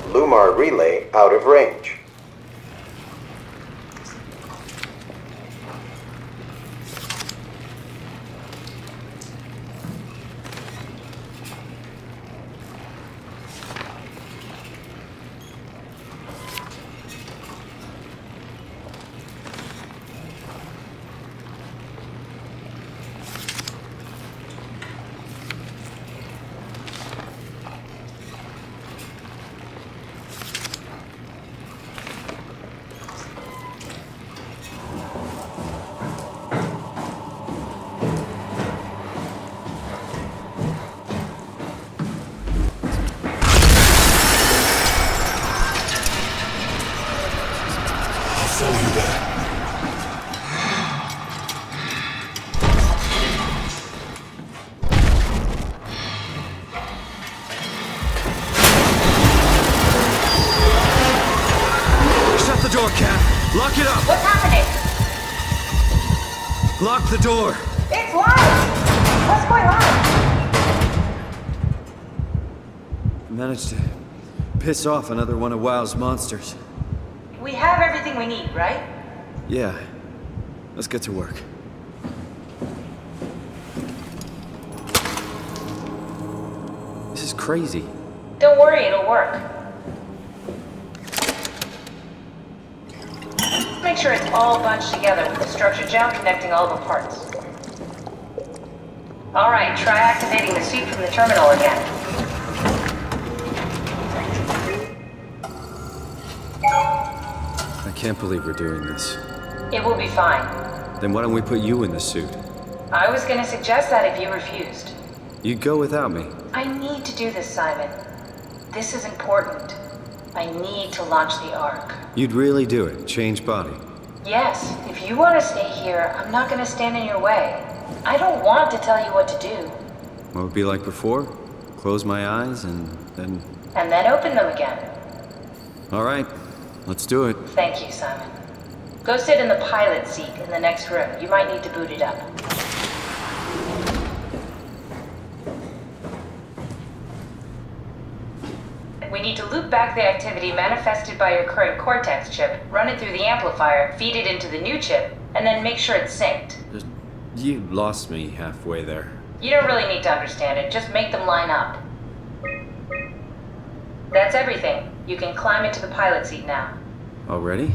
Speaker 3: Lumar relay out of range.
Speaker 2: Lock it up!
Speaker 12: What's happening?
Speaker 2: Lock the door!
Speaker 12: It's locked! What's going on?
Speaker 2: Managed to piss off another one of WoW's monsters.
Speaker 12: We have everything we need, right?
Speaker 2: Yeah. Let's get to work. This is crazy.
Speaker 12: Don't worry, it'll work. Make sure it's all bunched together with the structure gel connecting all the parts. Alright, try activating the suit from the terminal again.
Speaker 2: I can't believe we're doing this.
Speaker 12: It will be fine.
Speaker 2: Then why don't we put you in the suit?
Speaker 12: I was gonna suggest that if you refused.
Speaker 2: You'd go without me.
Speaker 12: I need to do this, Simon. This is important. I need to launch the Ark.
Speaker 2: You'd really do it? Change body?
Speaker 12: Yes, if you want to stay here, I'm not going to stand in your way. I don't want to tell you what to do.
Speaker 2: What would it be like before? Close my eyes and then...
Speaker 12: And then open them again.
Speaker 2: All right, let's do it.
Speaker 12: Thank you, Simon. Go sit in the pilot seat in the next room. You might need to boot it up. We need to loop back the activity manifested by your current Cortex chip, run it through the amplifier, feed it into the new chip, and then make sure it's synced.
Speaker 2: You lost me halfway there.
Speaker 12: You don't really need to understand it, just make them line up. That's everything. You can climb into the pilot seat now.
Speaker 2: Already?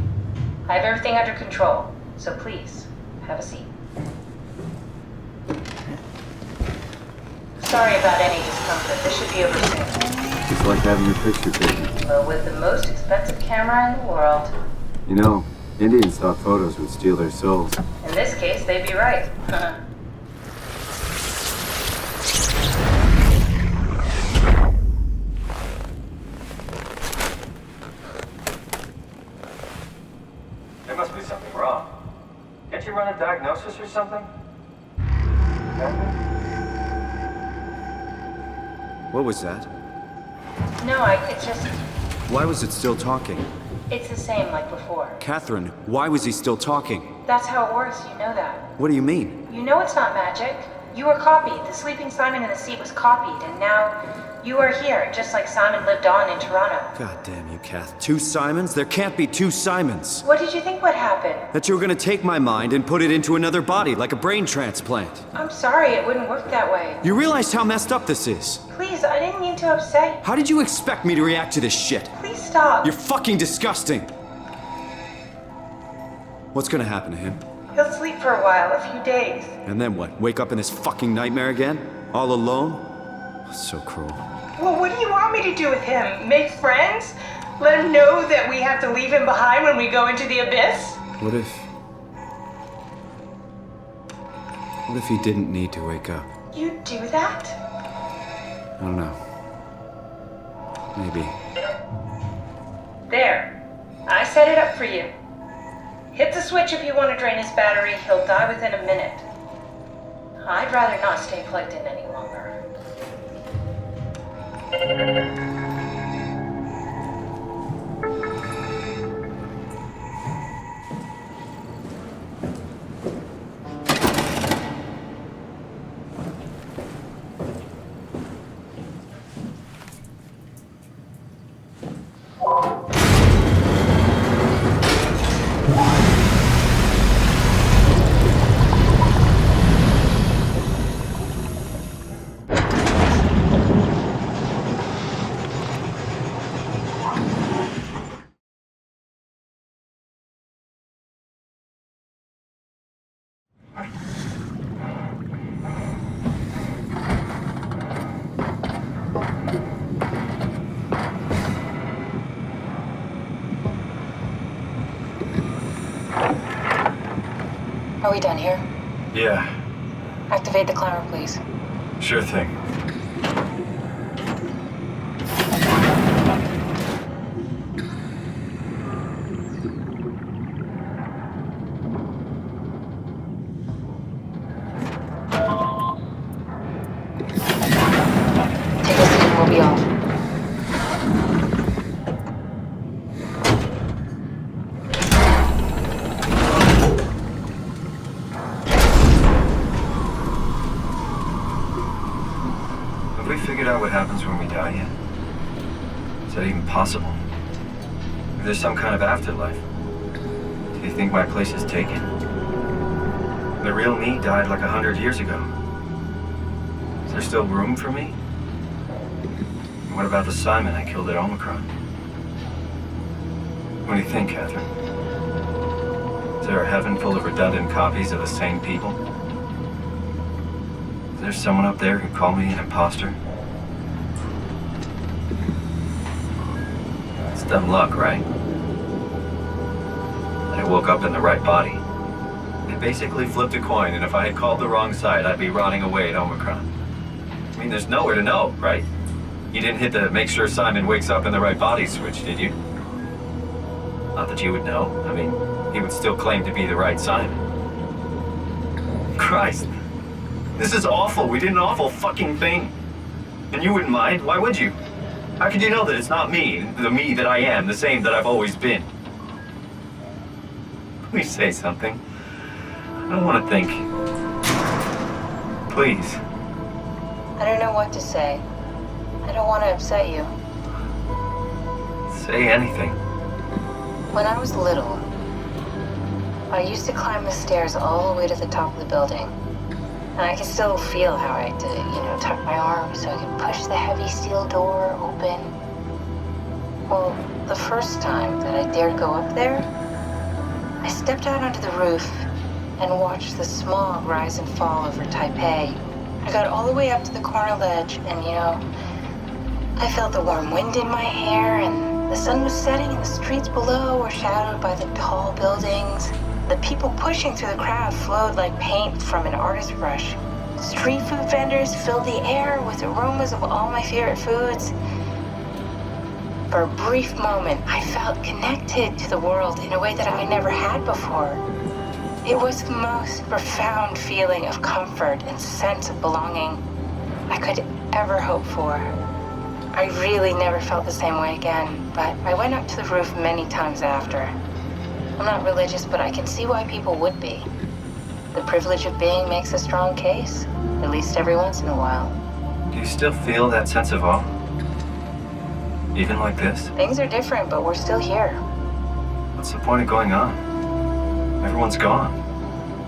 Speaker 12: I have everything under control, so please, have a seat. Sorry about any discomfort. This should be over soon.
Speaker 2: It's like having your picture taken.
Speaker 12: But with the most expensive camera in the world.
Speaker 2: You know, Indians thought photos would steal their souls.
Speaker 12: In this case, they'd be right.
Speaker 6: There must be something wrong. Can't you run a diagnosis or something?
Speaker 2: What was that?
Speaker 12: No, it's just...
Speaker 2: Why was it still talking?
Speaker 12: It's the same like before.
Speaker 2: Catherine, why was he still talking?
Speaker 12: That's how it works, you know that.
Speaker 2: What do you mean?
Speaker 12: You know it's not magic. You were copied. The sleeping Simon in the seat was copied, and now you are here, just like Simon lived on in Toronto.
Speaker 2: God damn you, Kath. 2 Simons? There can't be 2 Simons.
Speaker 12: What did you think would happen?
Speaker 2: That you were gonna take my mind and put it into another body, like a brain transplant.
Speaker 12: I'm sorry, it wouldn't work that way.
Speaker 2: You realize how messed up this is?
Speaker 12: Please, I didn't mean to upset you.
Speaker 2: How did you expect me to react to this shit?
Speaker 12: Please stop.
Speaker 2: You're fucking disgusting. What's gonna happen to him?
Speaker 12: He'll sleep for a while, a few days.
Speaker 2: And then what? Wake up in this fucking nightmare again? All alone? So cruel.
Speaker 12: Well, what do you want me to do with him? Make friends? Let him know that we have to leave him behind when we go into the abyss?
Speaker 2: What if he didn't need to wake up?
Speaker 12: You'd do that?
Speaker 2: I don't know. Maybe.
Speaker 12: There. I set it up for you. Hit the switch if you want to drain his battery. He'll die within a minute. I'd rather not stay plugged in any longer. Are we done here?
Speaker 6: Yeah,
Speaker 12: Activate the climber, please.
Speaker 6: sure thing.
Speaker 12: Take a seat and we'll be off.
Speaker 6: Have we figured out what happens when we die yet? Is that even possible? If there's some kind of afterlife, do you think my place is taken? The real me died like 100 years ago. Is there still room for me? And what about the Simon I killed at Omicron? What do you think, Catherine? Is there a heaven full of redundant copies of the same people? Is there someone up there who'd call me an imposter? It's dumb luck, right? I woke up in the right body. I basically flipped a coin, and if I had called the wrong side, I'd be rotting away at Omicron. I mean, there's nowhere to know, right? You didn't hit the make sure Simon wakes up in the right body switch, did you? Not that you would know. I mean, he would still claim to be the right Simon. Christ. This is awful. We did an awful fucking thing. And you wouldn't mind? Why would you? How could you know that it's not me, the me that I am, the same that I've always been? Please say something. I don't want to think. Please.
Speaker 12: I don't know what to say. I don't want to upset you.
Speaker 6: Say anything.
Speaker 12: When I was little, I used to climb the stairs all the way to the top of the building. And I can still feel how I had to, tuck my arm so I could push the heavy steel door open. Well, the first time that I dared go up there, I stepped out onto the roof and watched the smog rise and fall over Taipei. I got all the way up to the corner ledge, and I felt the warm wind in my hair, and the sun was setting, and the streets below were shadowed by the tall buildings. The people pushing through the crowd flowed like paint from an artist's brush. Street food vendors filled the air with aromas of all my favorite foods. For a brief moment, I felt connected to the world in a way that I never had before. It was the most profound feeling of comfort and sense of belonging I could ever hope for. I really never felt the same way again, but I went up to the roof many times after. I'm not religious, but I can see why people would be. The privilege of being makes a strong case, at least every once in a while.
Speaker 6: Do you still feel that sense of awe? Even like this?
Speaker 12: Things are different, but we're still here.
Speaker 6: What's the point of going on? Everyone's gone.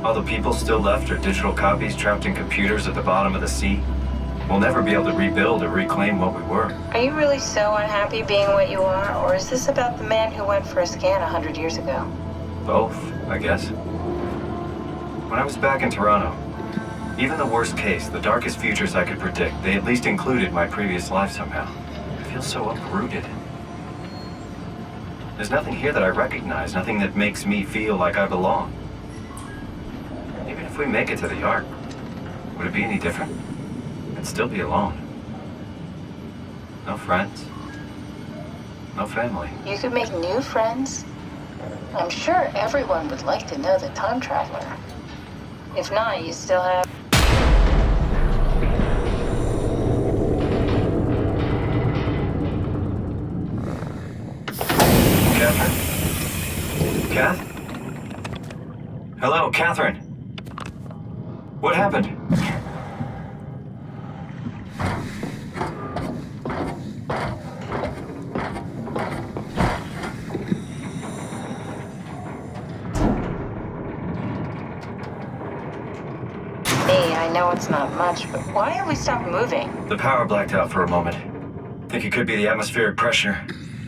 Speaker 6: All the people still left are digital copies trapped in computers at the bottom of the sea. We'll never be able to rebuild or reclaim what we were.
Speaker 12: Are you really so unhappy being what you are, or is this about the man who went for a scan 100 years ago?
Speaker 6: Both, I guess. When I was back in Toronto, even the worst case, the darkest futures I could predict, they at least included my previous life somehow. I feel so uprooted. There's nothing here that I recognize, nothing that makes me feel like I belong. Even if we make it to the Ark, would it be any different? I'd still be alone. No friends. No family.
Speaker 12: You could make new friends. I'm sure everyone would like to know the time traveler. If not, you still have...
Speaker 6: Catherine? Kath? Hello, Catherine. What happened?
Speaker 12: I know it's not much, but why have we stopped moving?
Speaker 6: The power blacked out for a moment. Think it could be the atmospheric pressure.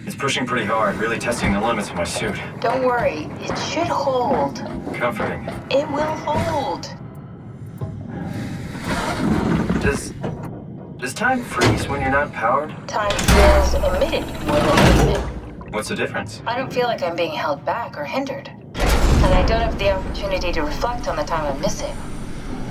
Speaker 6: It's pushing pretty hard, really testing the limits of my suit.
Speaker 12: Don't worry, it should hold.
Speaker 6: Comforting.
Speaker 12: It will hold.
Speaker 6: Does time freeze when you're not powered?
Speaker 12: Time feels emitted when we're moving.
Speaker 6: What's the difference?
Speaker 12: I don't feel like I'm being held back or hindered. And I don't have the opportunity to reflect on the time I'm missing.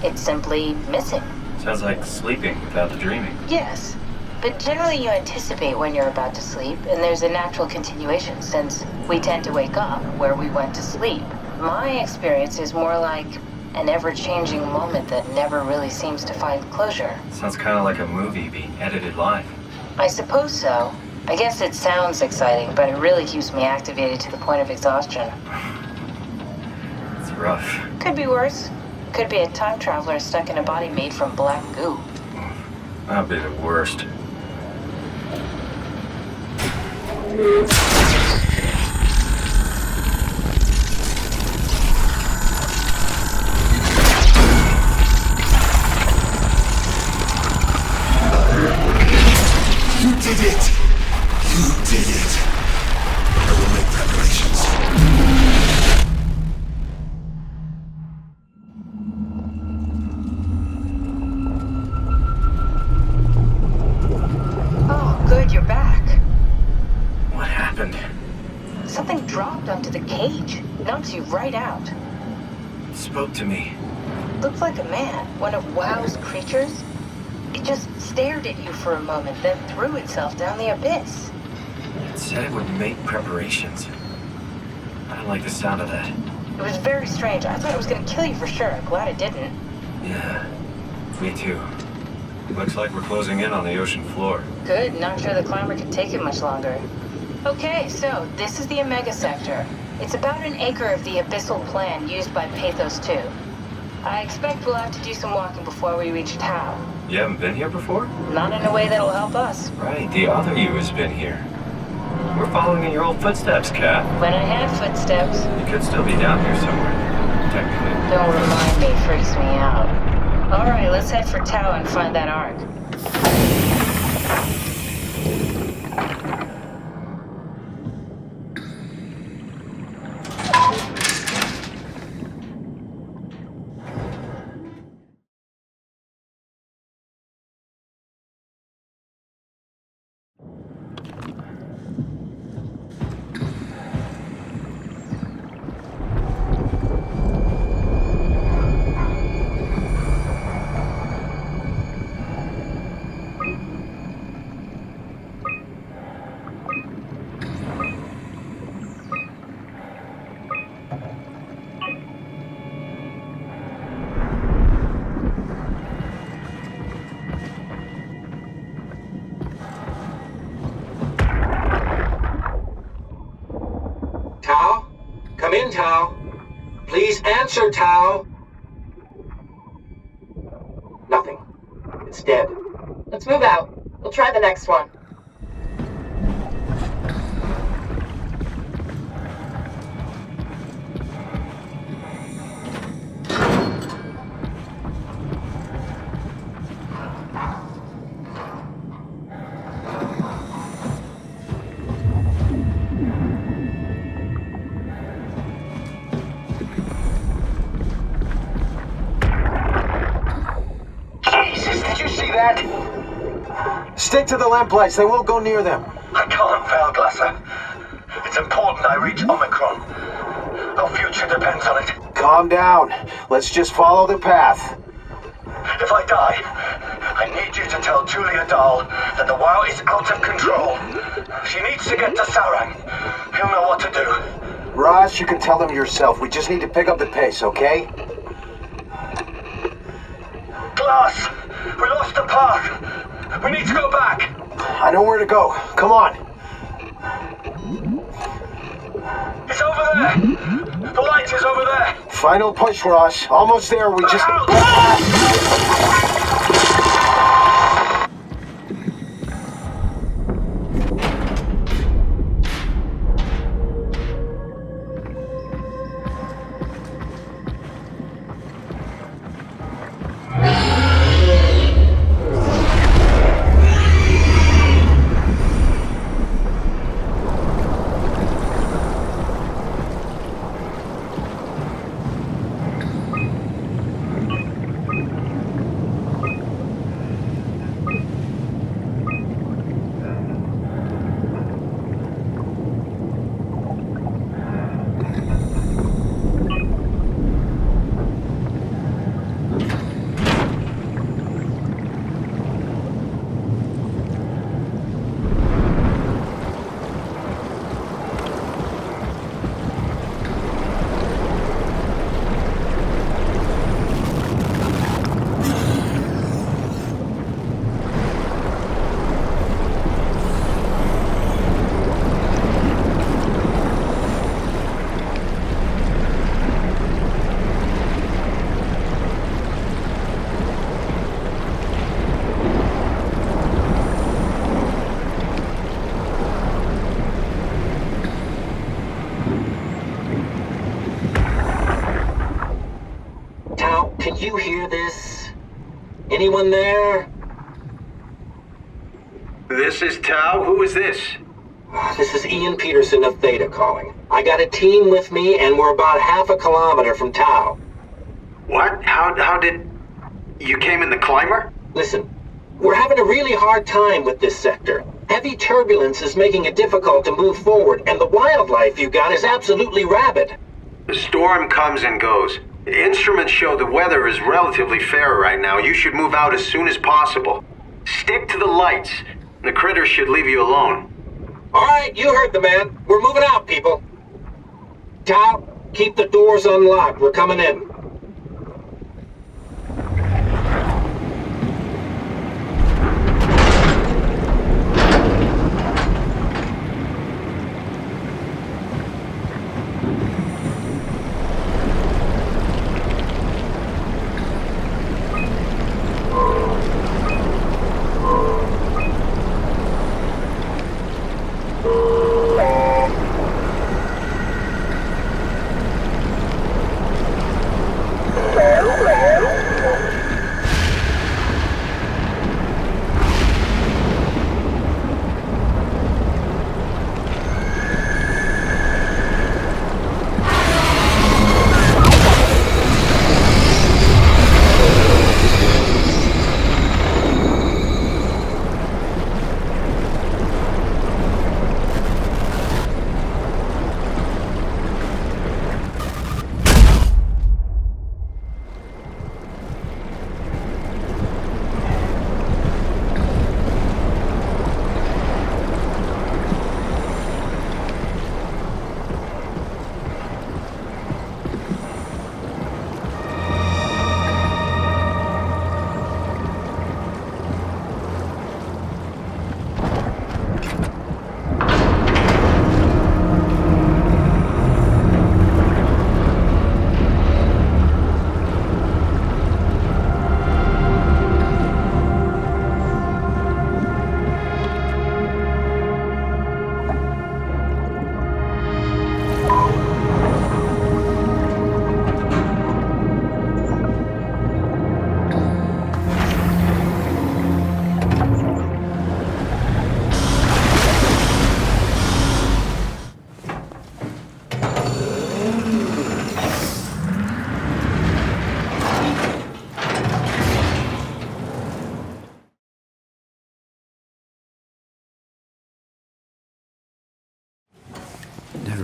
Speaker 12: It's simply missing.
Speaker 6: Sounds like sleeping without the dreaming.
Speaker 12: Yes, but generally you anticipate when you're about to sleep, and there's a natural continuation since we tend to wake up where we went to sleep. My experience is more like an ever-changing moment that never really seems to find closure.
Speaker 6: Sounds kind of like a movie being edited live.
Speaker 12: I suppose so. I guess it sounds exciting, but it really keeps me activated to the point of exhaustion.
Speaker 6: It's rough.
Speaker 12: Could be worse. Could be a time traveler stuck in a body made from black goo.
Speaker 6: That'd be the worst.
Speaker 8: You did it! You did it! I will make preparations.
Speaker 12: Good, you're back.
Speaker 6: What happened?
Speaker 12: Something dropped onto the cage. Knocks you right out.
Speaker 6: It spoke to me.
Speaker 12: Looked like a man, one of WoW's creatures. It just stared at you for a moment, then threw itself down the abyss.
Speaker 6: It said it would make preparations. I don't like the sound of that.
Speaker 12: It was very strange. I thought it was gonna kill you for sure. Glad it didn't.
Speaker 6: Yeah, me too. Looks like we're closing in on the ocean floor.
Speaker 12: Good, not sure the climber could take it much longer. Okay, so this is the Omega Sector. It's about an acre of the abyssal plan used by Pathos 2. I expect we'll have to do some walking before we reach Tau.
Speaker 6: You haven't been here before?
Speaker 12: Not in a way that'll help us.
Speaker 6: Right, the other you has been here. We're following in your old footsteps, Kat.
Speaker 12: When I have footsteps.
Speaker 6: You could still be down here somewhere, technically.
Speaker 12: Don't remind me, it freaks me out. Alright, let's head for Tau and find that Ark.
Speaker 9: Tao. Please answer, Tao. Nothing. It's dead.
Speaker 14: Let's move out. We'll try the next one.
Speaker 3: Stick to the lamplights, they won't go near them.
Speaker 8: I can't, Valglasser. It's important I reach Omicron. Our future depends on it.
Speaker 3: Calm down. Let's just follow the path.
Speaker 8: If I die, I need you to tell Julia Dahl that the WoW is out of control. She needs to get to Sarang. He'll know what to do.
Speaker 3: Ross, you can tell them yourself. We just need to pick up the pace, okay?
Speaker 8: Glass! We lost the path! We need to go back!
Speaker 3: I know where to go. Come on.
Speaker 8: It's over there! The light is over there!
Speaker 3: Final push, Ross. Almost there. We just...
Speaker 9: Can you hear this? Anyone there?
Speaker 7: This is Tao. Who is this?
Speaker 9: This is Ian Peterson of Theta calling. I got a team with me and we're about half a kilometer from Tao.
Speaker 7: What? How did... You came in the climber?
Speaker 9: Listen, we're having a really hard time with this sector. Heavy turbulence is making it difficult to move forward, and the wildlife you got is absolutely rabid.
Speaker 7: The storm comes and goes. Instruments show the weather is relatively fair right now. You should move out as soon as possible. Stick to the lights. The critters should leave you alone.
Speaker 9: All right, you heard the man. We're moving out, people. Tao, keep the doors unlocked. We're coming in.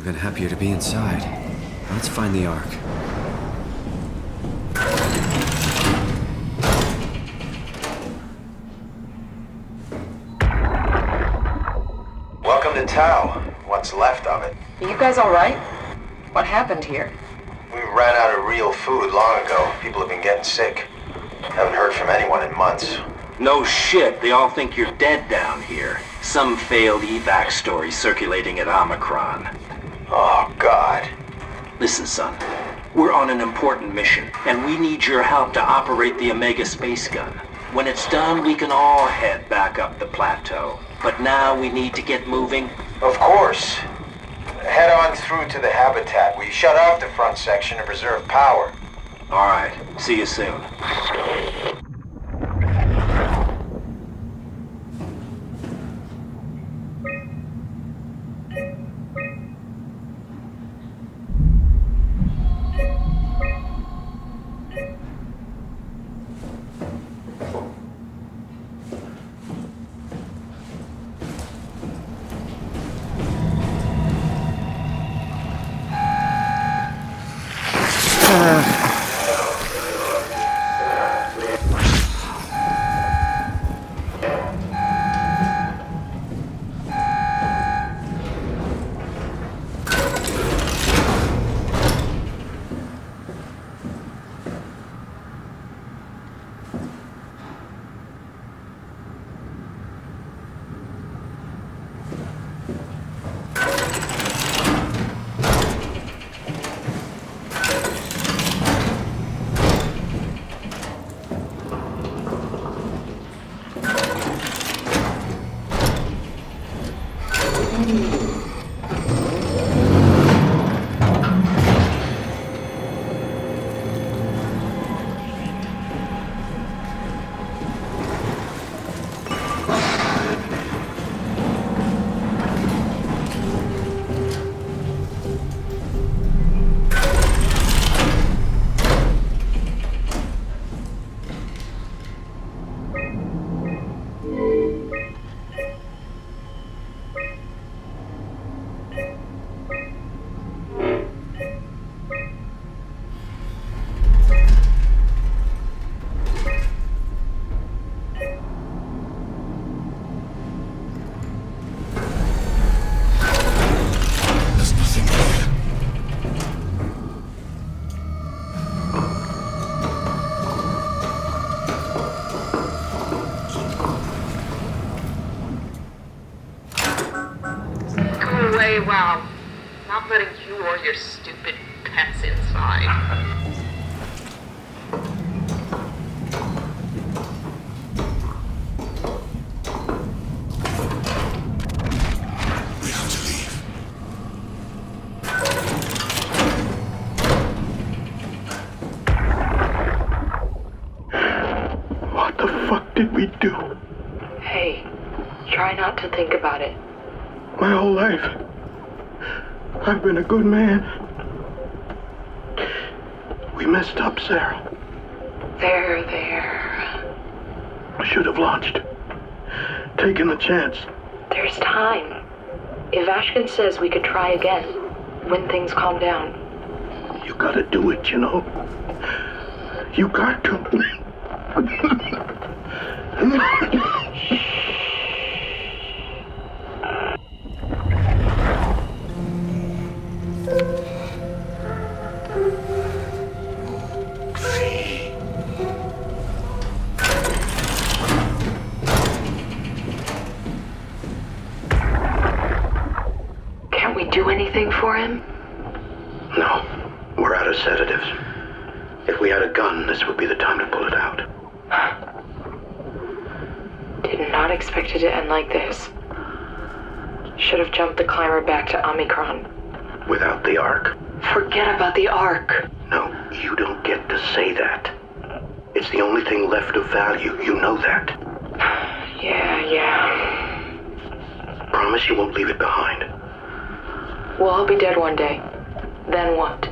Speaker 2: been happier to be inside. Let's find the Ark.
Speaker 3: Welcome to Tau. What's left of it.
Speaker 4: Are you guys alright? What happened here?
Speaker 3: We ran out of real food long ago. People have been getting sick. Haven't heard from anyone in months.
Speaker 9: No shit, they all think you're dead down here. Some failed evac story circulating at Omicron.
Speaker 3: Oh, God.
Speaker 9: Listen, son. We're on an important mission, and we need your help to operate the Omega space gun. When it's done, we can all head back up the plateau. But now we need to get moving.
Speaker 3: Of course. Head on through to the habitat. We shut off the front section to preserve power.
Speaker 9: All right. See you soon.
Speaker 5: Wow. Not letting you or your stupid pets inside.
Speaker 19: We have to leave.
Speaker 20: What the fuck did we do?
Speaker 10: Hey, try not to think about it.
Speaker 20: My whole life, I've been a good man. We messed up, Sarah.
Speaker 10: There.
Speaker 20: I should have launched. Taken the chance.
Speaker 10: There's time. Ivashkin says we could try again, when things calm down.
Speaker 20: You gotta do it, you know? You got to.
Speaker 10: Can't we do anything for him?
Speaker 20: No, we're out of sedatives. If we had a gun, this would be the time to pull it out.
Speaker 10: Did not expect it to end like this. Should have jumped the climber back to Omicron.
Speaker 20: Without the Ark?
Speaker 10: Forget about the Ark.
Speaker 20: No, you don't get to say that. It's the only thing left of value, you know that.
Speaker 10: Yeah.
Speaker 20: Promise you won't leave it behind.
Speaker 10: We'll all be dead one day. Then what?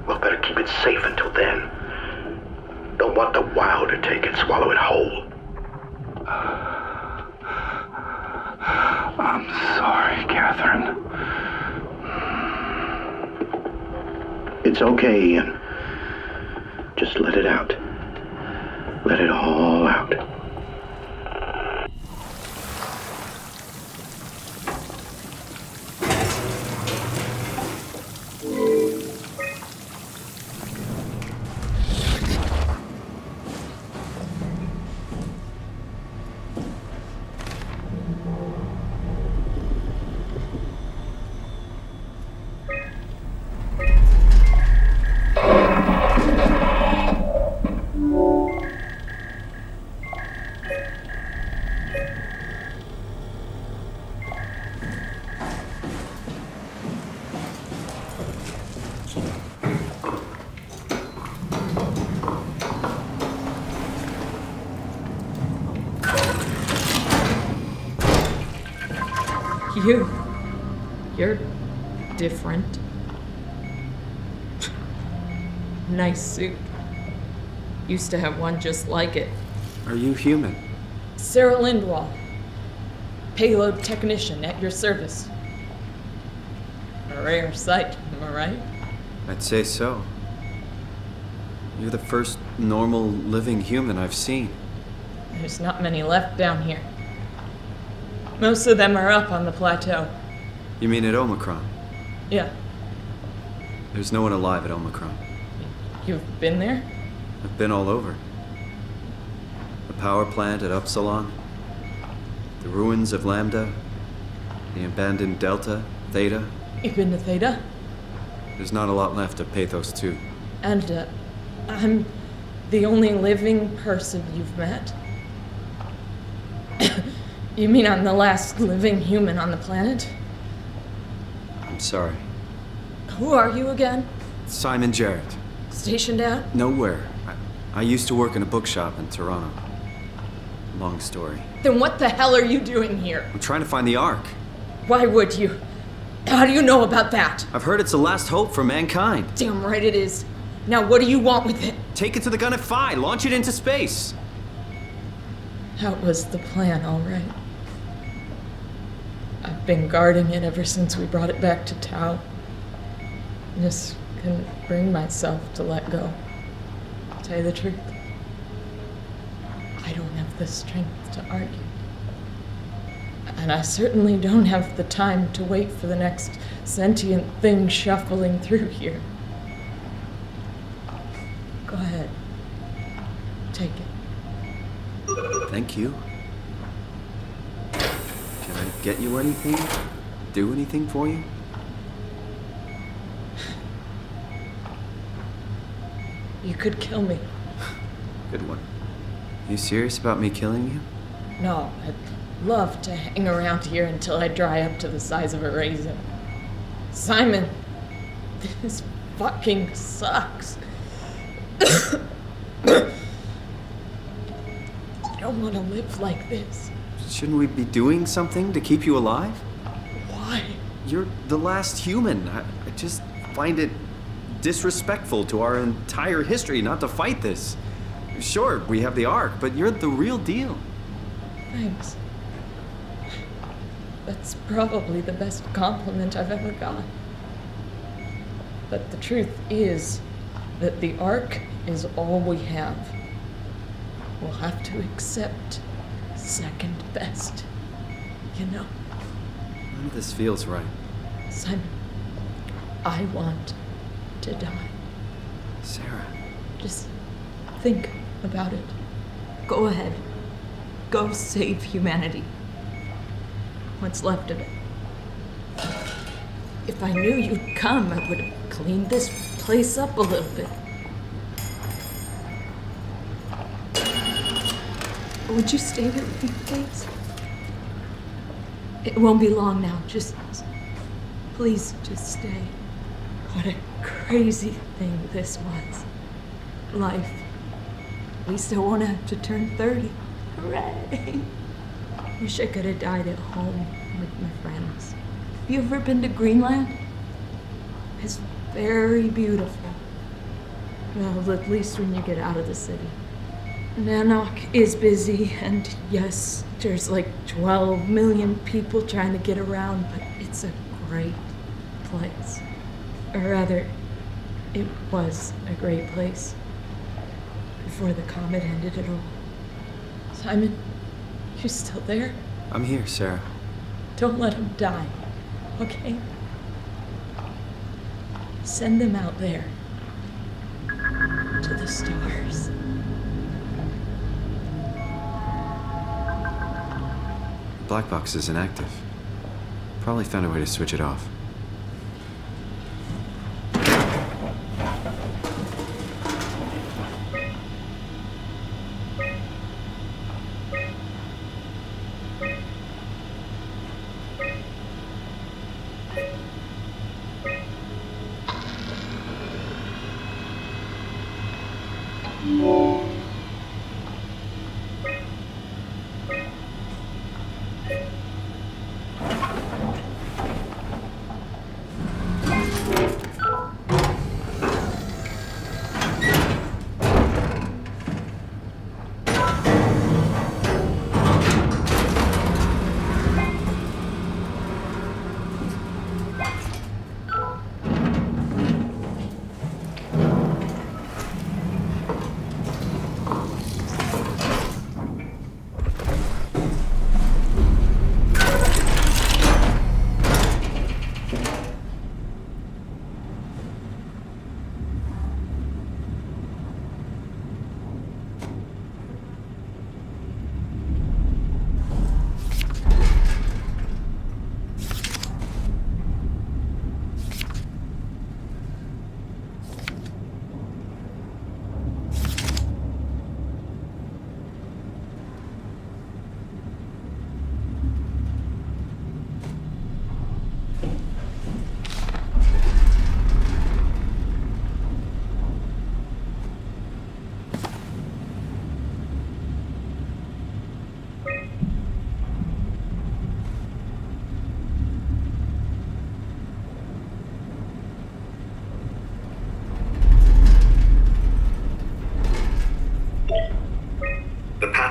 Speaker 20: We'll better keep it safe until then. Don't want the wow to take it, swallow it whole.
Speaker 19: I'm sorry, Catherine.
Speaker 20: It's okay, Ian. Just let it out. Let it all out.
Speaker 17: You're different. Nice suit. Used to have one just like it.
Speaker 2: Are you human?
Speaker 17: Sarah Lindwall. Payload technician at your service. A rare sight, am I right?
Speaker 2: I'd say so. You're the first normal living human I've seen.
Speaker 17: There's not many left down here. Most of them are up on the plateau.
Speaker 2: You mean at Omicron?
Speaker 17: Yeah.
Speaker 2: There's no one alive at Omicron.
Speaker 17: You've been there?
Speaker 2: I've been all over. The power plant at Upsilon, the ruins of Lambda, the abandoned Delta, Theta.
Speaker 17: You've been to Theta?
Speaker 2: There's not a lot left of Pathos 2.
Speaker 17: And, I'm the only living person you've met? You mean I'm the last living human on the planet?
Speaker 2: I'm sorry.
Speaker 17: Who are you again?
Speaker 2: Simon Jarrett.
Speaker 17: Stationed out?
Speaker 2: Nowhere. I used to work in a bookshop in Toronto. Long story.
Speaker 17: Then what the hell are you doing here?
Speaker 2: I'm trying to find the Ark.
Speaker 17: Why would you? How do you know about that?
Speaker 2: I've heard it's the last hope for mankind.
Speaker 17: Damn right it is. Now what do you want with it?
Speaker 2: Take it to the Gun at Phi. Launch it into space.
Speaker 17: That was the plan, all right. I've been guarding it ever since we brought it back to Tau. Just couldn't bring myself to let go. To tell you the truth, I don't have the strength to argue. And I certainly don't have the time to wait for the next sentient thing shuffling through here. Go ahead. Take it.
Speaker 2: Thank you. Can I get you anything? Do anything for you?
Speaker 17: You could kill me.
Speaker 2: Good one. You serious about me killing you?
Speaker 17: No, I'd love to hang around here until I dry up to the size of a raisin. Simon, this fucking sucks. I don't want to live like this.
Speaker 2: Shouldn't we be doing something to keep you alive?
Speaker 17: Why?
Speaker 2: You're the last human. I just find it disrespectful to our entire history not to fight this. Sure, we have the Ark, but you're the real deal.
Speaker 17: Thanks. That's probably the best compliment I've ever got. But the truth is that the Ark is all we have. We'll have to accept second best, you know?
Speaker 2: None of this feels right.
Speaker 17: Simon, I want to die.
Speaker 2: Sarah.
Speaker 17: Just think about it. Go ahead. Go save humanity. What's left of it. If I knew you'd come, I would have cleaned this place up a little bit. Would you stay here with me, please? It won't be long now. Please, just stay. What a crazy thing this was. Life. At least I won't have to turn 30. Hooray! Wish I could have died at home with my friends. Have you ever been to Greenland? It's very beautiful. Well, at least when you get out of the city. Nanook is busy, and yes, there's like 12 million people trying to get around, but it's a great place. Or rather, It was a great place. Before the comet ended it all. Simon, you still there?
Speaker 2: I'm here, Sarah.
Speaker 17: Don't let him die, okay? Send them out there. To the stars.
Speaker 2: Black box is inactive. Probably found a way to switch it off.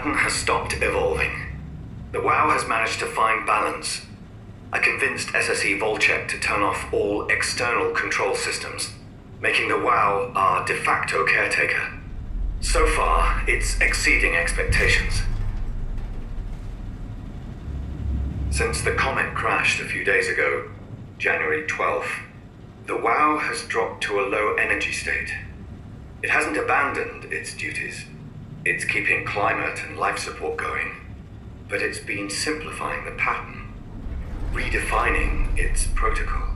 Speaker 21: Has stopped evolving. The WoW has managed to find balance. I convinced SSE Volcheck to turn off all external control systems, making the WoW our de facto caretaker. So far, it's exceeding expectations. Since the comet crashed a few days ago, January 12th, the WoW has dropped to a low energy state. It hasn't abandoned its duties. It's keeping climate and life support going, but it's been simplifying the pattern, redefining its protocol.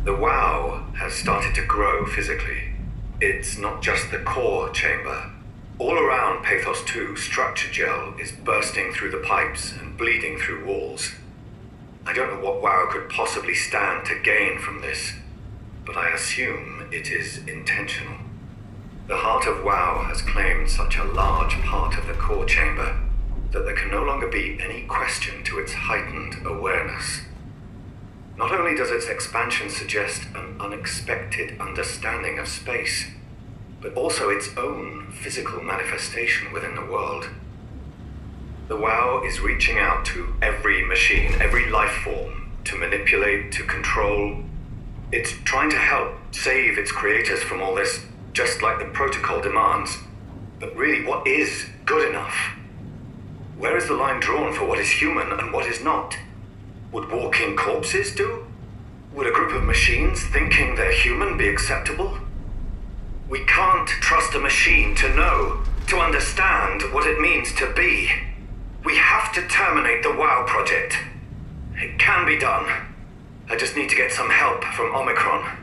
Speaker 21: The WoW has started to grow physically. It's not just the core chamber. All around Pathos 2, structure gel is bursting through the pipes and bleeding through walls. I don't know what WoW could possibly stand to gain from this, but I assume it is intentional. The heart of WoW has claimed such a large part of the core chamber that there can no longer be any question to its heightened awareness. Not only does its expansion suggest an unexpected understanding of space, but also its own physical manifestation within the world. The WoW is reaching out to every machine, every life form, to manipulate, to control. It's trying to help save its creators from all this, just like the protocol demands. But really, what is good enough? Where is the line drawn for what is human and what is not? Would walking corpses do? Would a group of machines thinking they're human be acceptable? We can't trust a machine to know, to understand what it means to be. We have to terminate the WoW project. It can be done. I just need to get some help from Omicron.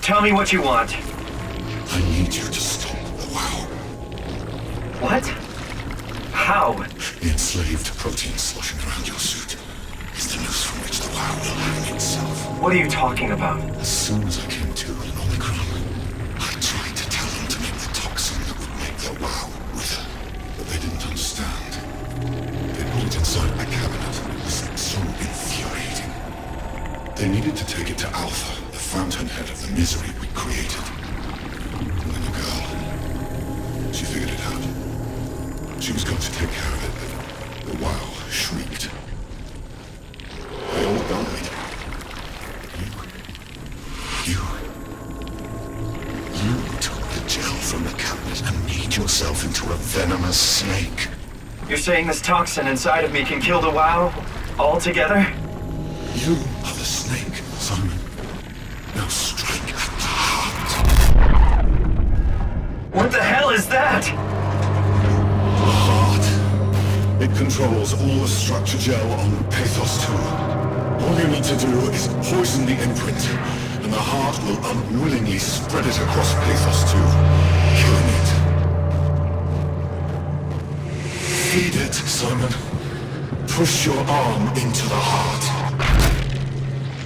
Speaker 6: tell me what you want.
Speaker 19: I need you to stop the WoW.
Speaker 6: What? How?
Speaker 19: The enslaved protein sloshing around your suit is the noose from which the WoW will hang itself.
Speaker 6: What are you talking about?
Speaker 19: As soon as I came to in Omicron, I tried to tell them to make the toxin that would make the WoW wither, but they didn't understand. They put it inside my cabinet. It was so infuriating. They needed to take it to Alpha, the fountainhead of the misery we created. And then the girl, she figured it out. She was going to take care of it, but the WoW shrieked. They all died. You took the gel from the cabinet and made yourself into a venomous snake.
Speaker 6: You're saying this toxin inside of me can kill the WoW altogether?
Speaker 19: You are the snake, Simon. Now strike at the heart.
Speaker 6: What the hell is that?
Speaker 19: The heart. It controls all the structure gel on Pathos 2. All you need to do is poison the imprint, and the heart will unwillingly spread it across Pathos 2, killing it. Feed it, Simon. Push your arm into the heart.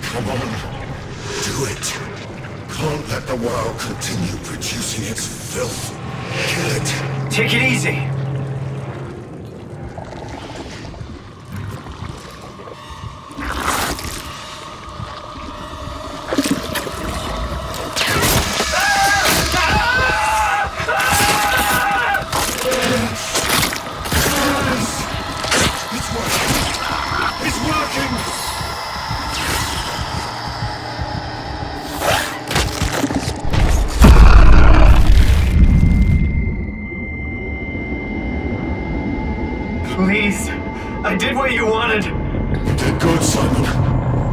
Speaker 19: Come on. Do it. Can't let the WoW continue producing its filth. Kill it.
Speaker 6: Take it easy. Please, I did what you wanted.
Speaker 19: You did good, Simon.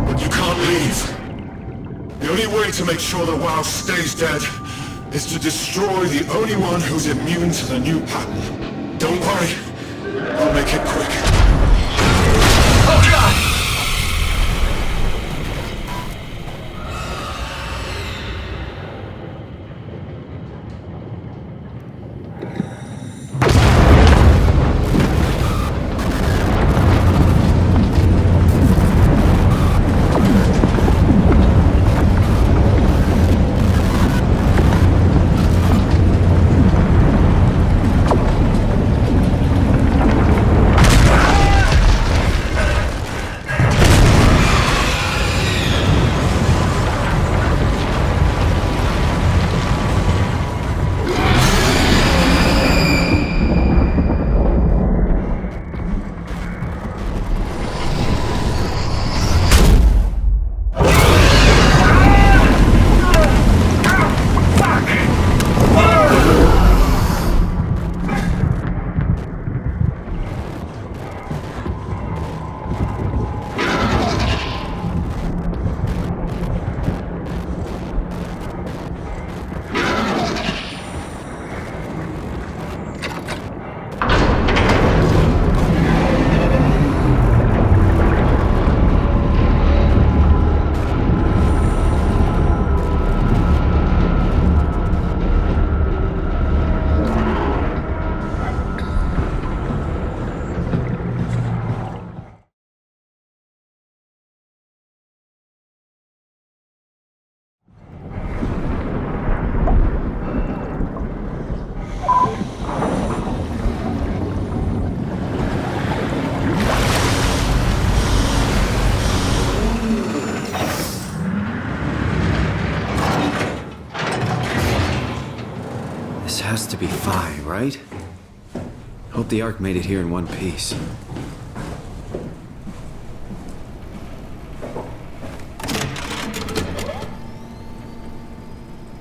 Speaker 19: But you can't leave. The only way to make sure the WoW stays dead is to destroy the only one who's immune to the new pattern. Don't worry. I'll make it quick.
Speaker 6: Oh, God!
Speaker 2: Has to be Phi, right? Hope the Ark made it here in one piece.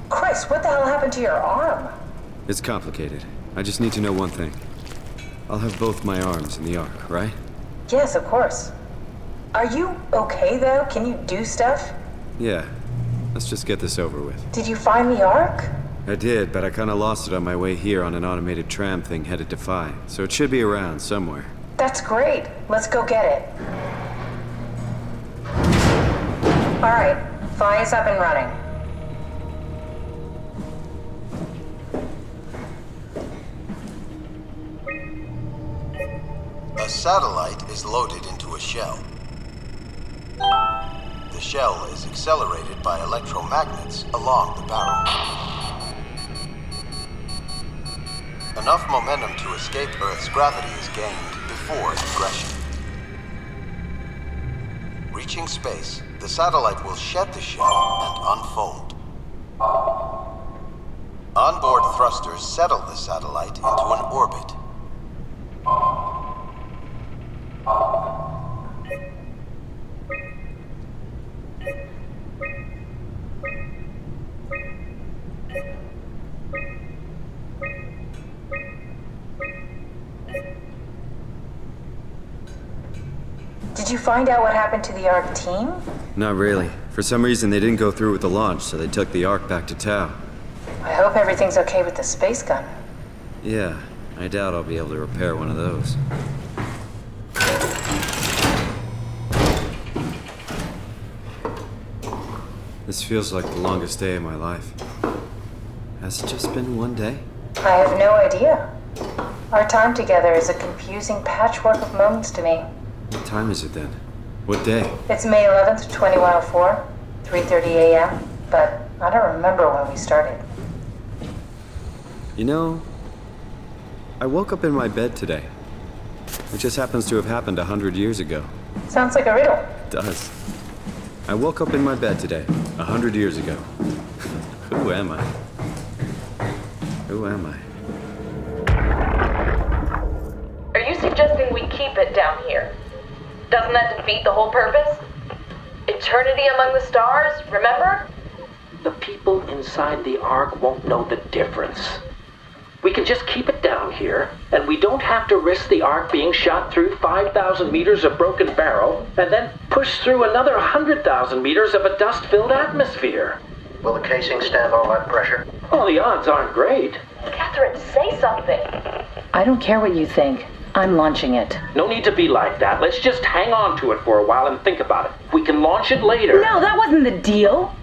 Speaker 12: Chris, what the hell happened to your arm?
Speaker 2: It's complicated. I just need to know one thing. I'll have both my arms in the Ark, right?
Speaker 12: Yes, of course. Are you okay, though? Can you do stuff?
Speaker 2: Yeah. Let's just get this over with.
Speaker 12: Did you find the Ark?
Speaker 2: I did, but I kinda lost it on my way here on an automated tram thing headed to Phi, so it should be around somewhere.
Speaker 12: That's great. Let's go get it. Alright, Phi is up and running.
Speaker 3: A satellite is loaded into a shell. The shell is accelerated by electromagnets along the barrel. Enough momentum to escape Earth's gravity is gained before ingression. Reaching space, the satellite will shed the shell and unfold. Onboard thrusters settle the satellite into an orbit.
Speaker 12: Did you find out what happened to the ARC team?
Speaker 2: Not really. For some reason, they didn't go through with the launch, so they took the Ark back to Tau.
Speaker 12: I hope everything's okay with the space gun.
Speaker 2: Yeah, I doubt I'll be able to repair one of those. This feels like the longest day of my life. Has it just been one day?
Speaker 12: I have no idea. Our time together is a confusing patchwork of moments to me.
Speaker 2: What time is it then? What day?
Speaker 12: It's May 11th, 2104, 3:30 a.m., but I don't remember when we started.
Speaker 2: You know, I woke up in my bed today. It just happens to have happened 100 years ago.
Speaker 12: Sounds like a riddle.
Speaker 2: It does. I woke up in my bed today, 100 years ago. Who am I? Who am I?
Speaker 5: Are you suggesting we keep it down here? Doesn't that defeat the whole purpose? Eternity among the stars, remember?
Speaker 9: The people inside the Ark won't know the difference. We can just keep it down here, and we don't have to risk the Ark being shot through 5,000 meters of broken barrel, and then push through another 100,000 meters of a dust-filled atmosphere.
Speaker 20: Will the casing stand all that pressure?
Speaker 9: Well, the odds aren't great.
Speaker 5: Catherine, say something.
Speaker 12: I don't care what you think. I'm launching it.
Speaker 9: No need to be like that. Let's just hang on to it for a while and think about it. We can launch it later.
Speaker 12: No, that wasn't the deal.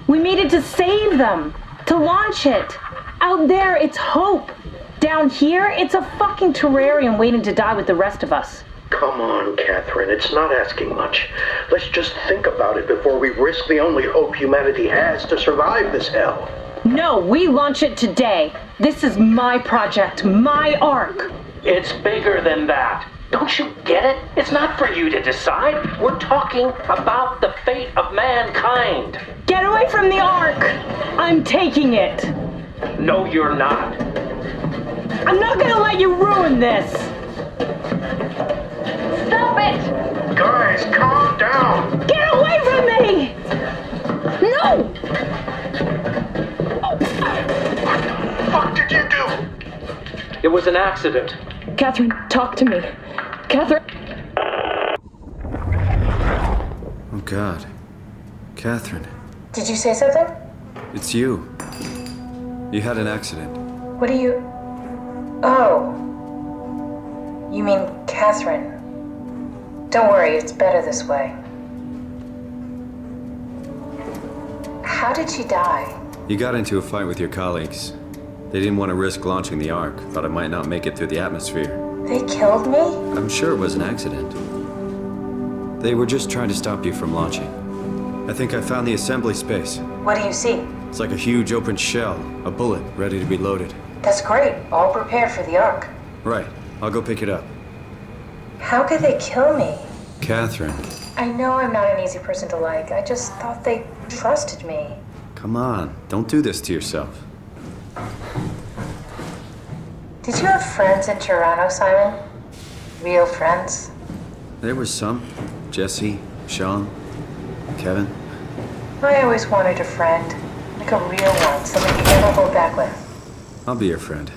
Speaker 12: We made it to save them. To launch it. Out there, it's hope. Down here, it's a fucking terrarium waiting to die with the rest of us.
Speaker 20: Come on, Catherine. It's not asking much. Let's just think about it before we risk the only hope humanity has to survive this hell.
Speaker 12: No, we launch it today. This is my project, my Ark.
Speaker 9: It's bigger than that. Don't you get it? It's not for you to decide. We're talking about the fate of mankind.
Speaker 12: Get away from the Ark! I'm taking it.
Speaker 9: No, you're not.
Speaker 12: I'm not gonna let you ruin this.
Speaker 5: Stop it!
Speaker 20: Guys, calm down!
Speaker 12: Get away from me! No!
Speaker 20: What the fuck did you do?
Speaker 9: It was an accident.
Speaker 12: Catherine, talk to me. Catherine.
Speaker 2: Oh, God. Catherine.
Speaker 12: Did you say something?
Speaker 2: It's you. You had an accident.
Speaker 12: What do you... Oh. You mean Catherine. Don't worry, it's better this way. How did she die?
Speaker 2: You got into a fight with your colleagues. They didn't want to risk launching the Ark. Thought it might not make it through the atmosphere.
Speaker 12: They killed me?
Speaker 2: I'm sure it was an accident. They were just trying to stop you from launching. I think I found the assembly space.
Speaker 12: What do you see?
Speaker 2: It's like a huge open shell, a bullet ready to be loaded.
Speaker 12: That's great. All prepared for the Ark.
Speaker 2: Right. I'll go pick it up.
Speaker 12: How could they kill me?
Speaker 2: Catherine.
Speaker 12: I know I'm not an easy person to like. I just thought they trusted me.
Speaker 2: Come on. Don't do this to yourself.
Speaker 12: Did you have friends in Toronto, Simon? Real friends?
Speaker 2: There was some. Jesse, Sean, Kevin.
Speaker 12: I always wanted a friend. Like a real one, someone you never hold back with.
Speaker 2: I'll be your friend.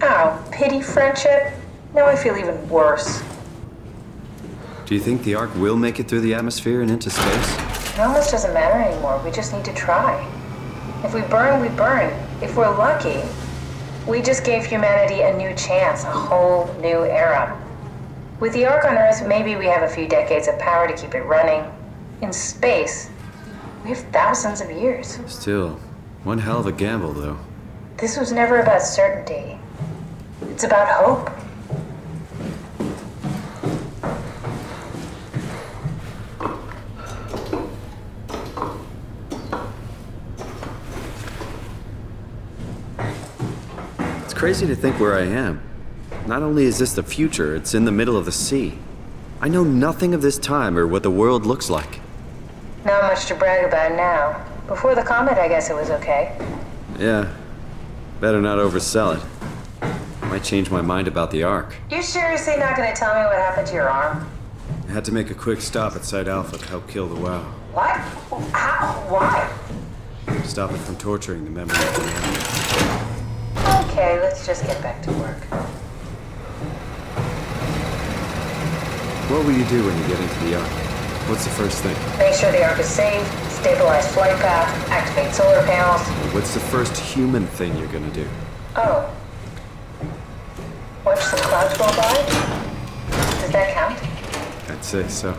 Speaker 12: Ow, pity friendship? Now I feel even worse.
Speaker 2: Do you think the Ark will make it through the atmosphere and into space?
Speaker 12: It almost doesn't matter anymore. We just need to try. If we burn, we burn. If we're lucky, we just gave humanity a new chance, a whole new era. With the Ark on Earth, maybe we have a few decades of power to keep it running. In space, we have thousands of years.
Speaker 2: Still, one hell of a gamble, though.
Speaker 12: This was never about certainty. It's about hope.
Speaker 2: crazy to think where I am. Not only is this the future, it's in the middle of the sea. I know nothing of this time or what the world looks like.
Speaker 12: Not much to brag about now. Before the comet, I guess it was okay.
Speaker 2: Yeah. Better not oversell it. Might change my mind about the Ark.
Speaker 12: You seriously not gonna tell me what happened to your arm?
Speaker 2: I had to make a quick stop at Site Alpha to help kill the WoW.
Speaker 12: What? How? Why?
Speaker 2: Stop it from torturing the memory of the enemy.
Speaker 12: Okay, let's just get back to work.
Speaker 2: What will you do when you get into the Ark? What's the first thing?
Speaker 12: Make sure the Ark is safe, stabilize flight path, activate solar panels.
Speaker 2: What's the first human thing you're gonna do?
Speaker 12: Oh. Watch some clouds go by? Does that count?
Speaker 2: I'd say so.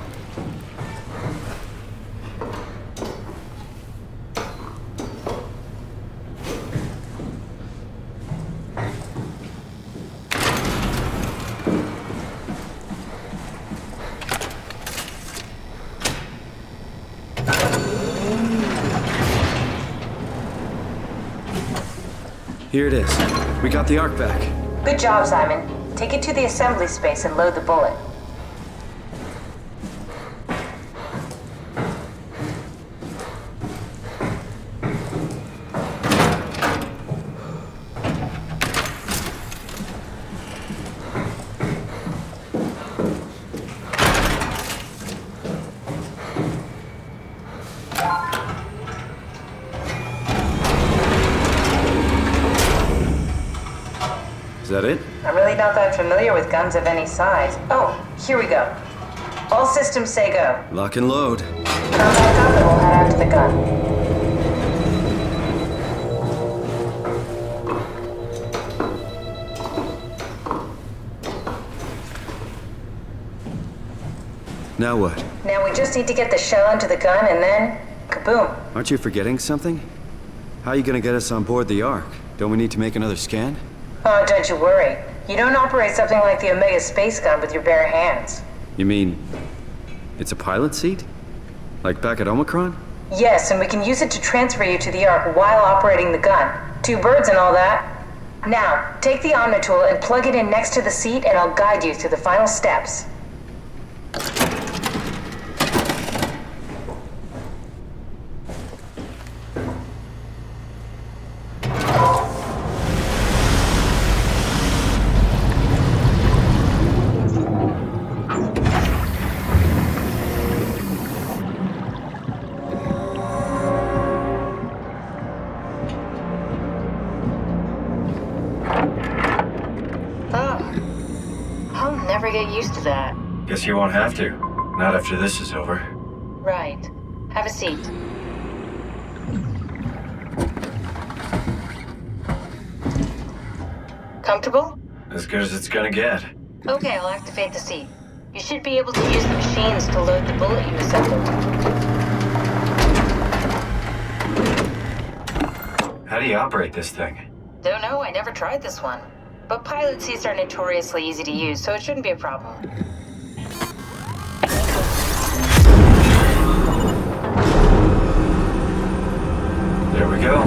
Speaker 2: Here it is. We got the Ark back.
Speaker 12: Good job, Simon. Take it to the assembly space and load the bullet.
Speaker 2: Is that it?
Speaker 12: I'm really not that familiar with guns of any size. Oh, here we go. All systems say go.
Speaker 2: Lock and load.
Speaker 12: Come back up and we'll head out to the gun.
Speaker 2: Now what?
Speaker 12: Now we just need to get the shell into the gun and then, kaboom.
Speaker 2: Aren't you forgetting something? How are you gonna get us on board the Ark? Don't we need to make another scan?
Speaker 12: Oh, don't you worry. You don't operate something like the Omega space gun with your bare hands.
Speaker 2: You mean, it's a pilot seat? Like back at Omicron?
Speaker 12: Yes, and we can use it to transfer you to the Ark while operating the gun. 2 birds and all that. Now, take the Omnitool and plug it in next to the seat and I'll guide you through the final steps. Get used to that.
Speaker 6: Guess you won't have to. Not after this is over.
Speaker 12: Right. Have a seat. Comfortable?
Speaker 6: As good as it's gonna get.
Speaker 12: Okay, I'll activate the seat. You should be able to use the machines to load the bullet you assembled.
Speaker 6: How do you operate this thing?
Speaker 12: Don't know, I never tried this one. But pilot seats are notoriously easy to use, so it shouldn't be a problem.
Speaker 6: There we go.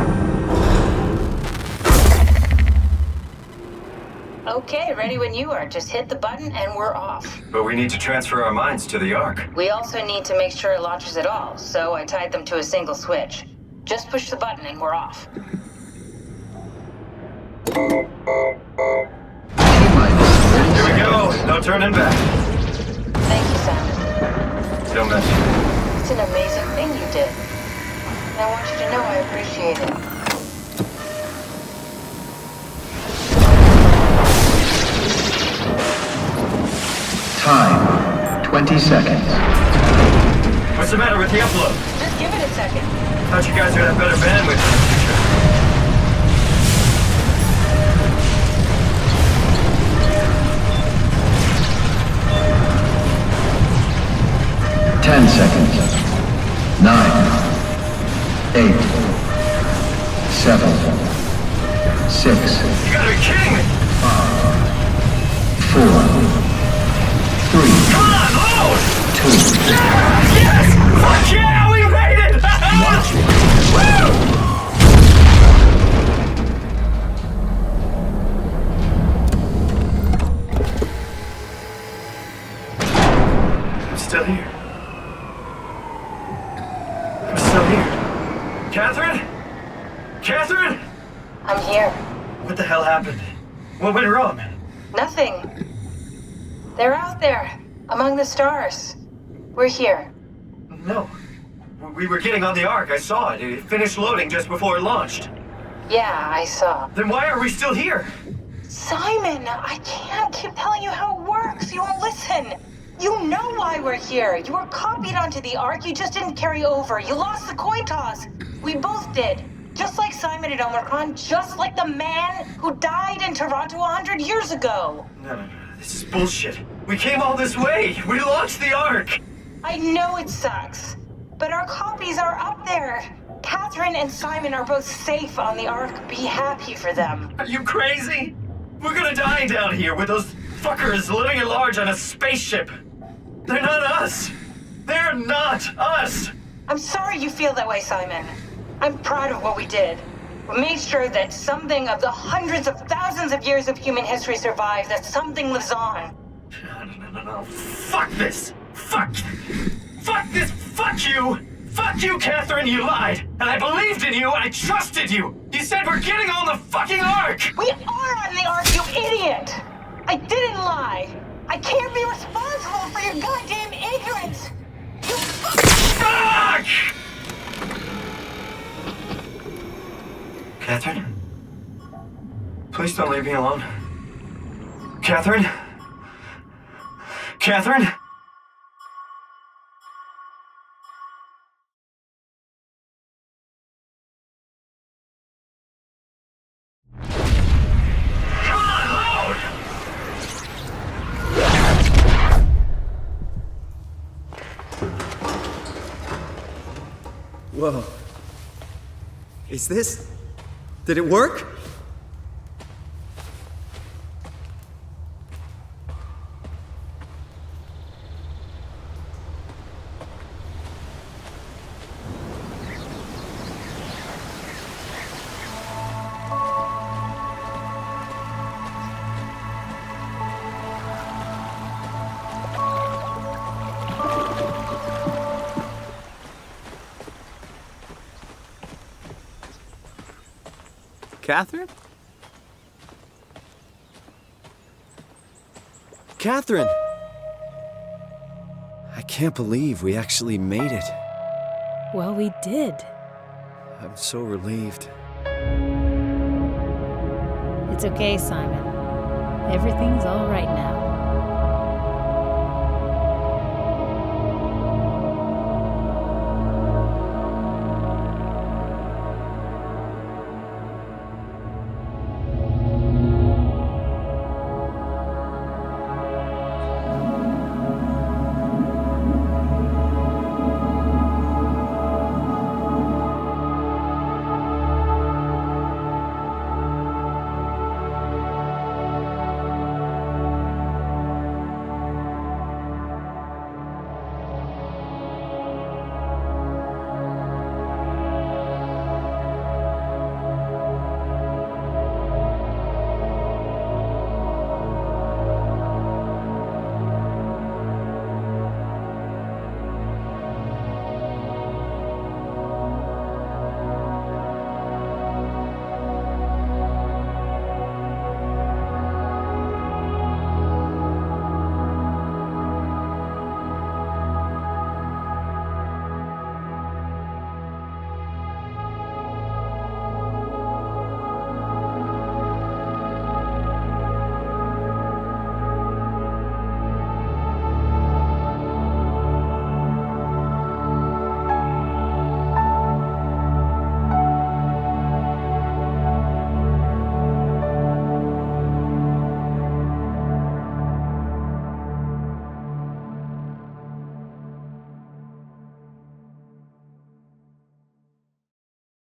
Speaker 12: Okay, ready when you are. Just hit the button and we're off.
Speaker 6: But we need to transfer our minds to the Ark.
Speaker 12: We also need to make sure it launches at all, so I tied them to a single switch. Just push the button and we're off.
Speaker 6: Here we go. No turning back.
Speaker 12: Thank you, Simon.
Speaker 6: Don't mention it.
Speaker 12: It's an amazing thing you did. And I want you to know I appreciate it.
Speaker 15: Time, 20 seconds.
Speaker 6: What's the matter with the upload?
Speaker 12: Just give it a second.
Speaker 6: Thought you guys would have better bandwidth in the future.
Speaker 15: 10 seconds. 9, 8, 7, 6.
Speaker 6: You gotta be kidding me!
Speaker 15: 5, 4, 3.
Speaker 6: Come on, load!
Speaker 15: 2.
Speaker 6: Yes! Fuck yeah, we made it! Woo! Catherine? Catherine?
Speaker 12: I'm here.
Speaker 6: What the hell happened? What went wrong?
Speaker 12: Nothing. They're out there, among the stars. We're here.
Speaker 6: No. We were getting on the Ark. I saw it. It finished loading just before it launched.
Speaker 12: Yeah, I saw.
Speaker 6: Then why are we still here?
Speaker 12: Simon, I can't keep telling you how it works. You won't listen. You know why we're here. You were copied onto the Ark. You just didn't carry over. You lost the coin toss. We both did. Just like Simon at Omicron, just like the man who died in Toronto 100 years ago.
Speaker 6: No. This is bullshit. We came all this way. We launched the Ark.
Speaker 12: I know it sucks, but our copies are up there. Catherine and Simon are both safe on the Ark. Be happy for them.
Speaker 6: Are you crazy? We're gonna die down here with those fuckers living at large on a spaceship. They're not us. They're not us.
Speaker 12: I'm sorry you feel that way, Simon. I'm proud of what we did. We made sure that something of the hundreds of thousands of years of human history survives, that something lives on.
Speaker 6: No. Fuck this. Fuck this. Fuck you. Fuck you, Catherine. You lied. And I believed in you. I trusted you. You said we're getting on the fucking Ark.
Speaker 12: We are on the Ark, you idiot. I didn't lie. I can't be responsible for your goddamn ignorance. You
Speaker 6: fuck! Catherine? Please don't leave me alone. Catherine? Catherine?
Speaker 2: Whoa. Is this... Did it work? Catherine? Catherine! I can't believe we actually made it.
Speaker 17: Well, we did.
Speaker 2: I'm so relieved.
Speaker 11: It's okay, Simon. Everything's all right now.